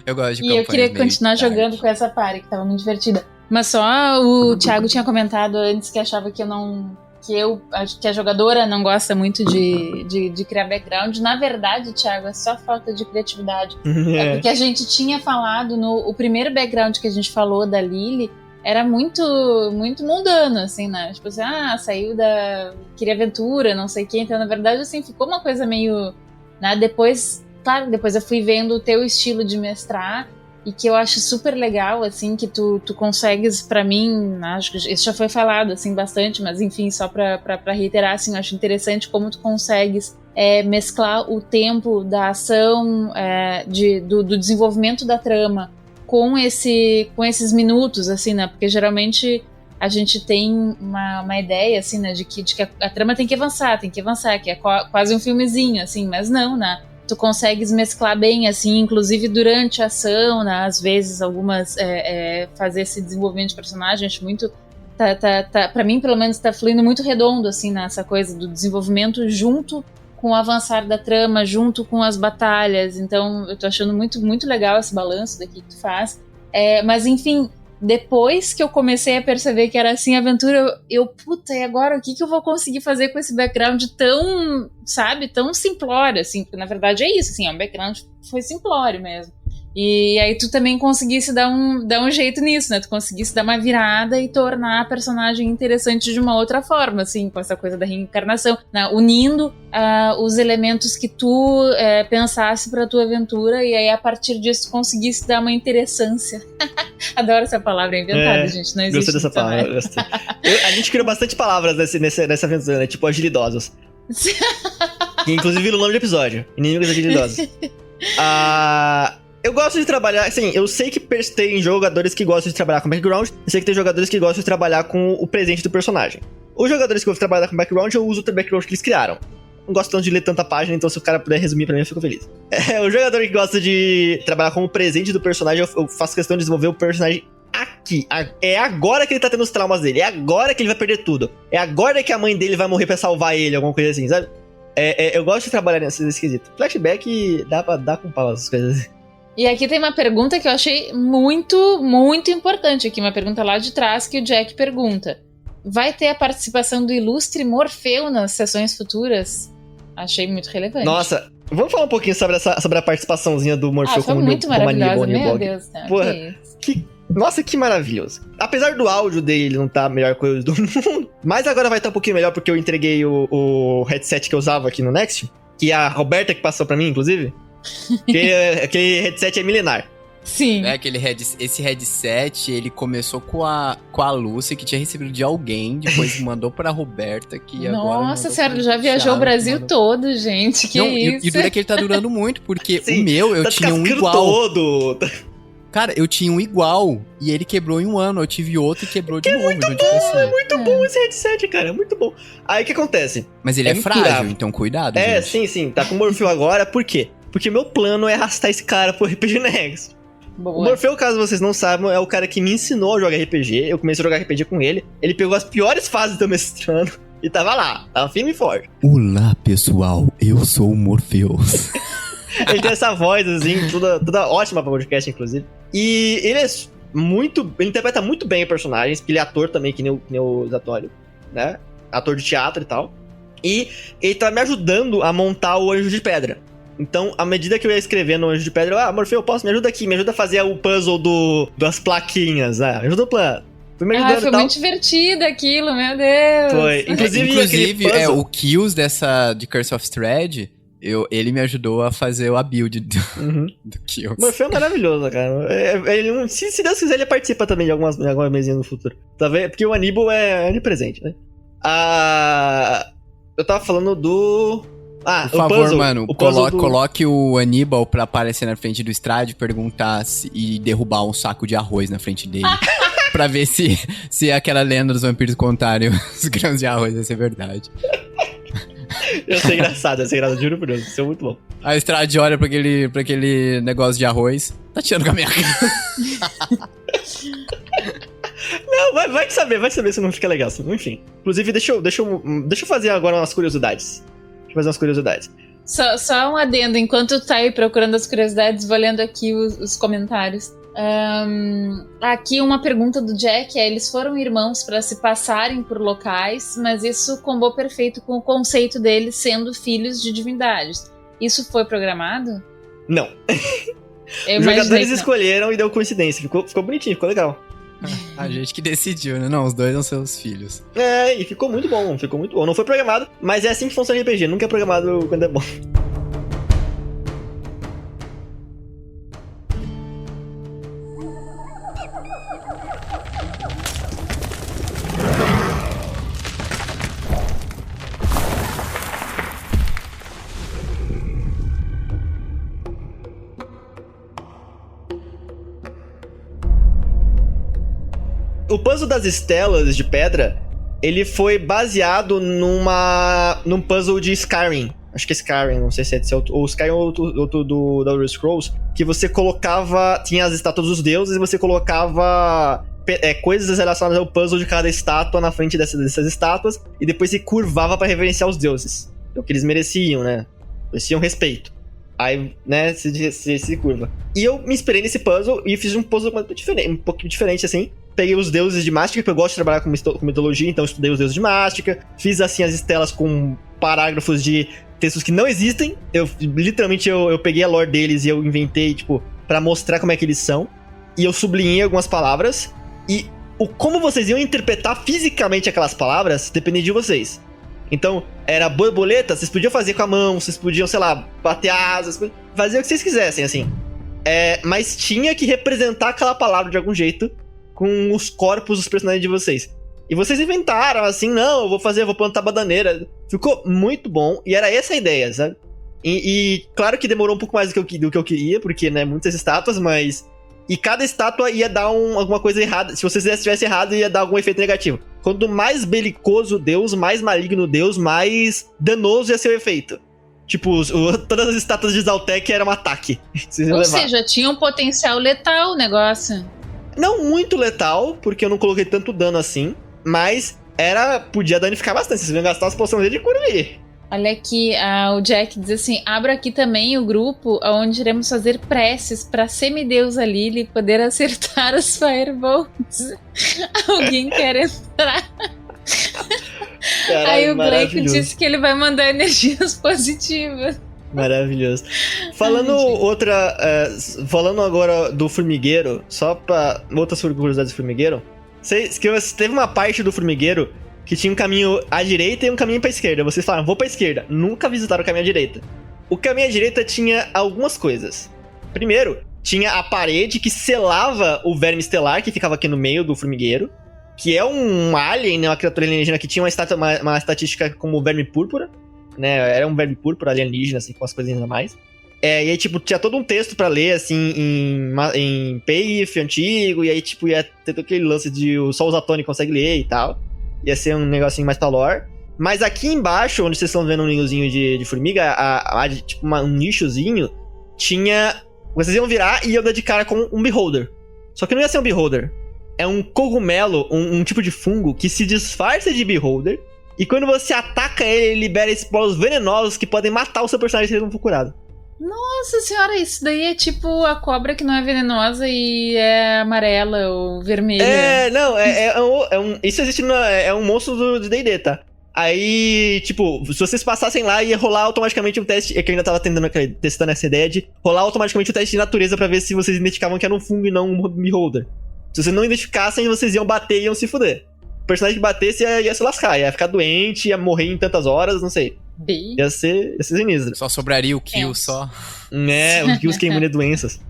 Eu gosto de campanhas. E eu queria continuar jogando com essa party, que tava muito divertida. Mas só o Thiago tinha comentado antes que achava que que a jogadora não gosta muito de criar background. Na verdade, Thiago, é só falta de criatividade. É porque a gente tinha falado o primeiro background que a gente falou da Lily era muito, muito mundano, assim, né? Tipo assim, saiu queria aventura, não sei o quê. Então, na verdade, assim, ficou uma coisa meio... Né? Depois eu fui vendo o teu estilo de mestrar e que eu acho super legal, assim, que tu consegues, pra mim, acho que isso já foi falado, assim, bastante, mas enfim, só pra reiterar, assim, eu acho interessante como tu consegues mesclar o tempo da ação, do desenvolvimento da trama com esses minutos, assim, né, porque geralmente a gente tem uma ideia, assim, né, de que a trama tem que avançar, que é quase um filmezinho, assim, mas não, né. Tu consegues mesclar bem, assim, inclusive durante a ação, né? Às vezes algumas fazer esse desenvolvimento de personagem, acho muito... pra mim, pelo menos, tá fluindo muito redondo, assim, nessa coisa do desenvolvimento junto com o avançar da trama, junto com as batalhas. Então, eu tô achando muito, muito legal esse balanço daqui que tu faz. Mas, enfim... Depois que eu comecei a perceber que era assim a aventura, puta, e agora o que eu vou conseguir fazer com esse background tão, sabe, tão simplório, assim, porque na verdade é isso, assim, um background foi simplório mesmo. E aí tu também conseguisse dar um jeito nisso, né, tu conseguisse dar uma virada e tornar a personagem interessante de uma outra forma, assim, com essa coisa da reencarnação, né, unindo os elementos que tu pensasse pra tua aventura e aí a partir disso tu conseguisse dar uma interessância. Adoro essa palavra, é inventada, gente, não existe. Gostei dessa palavra, gostei. A gente criou bastante palavras nessa aventura, né, tipo agilidosos. Que inclusive vira o nome do episódio, Inimigos Agilidosos. Eu gosto de trabalhar, assim, eu sei que tem jogadores que gostam de trabalhar com background, eu sei que tem jogadores que gostam de trabalhar com o presente do personagem. Os jogadores que gostam de trabalhar com background, eu uso o background que eles criaram. Não gosto tanto de ler tanta página, então se o cara puder resumir pra mim, eu fico feliz. O jogador que gosta de trabalhar com o presente do personagem, eu faço questão de desenvolver o personagem aqui. É agora que ele tá tendo os traumas dele, é agora que ele vai perder tudo. É agora que a mãe dele vai morrer pra salvar ele, alguma coisa assim, sabe? Eu gosto de trabalhar nesse esquisito. Flashback dá pra dar com pau essas coisas. E aqui tem uma pergunta que eu achei muito, muito importante aqui, uma pergunta lá de trás que o Jack pergunta. Vai ter a participação do ilustre Morfeu nas sessões futuras? Achei muito relevante. Nossa, vamos falar um pouquinho sobre a participaçãozinha do Morfeu como muito maravilhosa, meu Deus. Não, porra, nossa, que maravilhoso. Apesar do áudio dele não tá a melhor coisa do mundo, mas agora vai estar um pouquinho melhor porque eu entreguei o headset que eu usava aqui no Next, que a Roberta que passou pra mim, inclusive. Aquele headset é milenar. Sim. É, esse headset, ele começou com a Lúcia, que tinha recebido de alguém, depois mandou pra Roberta, que agora... Nossa senhora, ele já viajou o Brasil todo, gente, que não, isso? E dura que ele tá durando muito, porque Sim, o meu, eu tá tinha um descascando igual. todo. Cara, eu tinha um igual, e ele quebrou em um ano, eu tive outro e quebrou de novo. Então, tipo assim, É muito bom esse headset, cara, é muito bom. Aí o que acontece? mas ele é frágil, incurável. então cuidado, É, gente. sim, tá com o Morfeu agora, por quê? Porque meu plano é arrastar esse cara pro RPG Next. O Boa. Morfeu, caso vocês não saibam, é o cara que me ensinou a jogar RPG. Eu comecei a jogar RPG com ele. Ele pegou as piores fases do mestrando e tava lá, tava firme e forte. Olá, pessoal, eu sou o Morpheus. Ele tem essa voz, assim, toda ótima pra podcast, inclusive. E ele é ele interpreta muito bem personagens, porque ele é ator também, que nem o Zatório, né? Ator de teatro e tal. E ele tá me ajudando a montar o Anjo de Pedra. Então, à medida que eu ia escrevendo o Anjo de Pedra, Morfeu, me ajuda aqui, me ajuda a fazer o puzzle das plaquinhas, ajuda o plano. Foi me ajudando Foi e tal. muito divertido aquilo, meu Deus. Foi. Inclusive aquele puzzle... o Kills de Curse of Thread, ele me ajudou a fazer a build do Kills. Morfeu é maravilhoso, cara. Se Deus quiser, ele participa também de algumas mesinhas no futuro. Tá vendo? Porque o Aníbal é onipresente, né? Eu tava falando do... Por favor, mano, coloque o Aníbal pra aparecer na frente do Strade, perguntar e derrubar um saco de arroz na frente dele. Pra ver se aquela lenda dos vampiros contarem os grãos de arroz vai ser verdade. Eu sei engraçado, juro por Deus, isso é muito bom. A Strade olha pra aquele negócio de arroz, tá tirando com a minha cara. Não, vai saber se não fica legal. Enfim. Inclusive, deixa eu fazer agora umas curiosidades. Só um adendo, enquanto tu tá aí procurando as curiosidades, vou lendo aqui os comentários. Aqui uma pergunta do Jack eles foram irmãos para se passarem por locais, mas isso combou perfeito com o conceito deles sendo filhos de divindades. Isso foi programado? Não. Os jogadores escolheram e deu coincidência. Ficou bonitinho, ficou legal. A gente que decidiu, né? Não, os dois são seus filhos. É, e ficou muito bom. Não foi programado, mas é assim que funciona o RPG. Nunca é programado quando é bom. O puzzle das estelas de pedra, ele foi baseado num puzzle de Skyrim. Acho que é Skyrim, não sei se é ou Skyrim ou outro do Elder Scrolls, que você colocava, tinha as estátuas dos deuses e você colocava coisas relacionadas ao puzzle de cada estátua na frente dessas estátuas e depois se curvava pra reverenciar os deuses. É o que eles mereciam, né? Mereciam respeito. Aí, né, se curva. E eu me inspirei nesse puzzle e fiz um puzzle um pouquinho diferente, assim. Peguei os deuses de Mástica, porque eu gosto de trabalhar com mitologia, então eu estudei os deuses de Mástica. Fiz, assim, as estelas com parágrafos de textos que não existem. Literalmente, eu peguei a lore deles e eu inventei, tipo, pra mostrar como é que eles são. E eu sublinhei algumas palavras. E como vocês iam interpretar fisicamente aquelas palavras, dependia de vocês. Então, era borboleta, vocês podiam fazer com a mão, vocês podiam, sei lá, bater asas, fazer o que vocês quisessem, assim. Mas tinha que representar aquela palavra de algum jeito com os corpos dos personagens de vocês. E vocês inventaram, assim, não, eu vou plantar bananeira. Ficou muito bom, e era essa a ideia, sabe? E claro que demorou um pouco mais do que eu queria, porque, né, muitas estátuas, mas... E cada estátua ia dar alguma coisa errada. Se você tivesse errado, ia dar algum efeito negativo. Quanto mais belicoso o deus, mais maligno o deus, mais danoso ia ser o efeito. Tipo, todas as estátuas de Zaltec eram um ataque. Ou seja, tinha um potencial letal o negócio. Não muito letal, porque eu não coloquei tanto dano assim. Mas podia danificar bastante. Vocês iam gastar as poções de cura aí. Olha aqui, o Jack diz assim: abra aqui também o grupo onde iremos fazer preces pra semideusa Lily poder acertar as firebolts. Alguém quer entrar? Caralho, aí o Blake disse que ele vai mandar energias positivas. Maravilhoso. Falando agora do formigueiro, só pra outras curiosidades do formigueiro. Teve uma parte do formigueiro que tinha um caminho à direita e um caminho pra esquerda. Vocês falaram, vou pra esquerda. Nunca visitaram o caminho à direita. O caminho à direita tinha algumas coisas. Primeiro, tinha a parede que selava o verme estelar que ficava aqui no meio do formigueiro, que é um alien, né, uma criatura alienígena que tinha uma estatística como verme púrpura, né, era um verme púrpura alienígena, assim, com as coisinhas a mais. E aí, tipo, tinha todo um texto pra ler, assim, em PIF antigo, e aí, tipo, ia ter todo aquele lance de só o Zatoni consegue ler e tal. Ia ser um negocinho mais pra lore. Mas aqui embaixo, onde vocês estão vendo um ninhozinho de formiga, tipo, um nichozinho, tinha... Vocês iam virar e iam dar de cara com um beholder. Só que não ia ser um beholder. É um cogumelo, um tipo de fungo que se disfarça de beholder. E quando você ataca ele libera esporos venenosos que podem matar o seu personagem se ele não for curado. Nossa senhora, isso daí é tipo a cobra que não é venenosa e é amarela ou vermelha. Não, isso existe é um monstro do D&D, tá? Aí, tipo, se vocês passassem lá, ia rolar automaticamente um teste. É que eu ainda tava testando essa ideia de rolar automaticamente o teste de natureza pra ver se vocês identificavam que era um fungo e não um beholder. Se vocês não identificassem, vocês iam bater e iam se fuder. O personagem que batesse ia se lascar, ia ficar doente, ia morrer em tantas horas, não sei. Ia ser sinistro. Só sobraria o kill, só. Os kills que imunam doenças.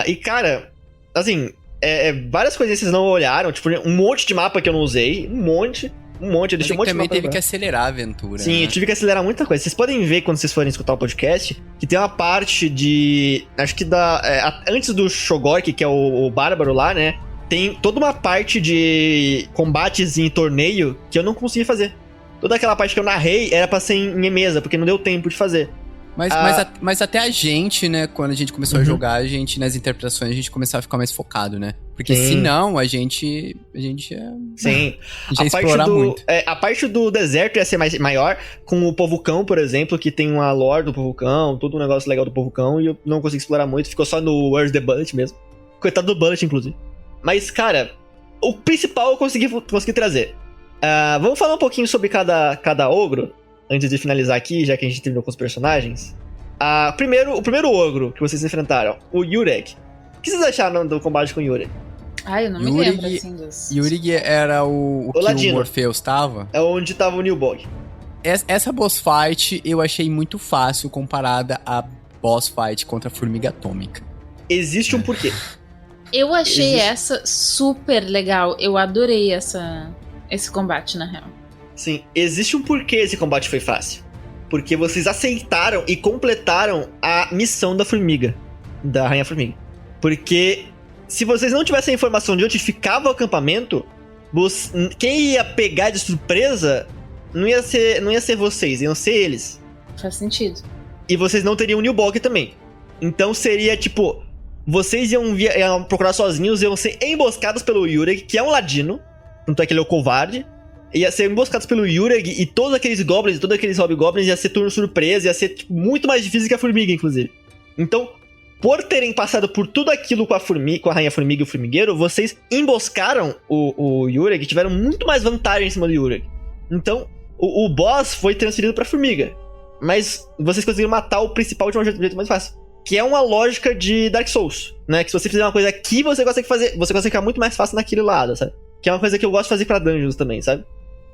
E, cara, assim, várias coisas que vocês não olharam, tipo, um monte de mapa que eu não usei, um monte. Eu deixei um monte de também mapa teve que acelerar a aventura. Sim, né? Eu tive que acelerar muita coisa. Vocês podem ver quando vocês forem escutar o podcast que tem uma parte de... Acho que antes do Shogork, que é o bárbaro lá, né? Tem toda uma parte de combates em torneio que eu não consegui fazer. Toda aquela parte que eu narrei era pra ser em mesa, porque não deu tempo de fazer. Mas até a gente, né, quando a gente começou a jogar, a gente, nas interpretações, a gente começava a ficar mais focado, né? Porque senão, a gente Sim. ia explorar muito. A parte do deserto ia ser maior, com o Povo Cão, por exemplo, que tem uma lore do Povo Cão, todo um negócio legal do Povo Cão, e eu não consegui explorar muito, ficou só no Where's the Bullet mesmo. Coitado do Bullet, inclusive. Mas, cara, o principal eu consegui trazer. Vamos falar um pouquinho sobre cada ogro, antes de finalizar aqui, já que a gente terminou com os personagens. O primeiro ogro que vocês enfrentaram, o Yureg. O que vocês acharam do combate com o Yureg? Eu não me lembro, assim, dos... Yureg era o que Ladino. o Morpheus tava? É onde tava o Nilbog. Essa boss fight eu achei muito fácil comparada à boss fight contra a Formiga Atômica. Existe um porquê. Eu achei essa super legal. Eu adorei esse combate, na real. Sim, existe um porquê esse combate foi fácil. Porque vocês aceitaram e completaram a missão da formiga. Da Rainha Formiga. Porque se vocês não tivessem a informação de onde ficava o acampamento, quem ia pegar de surpresa não ia ser vocês, iam ser eles. Faz sentido. E vocês não teriam o Nilbog também. Então seria tipo... Vocês iam procurar sozinhos, iam ser emboscados pelo Yureg, que é um ladino. Tanto é que ele é o covarde. Ia ser emboscados pelo Yureg e todos aqueles goblins, todos aqueles hobgoblins, ia ser turno surpresa, ia ser tipo, muito mais difícil que a formiga, inclusive. Então, por terem passado por tudo aquilo com a Rainha Formiga e o Formigueiro, vocês emboscaram o Yureg e tiveram muito mais vantagem em cima do Yureg. Então, o boss foi transferido pra Formiga. Mas vocês conseguiram matar o principal de um jeito mais fácil. Que é uma lógica de Dark Souls, né? Que se você fizer uma coisa aqui, você consegue ficar muito mais fácil naquele lado, sabe? Que é uma coisa que eu gosto de fazer pra dungeons também, sabe?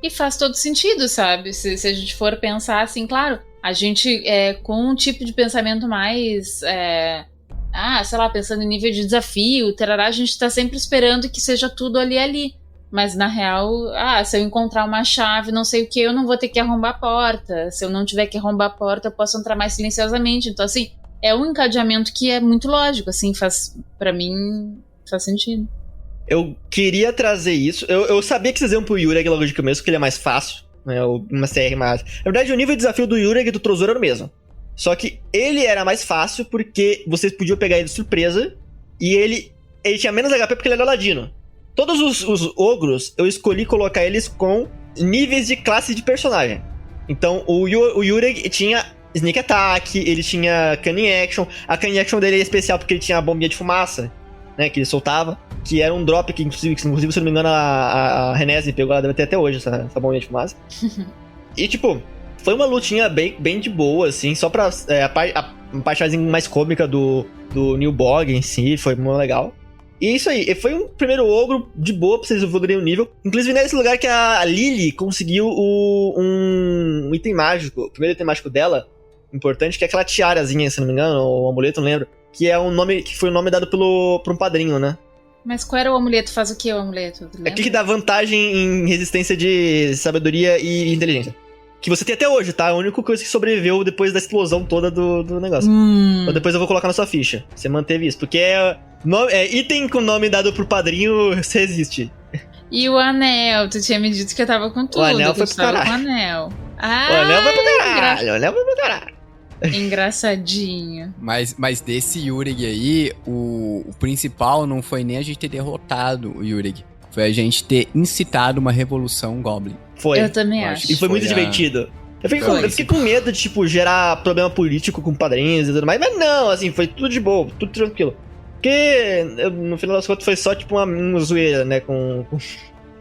E faz todo sentido, sabe? Se a gente for pensar assim, claro, a gente com um tipo de pensamento mais... sei lá, pensando em nível de desafio, tarará, a gente tá sempre esperando que seja tudo ali. Mas na real, se eu encontrar uma chave, não sei o que, eu não vou ter que arrombar a porta. Se eu não tiver que arrombar a porta, eu posso entrar mais silenciosamente. Então, assim, é um encadeamento que é muito lógico, assim, pra mim, faz sentido. Eu queria trazer isso. Eu sabia que vocês iam pro Yureg logo de começo, porque ele é mais fácil, né? Uma CR mais... Na verdade, o nível de desafio do Yureg e do Trozor era o mesmo. Só que ele era mais fácil porque vocês podiam pegar ele de surpresa e ele tinha menos HP porque ele era ladino. Todos os ogros, eu escolhi colocar eles com níveis de classe de personagem. Então, o Yureg tinha Sneak Attack, ele tinha Cunning Action. A Cunning Action dele é especial porque ele tinha a bombinha de fumaça, né, que ele soltava, que era um drop que, inclusive, se não me engano, a Renese pegou, ela deve ter até hoje essa bombinha de fumaça. E, tipo, foi uma lutinha bem de boa, assim, só pra... a parte mais cômica do Nilbog em si, foi muito legal. E é isso aí, foi um primeiro ogro de boa pra vocês evoluírem o nível. Inclusive nesse lugar que a Lily conseguiu um item mágico, o primeiro item mágico dela, importante, que é aquela tiarazinha, se não me engano, ou o amuleto, não lembro. Que é um nome, que foi o nome dado por um padrinho, né? Mas qual era o amuleto? Faz o que o amuleto? Tu É lembra? aquele que dá vantagem em resistência de sabedoria e inteligência. Que você tem até hoje, tá? É a única coisa que sobreviveu depois da explosão toda do negócio. Então depois eu vou colocar na sua ficha. Você manteve isso. Porque item com nome dado pro padrinho, você resiste. E o anel? Tu tinha me dito que eu tava com tudo. O anel que foi tu pro tava caralho. com o anel. O anel vai pro caralho, o anel vai pro caralho. Engraçadinho. Mas desse Yurig aí, o principal não foi nem a gente ter derrotado o Yurig. Foi a gente ter incitado uma revolução Goblin. Foi. Eu também Eu acho. E foi muito Foi a- divertido. Eu Foi. fiquei com medo de, tipo, gerar problema político com padrinhos e tudo mais. Mas não, assim, foi tudo de boa, tudo tranquilo. Porque, no final das contas, foi só, tipo, uma zoeira, né,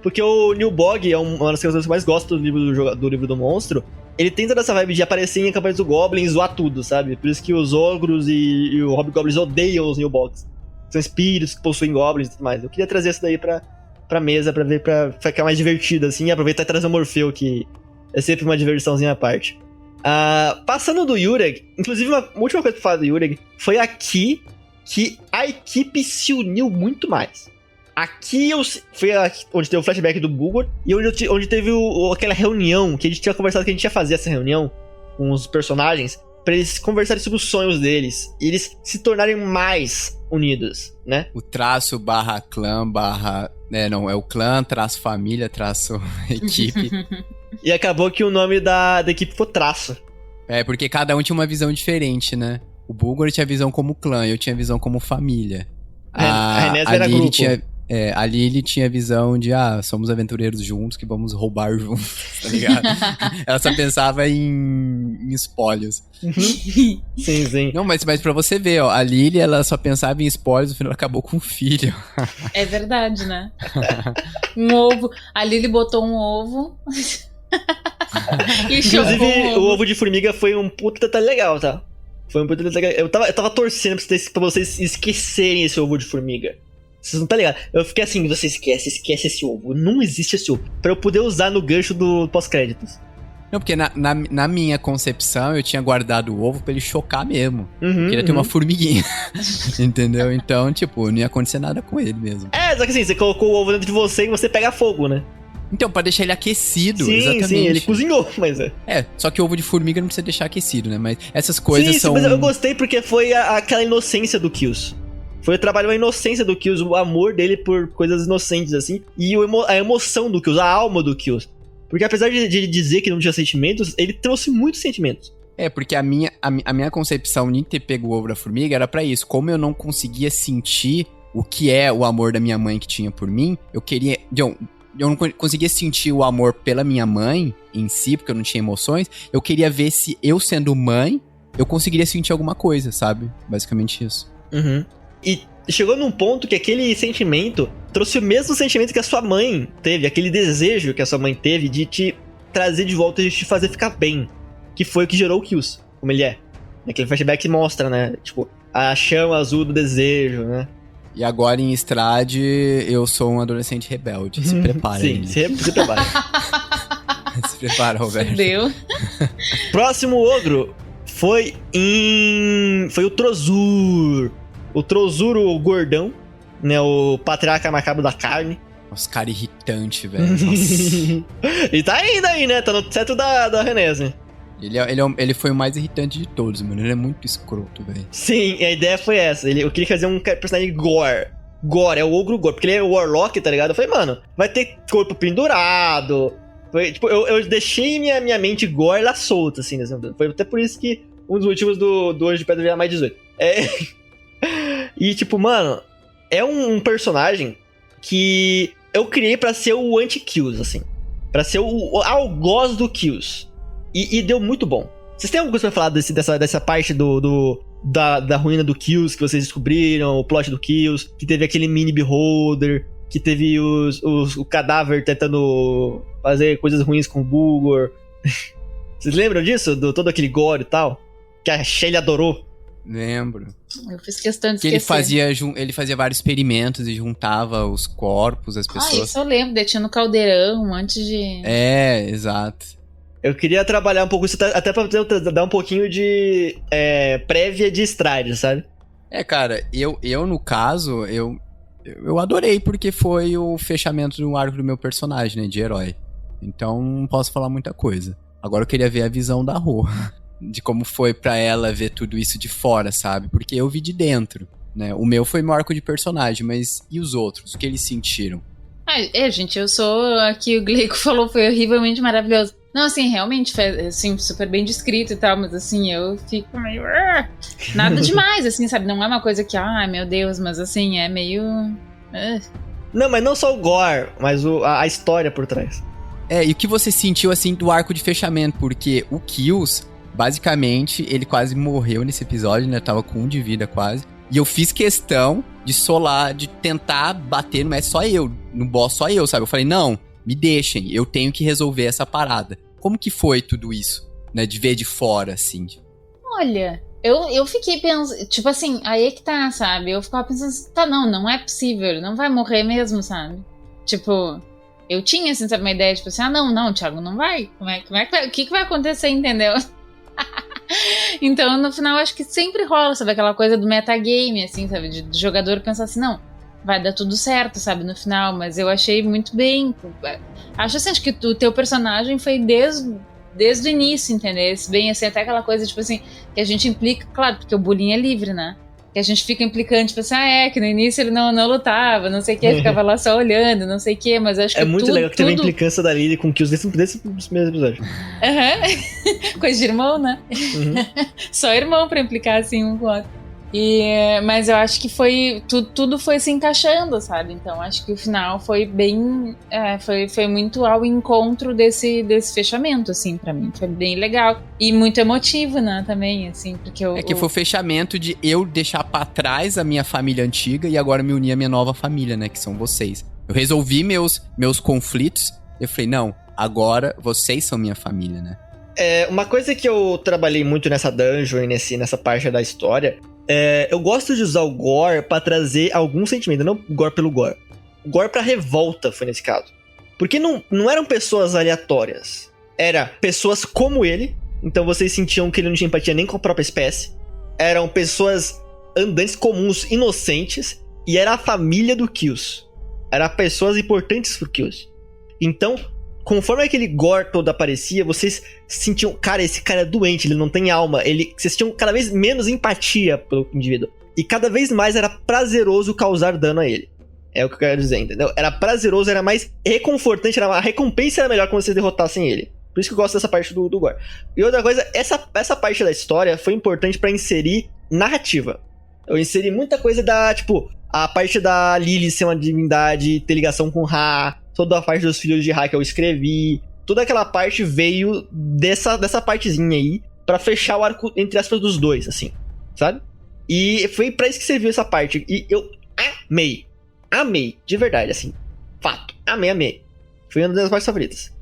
Porque o Neil Bog é uma das coisas que eu mais gosto do livro do monstro. Ele tem toda essa vibe de aparecer em campanhas do Goblin e zoar tudo, sabe? Por isso que os ogros e o Hobgoblins odeiam os Neil Bogs. São espíritos que possuem goblins e tudo mais. Eu queria trazer isso daí pra mesa, pra ficar mais divertido, assim, e aproveitar e trazer o Morfeu, que é sempre uma diversãozinha à parte. Passando do Yurig, inclusive uma última coisa pra falar do Yurig, foi aqui que a equipe se uniu muito mais. Aqui foi onde teve o flashback do Bulgor e onde teve aquela reunião que a gente tinha conversado que a gente ia fazer essa reunião com os personagens pra eles conversarem sobre os sonhos deles e eles se tornarem mais unidos, né? O traço barra clã barra... é o clã, traço família, traço equipe. E acabou que o nome da equipe foi Traço. Porque cada um tinha uma visão diferente, né? O Bulgor tinha visão como clã, eu tinha visão como família. A Renés era Lily grupo. a Lily tinha visão de, somos aventureiros juntos que vamos roubar juntos, tá ligado? Ela só pensava em espólios. Sim, sim. Não, mas pra você ver, ó, a Lily, ela só pensava em espólios, no final ela acabou com um filho. É verdade, né? Um ovo. A Lily botou um ovo. E chocou Inclusive, um o ovo de formiga foi um puta detalhe legal, tá? Foi um puta detalhe legal. Eu tava torcendo pra vocês esquecerem esse ovo de formiga. Vocês não tá ligado? Eu fiquei assim, você esquece esse ovo. Não existe esse ovo. Pra eu poder usar no gancho do pós-créditos. Não, porque na minha concepção, eu tinha guardado o ovo pra ele chocar mesmo. Queria ter uma formiguinha. Entendeu? Então, tipo, não ia acontecer nada com ele mesmo. Só que assim, você colocou o ovo dentro de você e você pega fogo, né? Então, pra deixar ele aquecido, Sim, exatamente. sim, ele cozinhou, mas só que o ovo de formiga não precisa deixar aquecido, né? Mas essas coisas sim, são... mas eu gostei porque foi aquela inocência do Kills. Foi o trabalho, a inocência do Kills, o amor dele por coisas inocentes, assim. E a emoção do Kills, a alma do Kills. Porque apesar de dizer que não tinha sentimentos, ele trouxe muitos sentimentos. Porque a minha concepção de ter pego o ovo da formiga era pra isso. Como eu não conseguia sentir o que é o amor da minha mãe que tinha por mim, eu queria... Eu não conseguia sentir o amor pela minha mãe em si, porque eu não tinha emoções. Eu queria ver se eu, sendo mãe, eu conseguiria sentir alguma coisa, sabe? Basicamente isso. E chegou num ponto que aquele sentimento trouxe o mesmo sentimento que a sua mãe teve, aquele desejo que a sua mãe teve de te trazer de volta e de te fazer ficar bem. Que foi o que gerou o Kills, como ele é. Aquele flashback mostra, né? Tipo, a chama azul do desejo, né? E agora em Estrade, eu sou um adolescente rebelde. Se prepara, Sim, se prepara. Se prepara, Roberto. Deu. Próximo ogro foi o Trozur. O Trozur, o gordão, né? O patriarca macabro da carne. Nossa, cara irritante, velho. Nossa. E tá ainda aí, né? Tá no teto da Renés, né? Ele foi o mais irritante de todos, mano. Ele é muito escroto, velho. Sim, a ideia foi essa. Eu queria fazer um personagem gore. Gore, é o ogro gore. Porque ele é o Warlock, tá ligado? Eu falei, mano, vai ter corpo pendurado. Foi, tipo, eu deixei minha mente gore lá solta, assim. Foi até por isso que um dos motivos do Anjo de Pedra virar mais 18. E, tipo, mano, é um personagem que eu criei pra ser o anti-Kills, assim. Pra ser o algoz do Kills. E deu muito bom. Vocês têm alguma coisa pra falar dessa parte da ruína do Kills que vocês descobriram, o plot do Kills, que teve aquele mini beholder, que teve o cadáver tentando fazer coisas ruins com o Bulgor. Vocês lembram disso? Todo aquele gore e tal? Que a Shelly adorou. Lembro. Eu fiz questão de Que esquecer. ele fazia vários experimentos e juntava os corpos, as pessoas. Isso eu lembro, daí tinha no caldeirão, um monte de... Exato. Eu queria trabalhar um pouco isso, até pra dar um pouquinho de prévia de Stride, sabe? Cara, eu no caso, eu adorei porque foi o fechamento do arco do meu personagem, né, de herói. Então não posso falar muita coisa. Agora eu queria ver a visão da Rô, de como foi pra ela ver tudo isso de fora, sabe? Porque eu vi de dentro, né? O meu foi meu arco de personagem, mas e os outros? O que eles sentiram? Gente, eu sou... Aqui o Gleico falou, foi horrivelmente maravilhoso. Não, assim, realmente foi assim, super bem descrito e tal, mas assim, eu fico meio... Nada demais, assim, sabe? Não é uma coisa que, ai meu Deus, mas assim, é meio... Não, mas não só o gore, mas a história por trás. E o que você sentiu, assim, do arco de fechamento? Porque o Kills, basicamente, ele quase morreu nesse episódio, né? Tava com 1 de vida quase. E eu fiz questão de solar, de tentar bater no mestre no boss só eu, sabe? Eu falei, não, me deixem, eu tenho que resolver essa parada. Como que foi tudo isso, né? De ver de fora, assim. Olha, eu fiquei pensando, tipo assim, aí é que tá, sabe? Eu ficava pensando assim, tá, não é possível, não vai morrer mesmo, sabe? Tipo... Eu tinha, assim, sabe, uma ideia, tipo assim, não, Thiago, não vai. Como é que vai? O que vai acontecer, entendeu? Então, no final, acho que sempre rola, sabe, aquela coisa do metagame, assim, sabe, de jogador pensar assim, não, vai dar tudo certo, sabe, no final, mas eu achei muito bem. Acho assim, acho que o teu personagem foi desde o início, entendeu? Bem, assim, até aquela coisa, tipo assim, que a gente implica, claro, porque o bullying é livre, né? Que a gente fica implicando, tipo assim, que no início ele não lutava, não sei o que, ficava lá só olhando, não sei o que, mas eu acho que muito legal que teve a implicância da Lily com Kills desse mesmo episódio. Coisa de irmão, né? Uhum. Só irmão pra implicar assim um com o outro. Mas eu acho que foi tudo foi se encaixando, sabe? Então acho que o final foi bem foi muito ao encontro desse fechamento, assim, pra mim foi bem legal e muito emotivo, né, também, assim, porque que foi o fechamento de eu deixar pra trás a minha família antiga e agora me unir à minha nova família, né, que são vocês. Eu resolvi meus conflitos, eu falei, não, agora vocês são minha família, né? Uma coisa que eu trabalhei muito nessa dungeon e nessa parte da história, eu gosto de usar o gore pra trazer algum sentimento, não gore pelo gore. Gore pra revolta foi nesse caso. Porque não eram pessoas aleatórias. Era pessoas como ele, então vocês sentiam que ele não tinha empatia nem com a própria espécie. Eram pessoas andantes comuns, inocentes, e era a família do Kills. Eram pessoas importantes pro Kills. Então, conforme aquele gore todo aparecia, vocês sentiam, cara, esse cara é doente, ele não tem alma. Vocês tinham cada vez menos empatia pelo indivíduo. E cada vez mais era prazeroso causar dano a ele. É o que eu quero dizer, entendeu? Era prazeroso, era mais reconfortante, a recompensa era melhor quando vocês derrotassem ele. Por isso que eu gosto dessa parte do gore. E outra coisa, essa parte da história foi importante pra inserir narrativa. Eu inseri muita coisa tipo, a parte da Lily ser uma divindade, ter ligação com Ra, toda a parte dos filhos de Ra que eu escrevi, toda aquela parte veio dessa partezinha aí, pra fechar o arco, entre aspas, dos dois, assim, sabe? E foi pra isso que serviu essa parte, e eu amei, de verdade, assim, fato, amei. Foi uma das partes favoritas.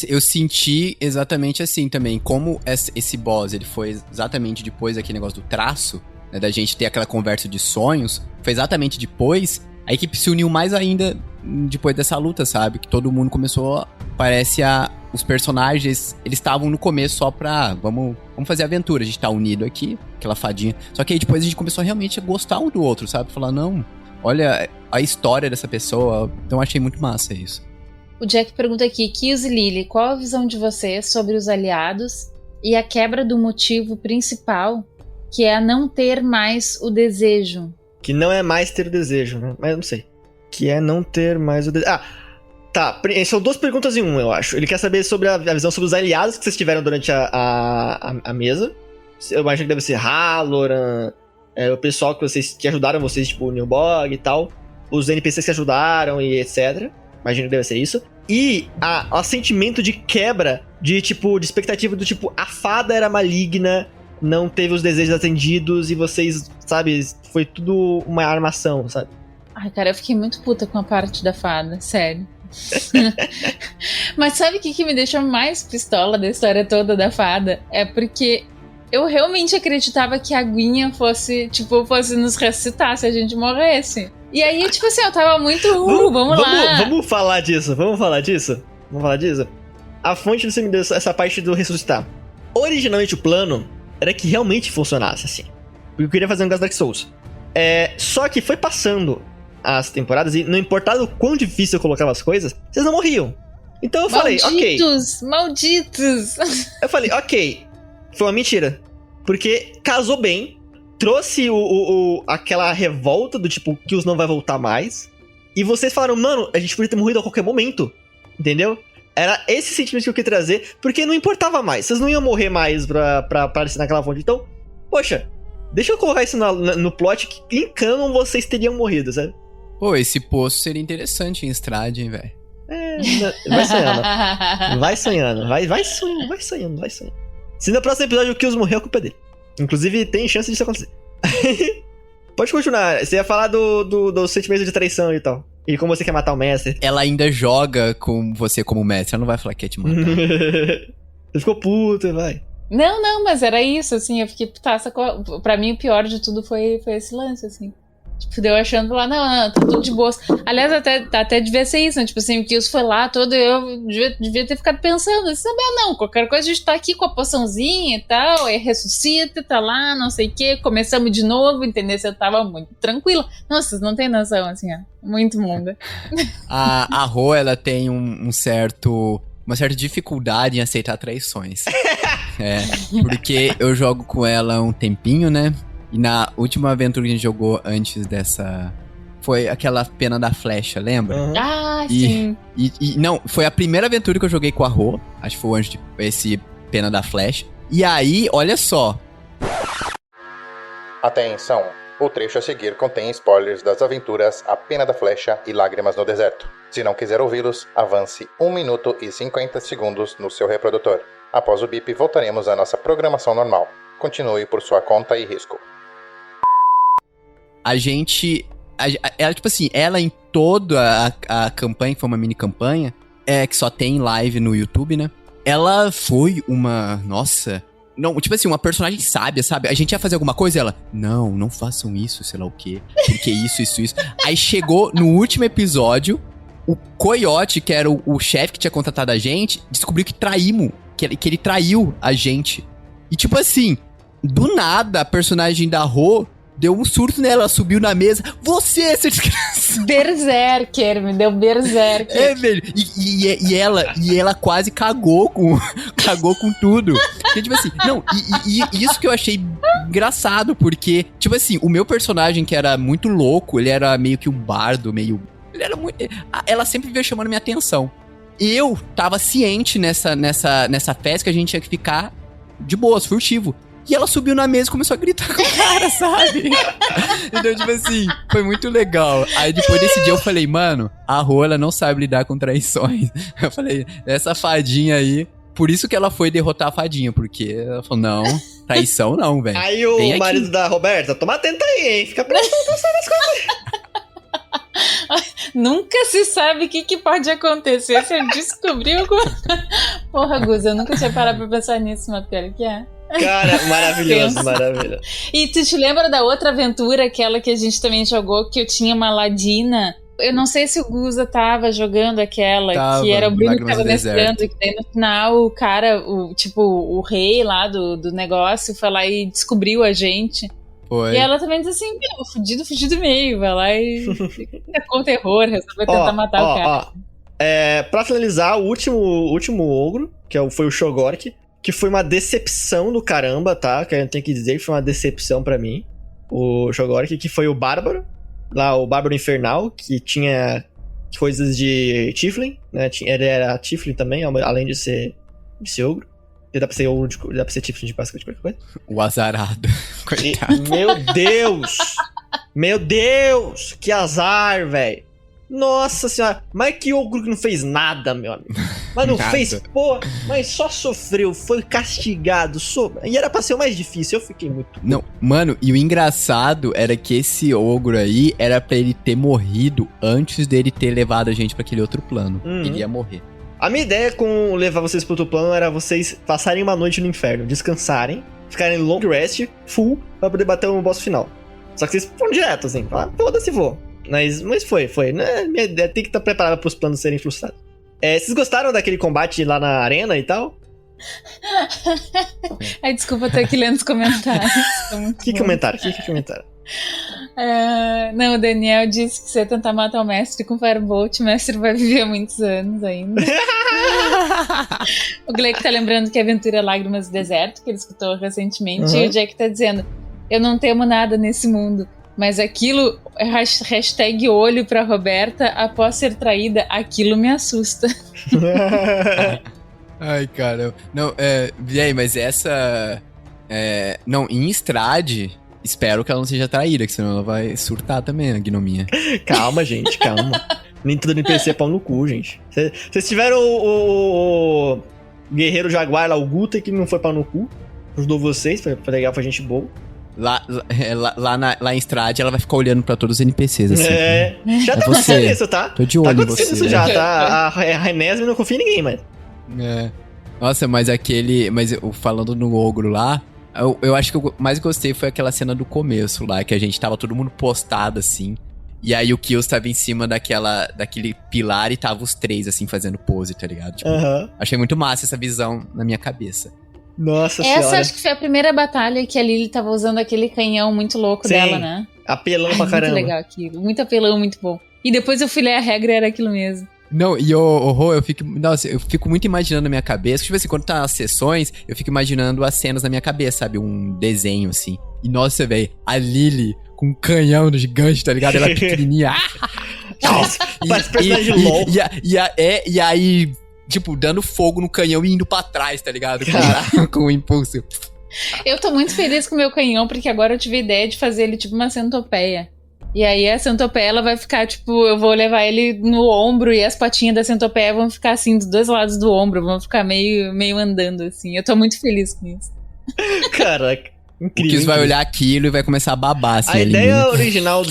Eu senti exatamente assim também, como esse boss, ele foi exatamente depois daquele negócio do traço, né, da gente ter aquela conversa de sonhos, foi exatamente depois. A equipe se uniu mais ainda depois dessa luta, sabe? Que todo mundo começou, os personagens, eles estavam no começo só pra, vamos fazer aventura, a gente tá unido aqui, aquela fadinha. Só que aí depois a gente começou realmente a gostar um do outro, sabe? Falar, não, olha a história dessa pessoa, então eu achei muito massa isso. O Jack pergunta aqui, Kills e Lily, qual a visão de vocês sobre os aliados e a quebra do motivo principal, que é a não ter mais o desejo? Que não é mais ter o desejo, né? Mas eu não sei. Que é não ter mais o desejo. Tá. São 2 perguntas em 1, eu acho. Ele quer saber sobre a visão sobre os aliados que vocês tiveram durante a mesa. Eu imagino que deve ser Halloran, o pessoal que ajudaram vocês, tipo o Nilbog e tal. Os NPCs que ajudaram e etc. Imagino que deve ser isso. E o sentimento de quebra de expectativa do tipo, a fada era maligna, não teve os desejos atendidos e vocês, sabe, foi tudo uma armação, sabe? Ai, cara, eu fiquei muito puta com a parte da fada, sério. Mas sabe o que me deixou mais pistola da história toda da fada? É porque Eu realmente acreditava que a aguinha fosse nos ressuscitar se a gente morresse. E aí, tipo assim, eu tava muito, vamos lá. Vamos falar disso. A fonte do semideus, essa parte do ressuscitar. Originalmente o plano era que realmente funcionasse assim. Porque eu queria fazer um Dark Souls. Só que foi passando as temporadas e não importava o quão difícil eu colocava as coisas, vocês não morriam. Então eu falei, ok. Malditos! Eu falei, ok. Foi uma mentira. Porque casou bem, trouxe aquela revolta do tipo, Kills não vai voltar mais. E vocês falaram, mano, a gente podia ter morrido a qualquer momento. Entendeu? Era esse sentimento que eu queria trazer, porque não importava mais. Vocês não iam morrer mais pra aparecer naquela fonte. Então, poxa, deixa eu colocar isso no plot que em canon vocês teriam morrido, sabe? Pô, esse poço seria interessante em Strade, hein, velho? Vai sonhando. Vai sonhando. Se no próximo episódio o Kills morrer, a culpa é dele. Inclusive, tem chance disso acontecer. Pode continuar. Você ia falar do sentimento de traição e tal. E como você quer matar o mestre. Ela ainda joga com você como mestre. Ela não vai falar que quer te matar. Você ficou puta, vai. Não, mas era isso, assim. Eu fiquei putaça. Pra mim, o pior de tudo foi esse lance, assim. Tipo, deu achando lá, não, tá tudo de boa. Aliás, até devia ser isso, né? Tipo assim, o Kills foi lá todo, eu devia ter ficado pensando, assim, não, qualquer coisa a gente tá aqui com a poçãozinha e tal, aí ressuscita, tá lá, não sei o quê, começamos de novo, entendeu? Eu tava muito tranquila. Nossa, vocês não tem noção, assim, ó, muito monga. A Rô, ela tem uma certa dificuldade em aceitar traições. Porque eu jogo com ela há um tempinho, né? E na última aventura que a gente jogou antes dessa... Foi aquela pena da flecha, lembra? Uhum. Ah, sim. Não, foi a primeira aventura que eu joguei com a Rô. Acho que foi antes de esse pena da flecha. E aí, olha só. Atenção! O trecho a seguir contém spoilers das aventuras A Pena da Flecha e Lágrimas no Deserto. Se não quiser ouvi-los, avance 1 minuto e 50 segundos no seu reprodutor. Após o bip, voltaremos à nossa programação normal. Continue por sua conta e risco. Ela, tipo assim, ela em toda a campanha, que foi uma mini campanha, que só tem live no YouTube, né? Ela foi nossa... Não, tipo assim, uma personagem sábia, sabe? A gente ia fazer alguma coisa e ela... Não façam isso, sei lá o quê. Porque isso. Aí chegou no último episódio, o Coyote, que era o chefe que tinha contratado a gente, descobriu que traímos. Que ele traiu a gente. E tipo assim, do nada, a personagem da Rô deu um surto nela, subiu na mesa. Você, essa desgraça! Berserker, me deu berserker. Velho. E ela quase cagou com tudo. Porque, tipo assim, e isso que eu achei engraçado, porque, tipo assim, o meu personagem, que era muito louco, ele era meio que um bardo, ele era muito... Ela sempre veio chamando minha atenção. Eu tava ciente nessa festa que a gente tinha que ficar de boas, furtivo. E ela subiu na mesa e começou a gritar com o cara, sabe? Então, tipo assim, foi muito legal. Aí depois desse dia eu falei, mano, a Rô, ela não sabe lidar com traições. Eu falei, essa fadinha aí... Por isso que ela foi derrotar a fadinha, porque ela falou, não, traição não, velho. Aí o marido da Roberta, toma atenta aí, hein? Fica prestando atenção nas coisas. Nunca se sabe o que pode acontecer se eu descobrir alguma... Porra, Gus, eu nunca tinha parado pra pensar nisso, mas pior que é. Cara, maravilhoso. E tu te lembra da outra aventura, aquela que a gente também jogou, que eu tinha uma ladina? Eu não sei se o Guza tava jogando aquela, que era o Bruno que tava mestrando, que daí no final o cara, o rei lá do negócio foi lá e descobriu a gente. Foi. E ela também diz assim, fudido meio, vai lá e com o terror, resolveu tentar matar o cara. Pra finalizar, o último ogro, que foi o Shogork, que foi uma decepção do caramba, tá? Que a gente tem que dizer que foi uma decepção pra mim. O Shogork, que foi o Bárbaro, lá o Bárbaro Infernal, que tinha coisas de Tiflin, né? Ele era Tiflin também, além de ser ogro. Dá pra ser ogro, dá pra ser Tiflin de basquete, qualquer coisa. O azarado. Coitado. Meu Deus! Que azar, velho! Nossa senhora! Mas que ogro que não fez nada, meu amigo! Mas não fez, pô! Mas só sofreu, foi castigado. E era pra ser o mais difícil, eu fiquei muito... Não, mano, e o engraçado era que esse ogro aí era pra ele ter morrido antes dele ter levado a gente pra aquele outro plano. Ele ia morrer. A minha ideia com levar vocês pro outro plano era vocês passarem uma noite no inferno, descansarem, ficarem long rest, full, pra poder bater o boss final. Só que vocês foram direto, assim, foda-se, vou. Mas foi. Né? Minha ideia tem que estar preparada pros planos serem frustrados. Vocês gostaram daquele combate lá na arena e tal? Ai, desculpa, eu tô aqui lendo os comentários. Que comentário? Não, o Daniel disse que se eu tentar matar o mestre com Firebolt, o mestre vai viver muitos anos ainda. O Gleick tá lembrando que a aventura é Lágrimas do Deserto, que ele escutou recentemente, e o Jack tá dizendo: eu não temo nada nesse mundo, mas aquilo, hashtag olho pra Roberta, após ser traída, aquilo me assusta. Ai, cara. Não, e aí, mas essa... não, em Strade, espero que ela não seja traída, que senão ela vai surtar também, a gnominha. Calma, gente, calma. Nem tudo NPC é pau no cu, gente. Vocês tiveram o Guerreiro Jaguar lá, o Guta, que não foi pau no cu. Ajudou vocês, foi legal, foi gente boa. Lá em Strade, ela vai ficar olhando pra todos os NPCs, assim. Já tá acontecendo isso, tá? Tô de olho tá em acontecendo você. isso já, tá? A Renesme não confia em ninguém, mas... Nossa, mas falando no ogro lá, eu acho que eu mais gostei foi aquela cena do começo lá, que a gente tava todo mundo postado, assim. E aí o Kills tava em cima daquele pilar e tava os três, assim, fazendo pose, tá ligado? Tipo, achei muito massa essa visão na minha cabeça. Nossa senhora. Essa acho que foi a primeira batalha que a Lily tava usando aquele canhão muito louco dela, né? Apelão pra caramba. Muito legal aquilo. Muito apelão, muito bom. E depois eu fui ler a regra e era aquilo mesmo. Não, e eu fico muito imaginando na minha cabeça. Tipo assim, quando tá nas sessões, eu fico imaginando as cenas na minha cabeça, sabe? Um desenho, assim. E nossa, velho, a Lily com um canhão no gigante, tá ligado? Ela pequenininha. Nossa, parece personagem de LOL. E aí, tipo, dando fogo no canhão e indo pra trás, tá ligado? Com o impulso. Eu tô muito feliz com o meu canhão, porque agora eu tive a ideia de fazer ele tipo uma centopeia. E aí a centopeia, ela vai ficar, tipo, eu vou levar ele no ombro e as patinhas da centopeia vão ficar assim, dos dois lados do ombro, vão ficar meio andando, assim. Eu tô muito feliz com isso. Caraca, incrível. O Kiss vai olhar aquilo e vai começar a babar, assim. A ideia original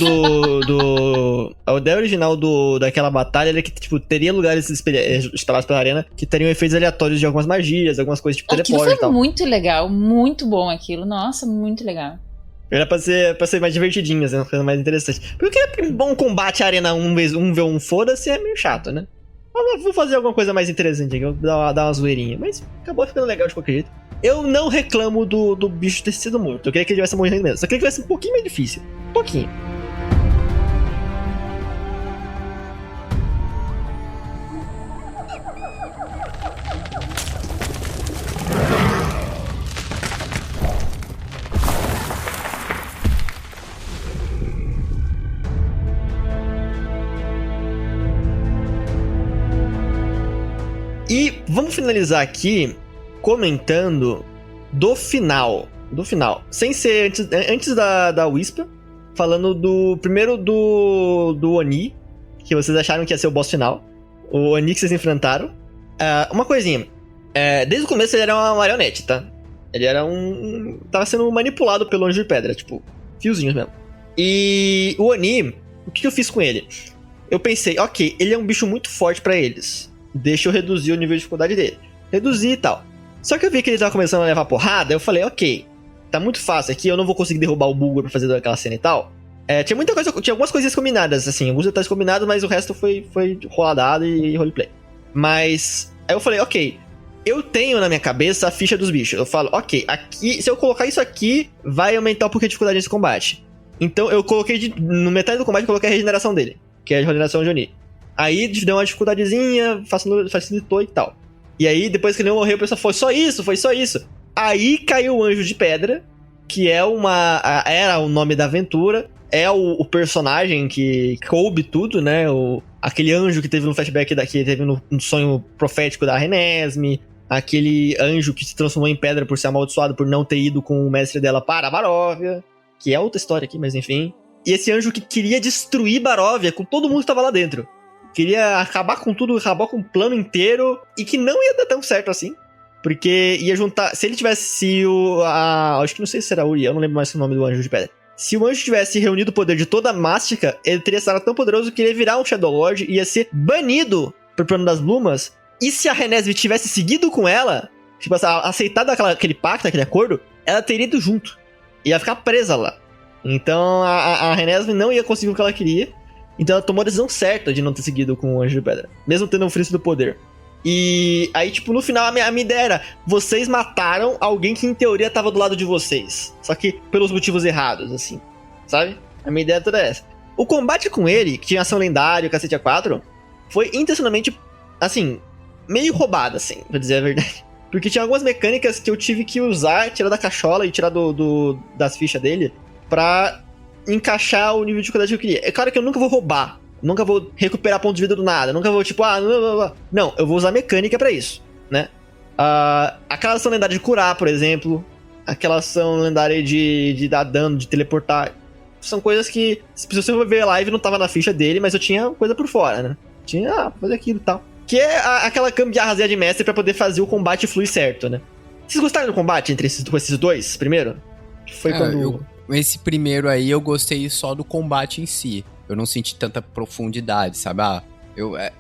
a ideia original daquela batalha era que, tipo, teria lugares espalhados pela arena que teriam efeitos aleatórios de algumas magias, algumas coisas tipo teleporte e tal. Aquilo foi muito legal, muito bom aquilo. Nossa, muito legal. Era pra ser mais divertidinho, assim, uma coisa mais interessante. Porque um bom combate à arena 1v1 foda-se é meio chato, né? Mas vou fazer alguma coisa mais interessante aqui, vou dar uma zoeirinha. Mas acabou ficando legal de qualquer jeito. Eu não reclamo do bicho ter sido morto. Eu queria que ele tivesse morrido mesmo. Só queria que tivesse um pouquinho mais difícil. Um pouquinho. E vamos finalizar aqui comentando do final. Sem ser antes da Whisper. Falando primeiro do Oni, que vocês acharam que ia ser o boss final. O Oni que vocês enfrentaram. Uma coisinha. Desde o começo ele era uma marionete, tá? Ele era tava sendo manipulado pelo Anjo de Pedra, tipo, fiozinhos mesmo. E o Oni, o que eu fiz com ele? Eu pensei, ok, ele é um bicho muito forte pra eles. Deixa eu reduzir o nível de dificuldade dele. Reduzi e tal. Só que eu vi que ele tava começando a levar porrada, eu falei, ok, tá muito fácil aqui, eu não vou conseguir derrubar o Bulgur pra fazer aquela cena e tal. Tinha algumas coisinhas combinadas, assim, alguns detalhes combinados, mas o resto foi roladado e roleplay. Mas, aí eu falei, ok, eu tenho na minha cabeça a ficha dos bichos. Eu falo, ok, aqui, se eu colocar isso aqui, vai aumentar um pouco a dificuldade desse combate. Então eu coloquei, no metade do combate, eu coloquei a regeneração dele, que é a regeneração de Oni. Aí deu uma dificuldadezinha, facilitou e tal. E aí, depois que ele morreu, o pessoal foi só isso. Aí caiu o Anjo de Pedra, que era o nome da aventura, é o personagem que coube tudo, né? Aquele anjo que teve no flashback, que teve no sonho profético da Renesme, aquele anjo que se transformou em pedra por ser amaldiçoado por não ter ido com o mestre dela para Baróvia, que é outra história aqui, mas enfim. E esse anjo que queria destruir Baróvia com todo mundo que tava lá dentro. Queria acabar com tudo, acabar com o plano inteiro, e que não ia dar tão certo assim. Porque ia juntar... Se ele tivesse acho que não sei se era Uri, eu não lembro mais o nome do Anjo de Pedra. Se o anjo tivesse reunido o poder de toda a Mástica, ele teria sido tão poderoso que ele ia virar um Shadow Lord e ia ser banido pro plano das Blumas. E se a Renesme tivesse seguido com ela, tipo, aceitado aquele pacto, aquele acordo, ela teria ido junto. Ia ficar presa lá. Então a Renesmee não ia conseguir o que ela queria. Então ela tomou a decisão certa de não ter seguido com o Anjo de Pedra. Mesmo tendo oferecido o poder. E aí, tipo, no final a minha ideia era: vocês mataram alguém que em teoria tava do lado de vocês. Só que pelos motivos errados, assim. Sabe? A minha ideia toda é essa. O combate com ele, que tinha ação lendária, o cacete A4, foi intencionalmente, assim, meio roubado, assim, pra dizer a verdade. Porque tinha algumas mecânicas que eu tive que usar, tirar da cachola e tirar das fichas dele, pra encaixar o nível de dificuldade que eu queria. É claro que eu nunca vou roubar. Nunca vou recuperar pontos de vida do nada. Nunca vou, tipo, não, eu vou usar mecânica pra isso, né? Aquela ação lendária de curar, por exemplo. Aquela ação lendária de dar dano, de teleportar. São coisas que, se você for ver a live, não tava na ficha dele, mas eu tinha coisa por fora, né? Tinha, fazer aquilo e tal. Que é aquela gambiarrazinha de mestre pra poder fazer o combate fluir certo, né? Vocês gostaram do combate com esses dois, primeiro? Que foi quando... Esse primeiro aí eu gostei só do combate em si. Eu não senti tanta profundidade, sabe?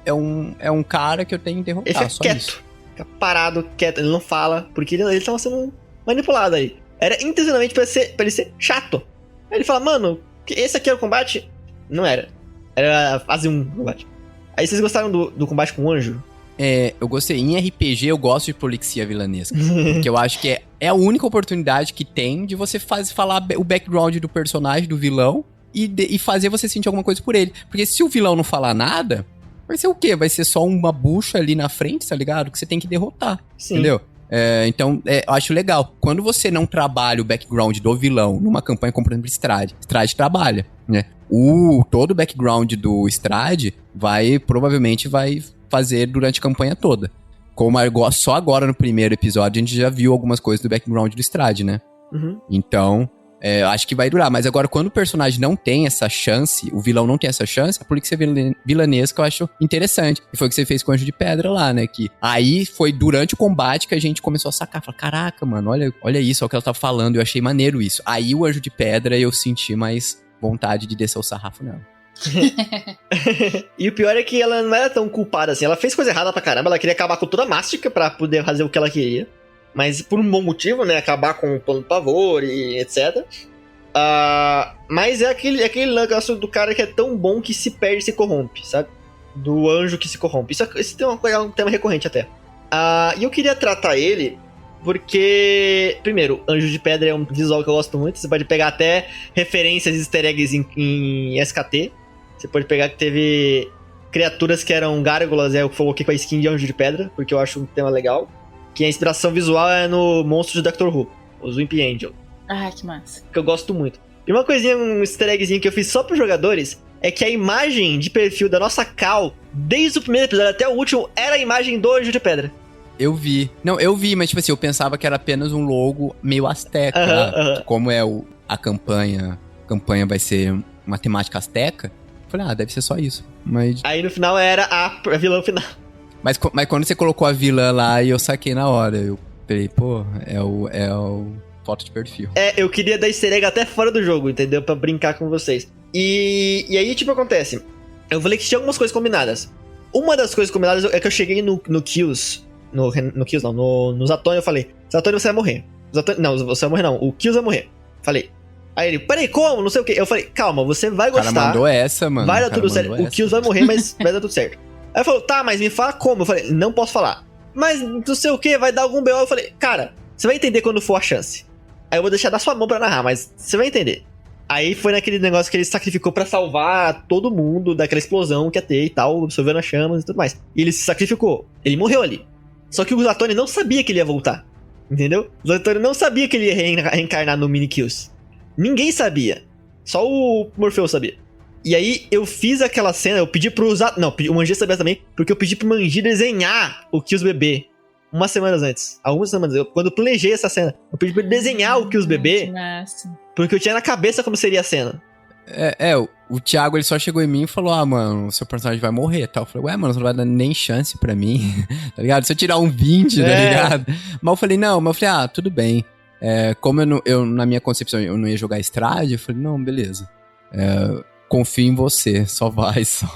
É um cara que eu tenho que derrotar, ele fica só quieto, isso. Fica parado, quieto, ele não fala, porque ele tava sendo manipulado aí. Era intencionalmente pra ele ser chato. Aí ele fala, mano, esse aqui era o combate? Não era. Era fase 1 do combate. Aí vocês gostaram do combate com o anjo? Eu gostei. Em RPG eu gosto de polixia vilanesca. Porque eu acho que é a única oportunidade que tem de você falar o background do personagem, do vilão, e fazer você sentir alguma coisa por ele. Porque se o vilão não falar nada, vai ser o quê? Vai ser só uma bucha ali na frente, tá ligado? Que você tem que derrotar. Sim. Entendeu? Então, eu acho legal. Quando você não trabalha o background do vilão numa campanha como, por exemplo, Strade trabalha, né? Todo o background do Strade provavelmente vai fazer durante a campanha toda. Como só agora no primeiro episódio a gente já viu algumas coisas do background do Strade, né? Uhum. Então, acho que vai durar. Mas agora, quando o personagem não tem essa chance, o vilão não tem essa chance, a polícia vilanesca eu acho interessante. E foi o que você fez com o Anjo de Pedra lá, né? Que aí foi durante o combate que a gente começou a sacar. Falar, caraca, mano, olha isso, olha o que ela tá falando. Eu achei maneiro isso. Aí o Anjo de Pedra eu senti mais vontade de descer o sarrafo nela. E o pior é que ela não era tão culpada assim. Ela fez coisa errada pra caramba. Ela queria acabar com toda a Mástica pra poder fazer o que ela queria. Mas por um bom motivo, né? Acabar com o plano do pavor e etc. Mas é aquele negócio do cara que é tão bom que se perde e se corrompe, sabe? Do anjo que se corrompe. Isso tem um tema recorrente até. E eu queria tratar ele porque, primeiro, Anjo de Pedra é um visual que eu gosto muito. Você pode pegar até referências easter eggs em SKT. Você pode pegar que teve criaturas que eram gárgulas, eu coloquei com a skin de Anjo de Pedra, porque eu acho um tema legal. Que a inspiração visual é no monstro de Dr. Who, os Wimpy Angel. Que massa. Que eu gosto muito. E uma coisinha, um easter eggzinho que eu fiz só pros jogadores, é que a imagem de perfil da nossa Cal, desde o primeiro episódio até o último, era a imagem do Anjo de Pedra. Eu vi, mas tipo assim, eu pensava que era apenas um logo meio asteca, como é a campanha vai ser uma temática asteca. Falei, deve ser só isso. Mas... Aí no final era a vilã final. Mas quando você colocou a vilã lá, eu saquei na hora. Eu falei, pô, é o foto de perfil. Eu queria dar easter egg até fora do jogo, entendeu? Pra brincar com vocês. E aí, tipo, acontece. Eu falei que tinha algumas coisas combinadas. Uma das coisas combinadas é que eu cheguei no Kills. No Zatoni eu falei, Zatoni você vai morrer. Não, você vai morrer não. O Kills vai morrer. Falei. Aí ele, peraí, como? Não sei o que. Eu falei, calma, você vai gostar. O cara mandou essa, mano. Vai dar tudo certo. O Kills vai morrer, mas vai dar tudo certo. Aí ele falou, tá, mas me fala como. Eu falei, não posso falar. Mas não sei o que, vai dar algum BO. Eu falei, cara, você vai entender quando for a chance. Aí eu vou deixar da sua mão pra narrar, mas você vai entender. Aí foi naquele negócio que ele sacrificou pra salvar todo mundo daquela explosão que ia ter e tal, absorvendo as chamas e tudo mais. E ele se sacrificou. Ele morreu ali. Só que o Zatoni não sabia que ele ia voltar. Entendeu? O Zatoni não sabia que ele ia reencarnar no Mini Kills. Ninguém sabia. Só o Morpheus sabia. E aí eu fiz aquela cena, eu pedi pro o Manji sabia também, porque eu pedi pro Manji desenhar o Kills bebê. Algumas semanas antes. Quando eu planejei essa cena, eu pedi pra ele desenhar o Kills bebê. Porque eu tinha na cabeça como seria a cena. O Thiago, ele só chegou em mim e falou, mano, o seu personagem vai morrer e tal. Eu falei, mano, você não vai dar nem chance pra mim, tá ligado? Se eu tirar um 20, tá ligado? Mas eu falei, tudo bem. Como eu, na minha concepção, eu não ia jogar Strade, eu falei, não, beleza. Confio em você, só vai, só.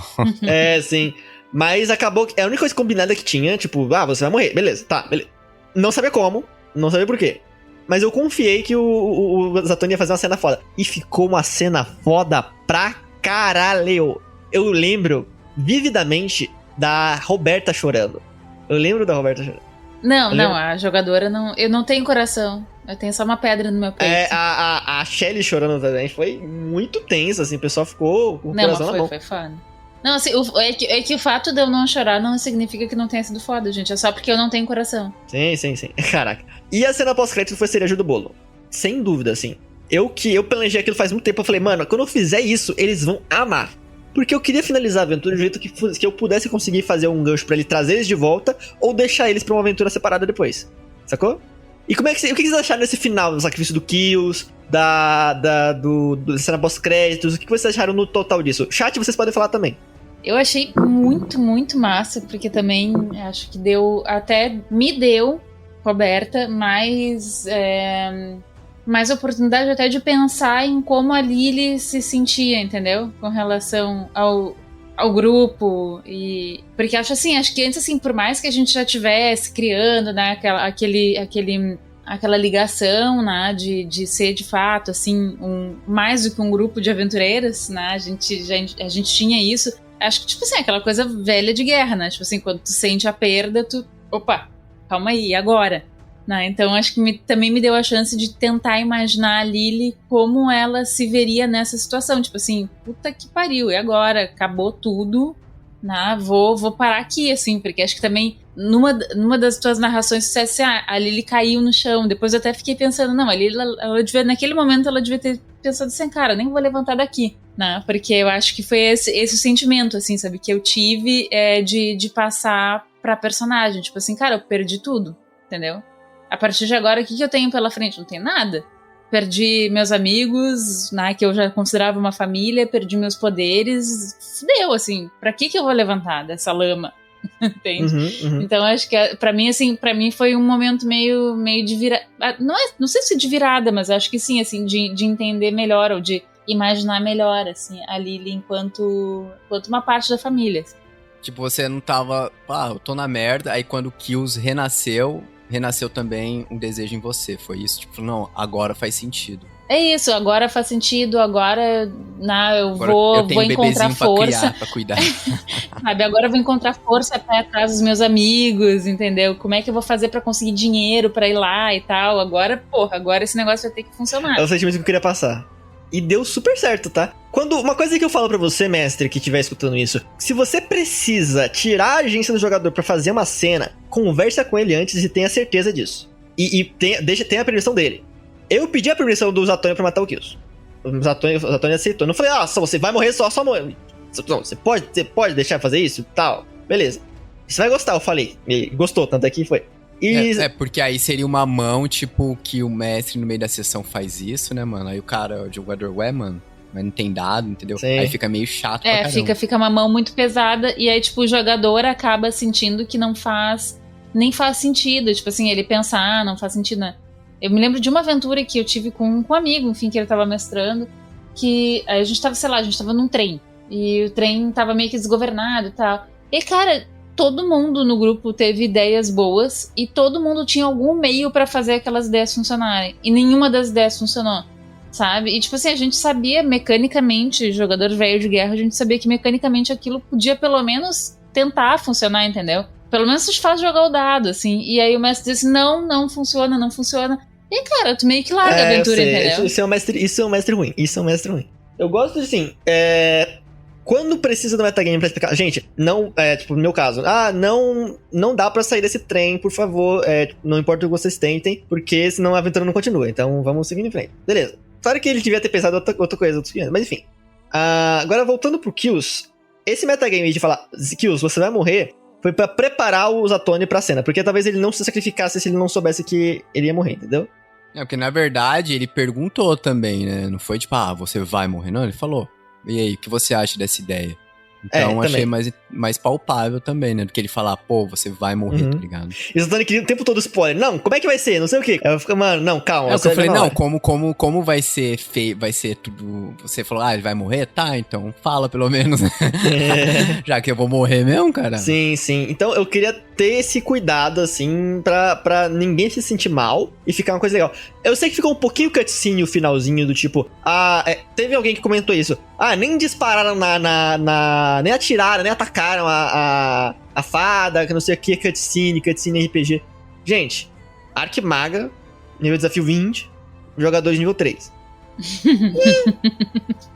Sim. Mas acabou que é a única coisa combinada que tinha, tipo, você vai morrer, beleza, tá, beleza. Não sabia como, não sabia por quê. mas eu confiei que o Zatoni ia fazer uma cena foda. E ficou uma cena foda pra caralho. Eu lembro vividamente da Roberta chorando. Eu lembro da Roberta chorando. Não, a jogadora não... Eu não tenho coração. Eu tenho só uma pedra no meu peito. A Shelly chorando também. Foi muito tenso, assim. O pessoal ficou com o coração na mão. Foi foda. Não, assim, é que o fato de eu não chorar não significa que não tenha sido foda, gente. É só porque eu não tenho coração. Sim. Caraca. E a cena pós-crédito foi a cereja do bolo. Sem dúvida, assim. Eu planejei aquilo faz muito tempo. Eu falei, mano, quando eu fizer isso, eles vão amar. Porque eu queria finalizar a aventura de um jeito que eu pudesse conseguir fazer um gancho pra ele trazer eles de volta ou deixar eles pra uma aventura separada depois. Sacou? E o que vocês acharam desse final, do sacrifício do Kills, do cena pós-créditos? O que vocês acharam no total disso? Chat, vocês podem falar também. Eu achei muito, muito massa, porque também acho que me deu, Roberta, mais oportunidade até de pensar em como a Lily se sentia, entendeu? Com relação ao grupo. Porque acho que antes, assim, por mais que a gente já tivesse criando, né, aquela ligação, né, de ser de fato, assim, mais do que um grupo de aventureiras, né, a gente tinha isso. Acho que, tipo assim, aquela coisa velha de guerra, né? Tipo assim, quando tu sente a perda, opa, calma aí, e agora? Né? Então, acho que também me deu a chance de tentar imaginar a Lily como ela se veria nessa situação. Tipo assim, puta que pariu, e agora? Acabou tudo, né? Vou parar aqui, assim, porque acho que também, numa das tuas narrações, você disse assim, a Lily caiu no chão. Depois eu até fiquei pensando, não, a Lily, naquele momento, ela devia ter pensado assim, cara, nem vou levantar daqui. Né? Porque eu acho que foi esse o sentimento, assim, sabe, que eu tive de passar pra personagem, tipo assim, cara, eu perdi tudo, entendeu? A partir de agora, o que eu tenho pela frente? Não tenho nada. Perdi meus amigos, né, que eu já considerava uma família, perdi meus poderes, fudeu, assim, pra que eu vou levantar dessa lama? Entende? Uhum. Então, acho que pra mim foi um momento meio de virada, não sei se de virada, mas acho que sim, assim, de entender melhor, ou de imaginar melhor, assim, a Lily enquanto uma parte da família. Tipo, você não tava, eu tô na merda, aí quando o Kills renasceu também um desejo em você, foi isso? Tipo, não, agora faz sentido. É isso, agora faz sentido, agora eu vou encontrar força. Pra cuidar. Sabe, agora eu vou encontrar força pra ir atrás dos meus amigos, entendeu? Como é que eu vou fazer pra conseguir dinheiro pra ir lá e tal? Agora esse negócio vai ter que funcionar. É o sentimento que eu queria passar. E deu super certo, tá? Uma coisa que eu falo pra você, mestre, que estiver escutando isso, se você precisa tirar a agência do jogador pra fazer uma cena, conversa com ele antes e tenha certeza disso. E tenha a permissão dele. Eu pedi a permissão do Zatoni pra matar o Kills. O Zatoni aceitou. Eu não falei, só você vai morrer, só morre. Não, você pode deixar fazer isso e tal. Beleza. Você vai gostar, eu falei. E gostou, tanto é que foi. Porque aí seria uma mão, tipo, que o mestre no meio da sessão faz isso, né, mano? Aí o jogador, mano, mas não tem dado, entendeu? Sim. Aí fica meio chato pra caramba. Fica uma mão muito pesada, e aí, tipo, o jogador acaba sentindo que nem faz sentido, tipo assim, ele pensa, não faz sentido, né? Eu me lembro de uma aventura que eu tive com um amigo, enfim, que ele tava mestrando, que a gente tava num trem, e o trem tava meio que desgovernado e tal. E, cara, todo mundo no grupo teve ideias boas e todo mundo tinha algum meio pra fazer aquelas ideias funcionarem. E nenhuma das ideias funcionou, sabe? E tipo assim, a gente sabia mecanicamente, jogador velho de guerra, a gente sabia que mecanicamente aquilo podia pelo menos tentar funcionar, entendeu? Pelo menos te faz jogar o dado, assim. E aí o mestre disse, não funciona. E cara, tu meio que larga a aventura, entendeu? Isso é um mestre ruim. Eu gosto de, assim, quando precisa do metagame pra explicar... Gente, não... tipo, no meu caso... não dá pra sair desse trem, por favor. Não importa o que vocês tentem, porque senão a aventura não continua. Então, vamos seguir em frente. Beleza. Claro que ele devia ter pensado outra coisa, mas enfim. Agora, voltando pro Kills... Esse metagame de falar... Kills, você vai morrer... Foi pra preparar o Zatoni pra cena. Porque talvez ele não se sacrificasse se ele não soubesse que ele ia morrer, entendeu? Porque na verdade ele perguntou também, né? Não foi tipo, você vai morrer, não? Ele falou... E aí, o que você acha dessa ideia? Então, achei mais palpável também, né? Do que ele falar, você vai morrer, tá ligado? E o Zatoni queria o tempo todo spoiler. Não, como é que vai ser? Não sei o quê. Eu fico, mano, não, calma. Eu falei, não, como vai ser feio, vai ser tudo... Você falou, ele vai morrer? Tá, então fala pelo menos. Já que eu vou morrer mesmo, cara. Sim. Então, eu queria ter esse cuidado, assim, pra ninguém se sentir mal e ficar uma coisa legal. Eu sei que ficou um pouquinho cutscene o finalzinho, do tipo... teve alguém que comentou isso. Nem dispararam nem atiraram, nem atacaram a fada, que não sei o que, cutscene RPG. Gente, Arquimaga, nível desafio 20, jogador de nível 3.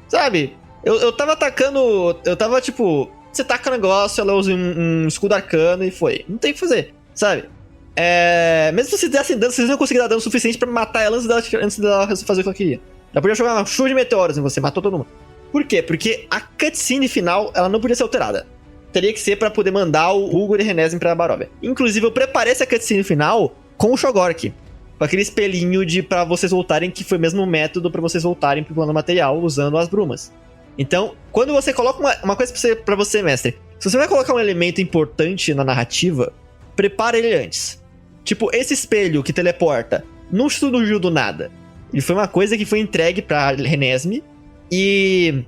Sabe? Eu tava atacando... Eu tava, tipo... Você taca o negócio, ela usa um escudo arcano e foi. Não tem o que fazer, sabe? Mesmo se vocês dessem dano, vocês não iam conseguir dar dano suficiente pra matar ela antes dela fazer o que ela queria. Ela podia jogar uma chuva de meteoros em você, matou todo mundo. Por quê? Porque a cutscene final, ela não podia ser alterada. Teria que ser pra poder mandar o Hugo e Renesem pra Baróvia. Inclusive, eu preparei essa cutscene final com o Shogork. Com aquele espelhinho pra vocês voltarem, que foi o mesmo método pra vocês voltarem pro plano material, usando as brumas. Então, quando você coloca uma coisa pra você, mestre, se você vai colocar um elemento importante na narrativa, prepara ele antes. Tipo, esse espelho que teleporta não surgiu do nada. Ele foi uma coisa que foi entregue pra Renesme, e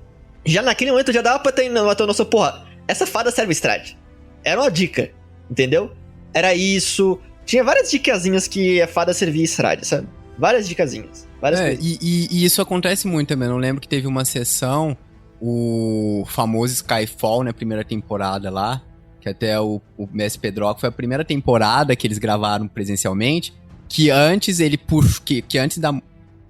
já naquele momento já dava pra ter noção, porra, essa fada serve Strahd. Era uma dica, entendeu? Era isso. Tinha várias dicasinhas que a fada servia Strahd, sabe? Várias dicasinhas. Várias coisas. E isso acontece muito também. Eu lembro que teve uma sessão... O famoso Skyfall, na primeira temporada lá, que até o Mestre Pedroca foi a primeira temporada que eles gravaram presencialmente, que antes ele puxou, que antes da...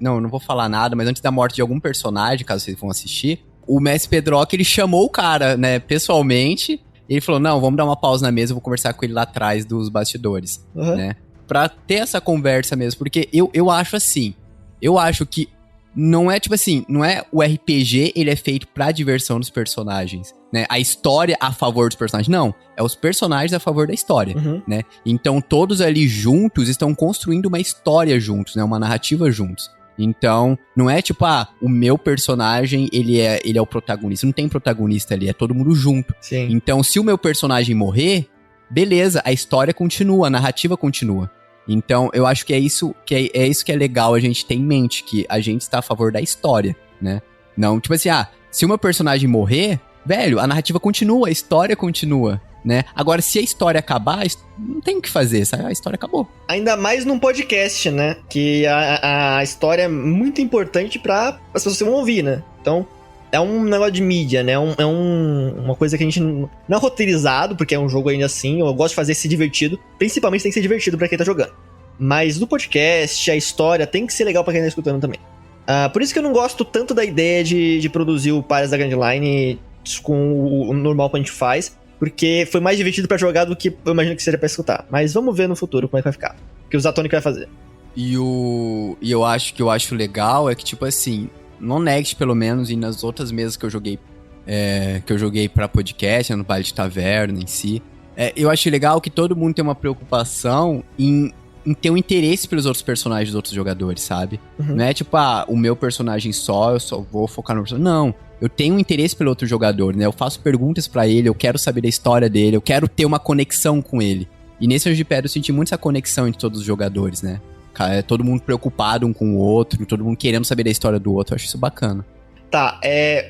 Não vou falar nada, mas antes da morte de algum personagem, caso vocês vão assistir, o Mestre Pedroca, ele chamou o cara, né, pessoalmente, e ele falou, não, vamos dar uma pausa na mesa, eu vou conversar com ele lá atrás dos bastidores, né, pra ter essa conversa mesmo, porque eu acho assim, eu acho que não é tipo assim, não é o RPG, ele é feito pra diversão dos personagens, né? A história a favor dos personagens, não. É os personagens a favor da história, né? Então todos ali juntos estão construindo uma história juntos, né? Uma narrativa juntos. Então, não é tipo, o meu personagem, ele é o protagonista. Não tem protagonista ali, é todo mundo junto. Sim. Então, se o meu personagem morrer, beleza, a história continua, a narrativa continua. Então, eu acho que é isso que é legal a gente ter em mente, que a gente está a favor da história, né? Não, tipo assim, se o meu personagem morrer, velho, a narrativa continua, a história continua, né? Agora, se a história acabar, não tem o que fazer, sabe? A história acabou. Ainda mais num podcast, né? Que a história é muito importante pra as pessoas que vão ouvir, né? Então, é um negócio de mídia, né? Uma coisa que a gente não é roteirizado, porque é um jogo ainda assim. Eu gosto de fazer se divertido. Principalmente tem que ser divertido pra quem tá jogando. Mas no podcast, a história tem que ser legal pra quem tá escutando também. Por isso que eu não gosto tanto da ideia de produzir o Piratas da Grand Line com o normal que a gente faz. Porque foi mais divertido pra jogar do que eu imagino que seria pra escutar. Mas vamos ver no futuro como é que vai ficar. O que o Zatonic vai fazer. E eu acho legal é que, tipo assim... No Next, pelo menos, e nas outras mesas que eu joguei pra podcast, no Baile de Taverna em si, eu acho legal que todo mundo tem uma preocupação em ter um interesse pelos outros personagens dos outros jogadores, sabe? Não é tipo, o meu personagem eu só vou focar no personagem. Não, eu tenho um interesse pelo outro jogador, né? Eu faço perguntas pra ele, eu quero saber da história dele, eu quero ter uma conexão com ele. E nesse Anjo de Pedra eu senti muito essa conexão entre todos os jogadores, né? Todo mundo preocupado um com o outro, todo mundo querendo saber da história do outro. Eu acho isso bacana. Tá,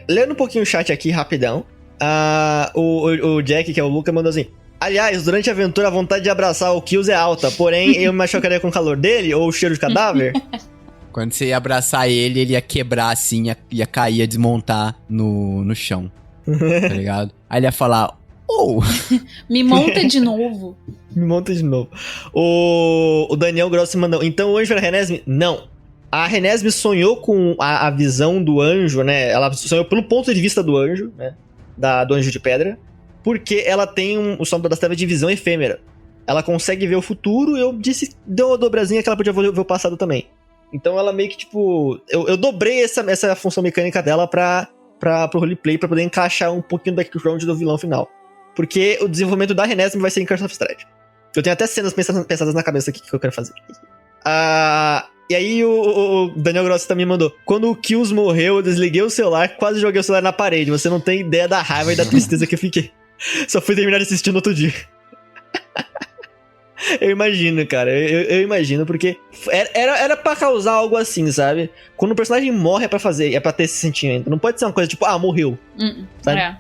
lendo um pouquinho o chat aqui, rapidão. O Jack, que é o Luca, mandou assim: aliás, durante a aventura a vontade de abraçar o Kills é alta, porém eu me machucaria com o calor dele ou o cheiro de cadáver? Quando você ia abraçar ele ia quebrar assim, ia cair, ia desmontar no chão. Tá ligado? Aí ele ia falar... Me monta de novo. Me monta de novo. O Daniel Grossi mandou: então o anjo era Renesme? Não. A Renesme sonhou com a visão do anjo, né? Ela sonhou pelo ponto de vista do anjo, né? Do anjo de pedra. Porque ela tem o Sombra das Trevas de visão efêmera. Ela consegue ver o futuro. Eu disse, deu uma dobrazinha que ela podia ver o passado também. Então ela meio que, tipo... Eu dobrei essa função mecânica dela pro roleplay, pra poder encaixar um pouquinho do background do vilão final. Porque o desenvolvimento da Renesme vai ser em Curse of Strahd. Eu tenho até cenas pensadas na cabeça aqui que eu quero fazer. E aí o Daniel Grossi também mandou: quando o Kills morreu, eu desliguei o celular, quase joguei o celular na parede. Você não tem ideia da raiva e da tristeza que eu fiquei. Só fui terminar de assistir no outro dia. Eu imagino, cara. Eu imagino, porque era pra causar algo assim, sabe? Quando o personagem morre é pra fazer, é pra ter esse sentimento. Não pode ser uma coisa tipo, morreu. Sabe?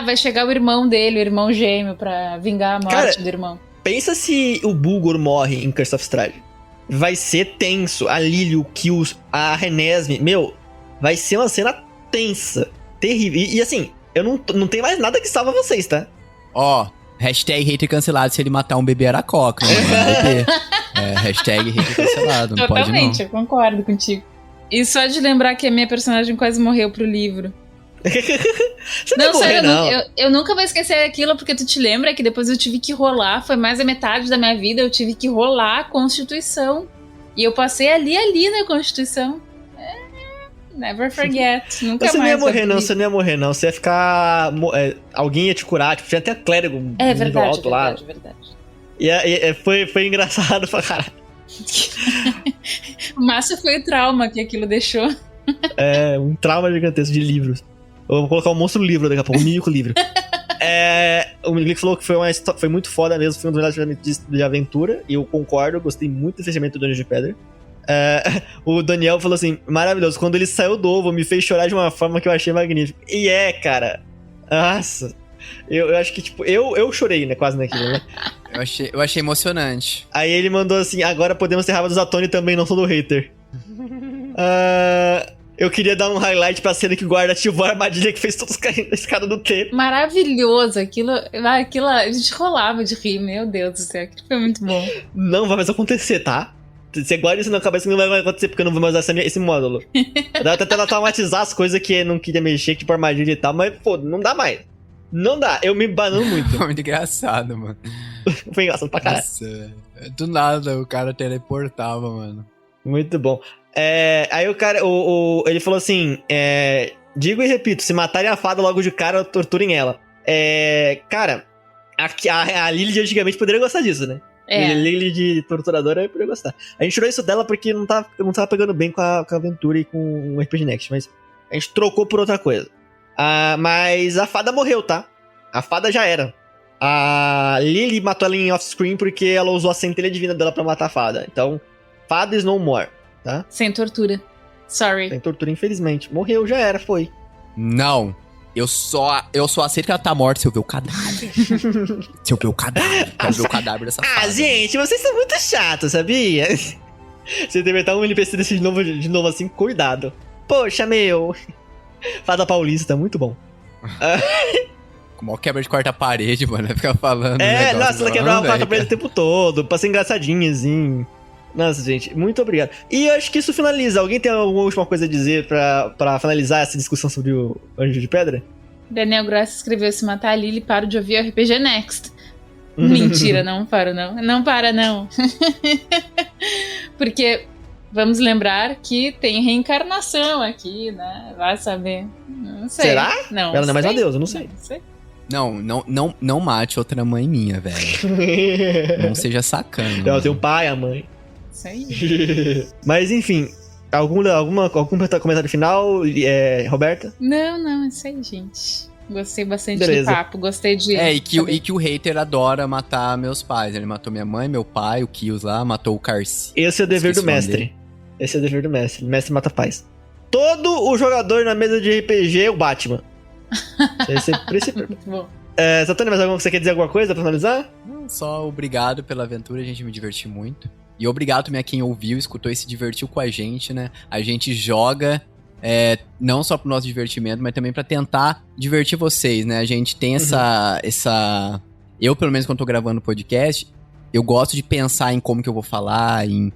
Vai chegar o irmão dele, o irmão gêmeo, pra vingar a morte do irmão. pensa se o Bulgor morre em Curse of Strahd. Vai ser tenso. A Lily, o Kills, a Renesme. Meu, vai ser uma cena tensa. Terrível. E assim, eu não tenho mais nada que salva vocês, tá? Ó, hashtag hater cancelado se ele matar um bebê Aracoca, né? Hashtag hater cancelado, não pode não. Totalmente, eu concordo contigo. E só de lembrar que a minha personagem quase morreu pro livro. Você não, sério, não. Eu nunca vou esquecer aquilo, porque tu te lembra que depois eu tive que rolar, foi mais da metade da minha vida, eu tive que rolar a Constituição. E eu passei ali na Constituição. Never forget, nunca você mais. Você não ia morrer, não. Você ia ficar... alguém ia te curar, tipo, tinha até clérigo nível alto lá. Verdade. E foi engraçado pra caralho. O máximo foi o trauma que aquilo deixou. Um trauma gigantesco de livros. Eu vou colocar um monstro livro daqui a pouco, um mímico livro. O Glick falou que foi muito foda mesmo, foi um dos melhores de aventura, e eu concordo, gostei muito do fechamento do Dungeon de Pedra. O Daniel falou assim, maravilhoso, quando ele saiu do ovo, me fez chorar de uma forma que eu achei magnífica. E cara, nossa, eu acho que, tipo, eu chorei, né, quase naquilo, né? Eu achei emocionante. Aí ele mandou assim, agora podemos ter raiva dos Atone também, não sou do hater. Eu queria dar um highlight pra cena que o guarda ativou a armadilha que fez todos caírem na escada do tempo. Maravilhoso, aquilo a gente rolava de rir, meu Deus do céu, aquilo foi muito bom. Não vai mais acontecer, tá? Você guarda isso na cabeça que não vai mais acontecer, porque eu não vou mais usar esse módulo. Dá tentando automatizar as coisas que eu não queria mexer, tipo armadilha e tal, mas pô, não dá mais. Não dá, eu me banando muito. Foi muito engraçado, mano. Foi engraçado pra caralho. Nossa, do nada o cara teleportava, mano. Muito bom. Aí o cara, ele falou assim, digo e repito, se matarem a fada logo de cara, torturem ela. Cara, a Lily de antigamente poderia gostar disso, né? Lily de torturadora poderia gostar. A gente tirou isso dela porque não tava pegando bem com a aventura e com o RPG Next, mas a gente trocou por outra coisa. Mas a fada morreu, tá? A fada já era. A Lily matou ela em off-screen porque ela usou a centelha divina dela pra matar a fada. Então, fada is no more. Tá? Sem tortura. Sorry. Sem tortura, infelizmente. Morreu, já era, foi. Não. Eu só aceito que ela tá morta se eu ver o cadáver. Se eu ver o cadáver. Quero ver o cadáver dessa fada. Gente, vocês são muito chatos, sabia? Você deve estar um NPC desse de novo assim, cuidado. Poxa, meu. Fada paulista, muito bom. Com uma quebra de quarta parede, mano. Vai ficar falando. Nossa, ela quebrava a quarta parede o tempo todo. Pra ser engraçadinha, assim. Nossa, gente, muito obrigado. E eu acho que isso finaliza. Alguém tem alguma última coisa a dizer pra finalizar essa discussão sobre o Anjo de Pedra? Daniel Graça escreveu: se matar a Lily, paro de ouvir o RPG Next. Mentira, não paro não. Não para não. Porque vamos lembrar que tem reencarnação aqui, né? Vai saber. Não sei. Será? Não. Ela não é mais uma deusa, eu não sei. Não mate outra mãe minha, velho. Não seja sacana. Ela tem o pai, a mãe. Isso aí. Mas enfim, algum comentário final, Roberta? Não, isso aí, gente. Gostei bastante Beleza. do papo, gostei de... E que o hater adora matar meus pais. Ele matou minha mãe, meu pai, o Kills lá, matou o Carci. Esse é o dever do mestre. Esse é o dever do mestre. O mestre mata paz. Todo o jogador na mesa de RPG é o Batman. Esse é o princípio. Muito bom. Satânia, mais alguma? Você quer dizer alguma coisa pra finalizar? Só obrigado pela aventura, a gente me divertiu muito. E obrigado também a quem ouviu, escutou e se divertiu com a gente, né? A gente joga não só pro nosso divertimento, mas também pra tentar divertir vocês, né? A gente tem essa... Eu, pelo menos, quando tô gravando o podcast, eu gosto de pensar em como que eu vou falar, em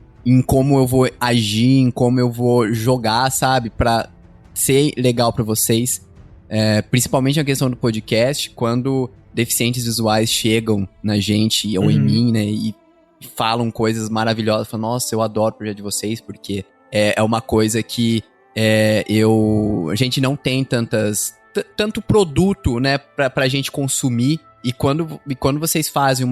como eu vou agir, em como eu vou jogar, sabe? Pra ser legal pra vocês. Principalmente na questão do podcast, quando deficientes visuais chegam na gente ou em mim, né? E falam coisas maravilhosas. Falam, nossa, eu adoro o projeto de vocês, porque é uma coisa que a gente não tem tanto produto, né, pra gente consumir. E quando vocês fazem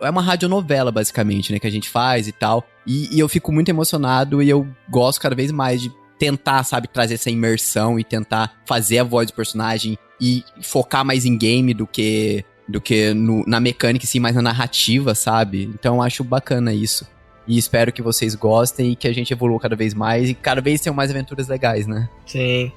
é uma radionovela, basicamente, né, que a gente faz e tal. E eu fico muito emocionado e eu gosto cada vez mais de tentar, sabe, trazer essa imersão e tentar fazer a voz do personagem e focar mais em game do que na mecânica, sim, mais na narrativa, sabe? Então eu acho bacana isso. E espero que vocês gostem e que a gente evolua cada vez mais e cada vez tenham mais aventuras legais, né? Sim.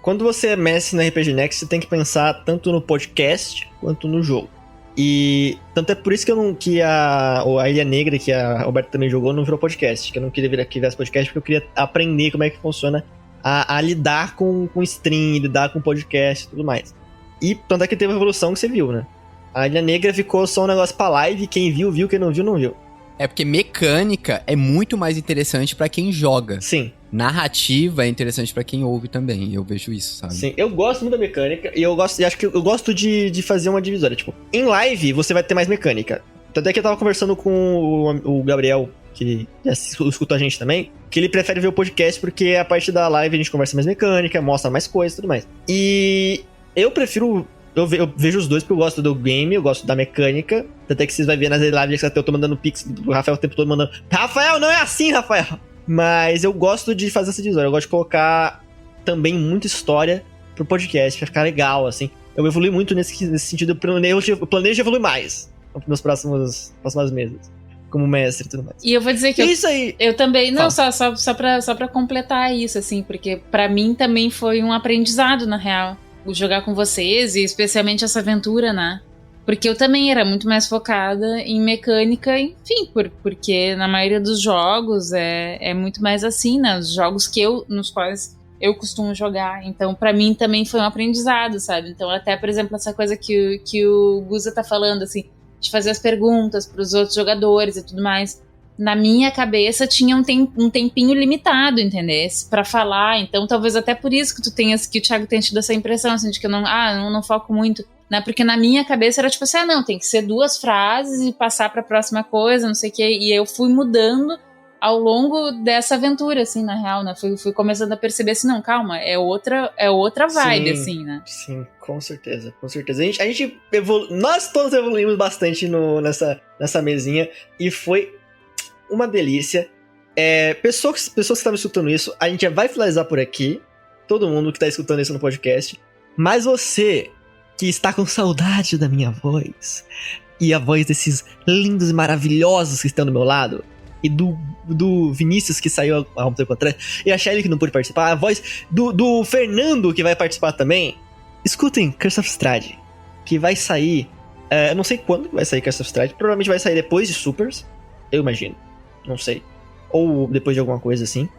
Quando você é mestre na RPG Next, você tem que pensar tanto no podcast quanto no jogo. E tanto é por isso que eu não. Que a Ilha Negra, que a Roberta também jogou, não virou podcast. Que eu não queria vir aqui ver esse podcast, porque eu queria aprender como é que funciona a lidar com stream, lidar com podcast e tudo mais. E tanto é que teve a evolução que você viu, né? A Ilha Negra ficou só um negócio pra live, quem viu, viu, quem não viu, não viu. É porque mecânica é muito mais interessante pra quem joga. Sim. Narrativa é interessante pra quem ouve também, eu vejo isso, sabe? Sim, eu gosto muito da mecânica e acho que eu gosto de fazer uma divisória. Tipo, em live você vai ter mais mecânica. Tanto é que eu tava conversando com o Gabriel, que já escutou a gente também, que ele prefere ver o podcast porque a parte da live a gente conversa mais mecânica, mostra mais coisas e tudo mais. E eu prefiro... Eu vejo os dois porque eu gosto do game, eu gosto da mecânica. Até que vocês vão ver nas lives que eu tô mandando pix pro Rafael o tempo todo mandando... Rafael, não é assim, Rafael! Mas eu gosto de fazer essa divisória. Eu gosto de colocar também muita história pro podcast, pra ficar legal, assim. Eu evolui muito nesse sentido. Eu planejo evoluir mais nos próximos meses. Como mestre e tudo mais. E eu vou dizer que isso aí. Eu também... Não, só pra completar isso, assim. Porque pra mim também foi um aprendizado, na real. Jogar com vocês, e especialmente essa aventura, né? Porque eu também era muito mais focada em mecânica, enfim, porque na maioria dos jogos é muito mais assim, né? Os jogos nos quais eu costumo jogar. Então, pra mim também foi um aprendizado, sabe? Então, até, por exemplo, essa coisa que o Guza tá falando, assim, de fazer as perguntas pros outros jogadores e tudo mais. Na minha cabeça tinha um tempinho limitado, entendeu? Pra falar. Então, talvez até por isso que o Thiago tenha tido essa impressão, assim, de que eu não foco muito, né? Porque na minha cabeça era tipo assim, não, tem que ser 2 frases e passar pra próxima coisa, não sei o quê. E eu fui mudando ao longo dessa aventura, assim, na real, né? Fui começando a perceber assim, não, calma, é outra vibe, assim, né? Sim, com certeza, com certeza. Nós todos evoluímos bastante nessa mesinha e foi uma delícia. Pessoas que estavam escutando isso, a gente já vai finalizar por aqui. Todo mundo que tá escutando isso no podcast. Mas você que está com saudade da minha voz e a voz desses lindos e maravilhosos que estão do meu lado, e do Vinícius que saiu há um tempo atrás, e a Shelly que não pôde participar, a voz do Fernando que vai participar também, escutem Curse of Strahd, que vai sair... eu não sei quando vai sair Curse of Strahd, provavelmente vai sair depois de Supers, eu imagino. Não sei. Ou depois de alguma coisa assim.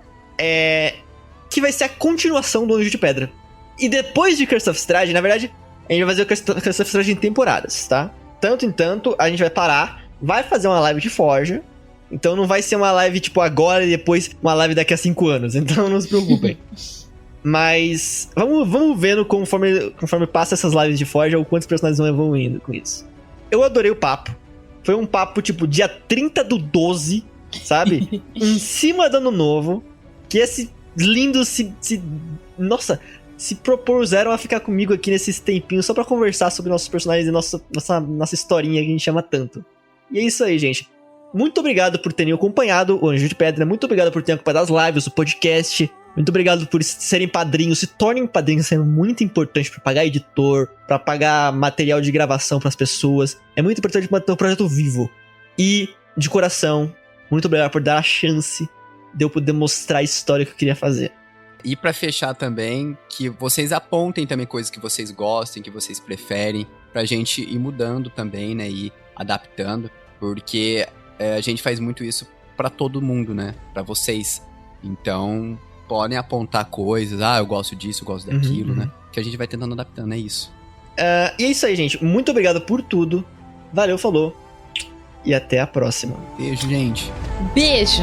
Que vai ser a continuação do Anjo de Pedra. E depois de Curse of Strahd, na verdade, a gente vai fazer o Curse of Strahd em temporadas, tá? Tanto em tanto, a gente vai parar, vai fazer uma live de Forja. Então não vai ser uma live tipo agora e depois uma live daqui a 5 anos. Então não se preocupem. Mas vamos vendo conforme passa essas lives de Forja, o quantos personagens vão evoluindo com isso. Eu adorei o papo. Foi um papo tipo dia 30/12, sabe? Em cima do ano novo. Que esses lindos se propuseram a ficar comigo aqui nesses tempinhos só pra conversar sobre nossos personagens e nossa historinha que a gente ama tanto. E é isso aí, gente. Muito obrigado por terem acompanhado o Anjo de Pedra. Muito obrigado por terem acompanhado as lives, o podcast. Muito obrigado por serem padrinhos. Se tornem padrinhos, é muito importante pra pagar editor, pra pagar material de gravação pras pessoas. É muito importante manter o projeto vivo. E, de coração, muito obrigado por dar a chance de eu poder mostrar a história que eu queria fazer. E pra fechar também, que vocês apontem também coisas que vocês gostem, que vocês preferem, pra gente ir mudando também, né, e adaptando, porque a gente faz muito isso pra todo mundo, né, pra vocês. Então, podem apontar coisas, eu gosto disso, eu gosto daquilo, né, que a gente vai tentando adaptando, é isso. E é isso aí, gente. Muito obrigado por tudo. Valeu, falou. E até a próxima. Beijo, gente. Beijo.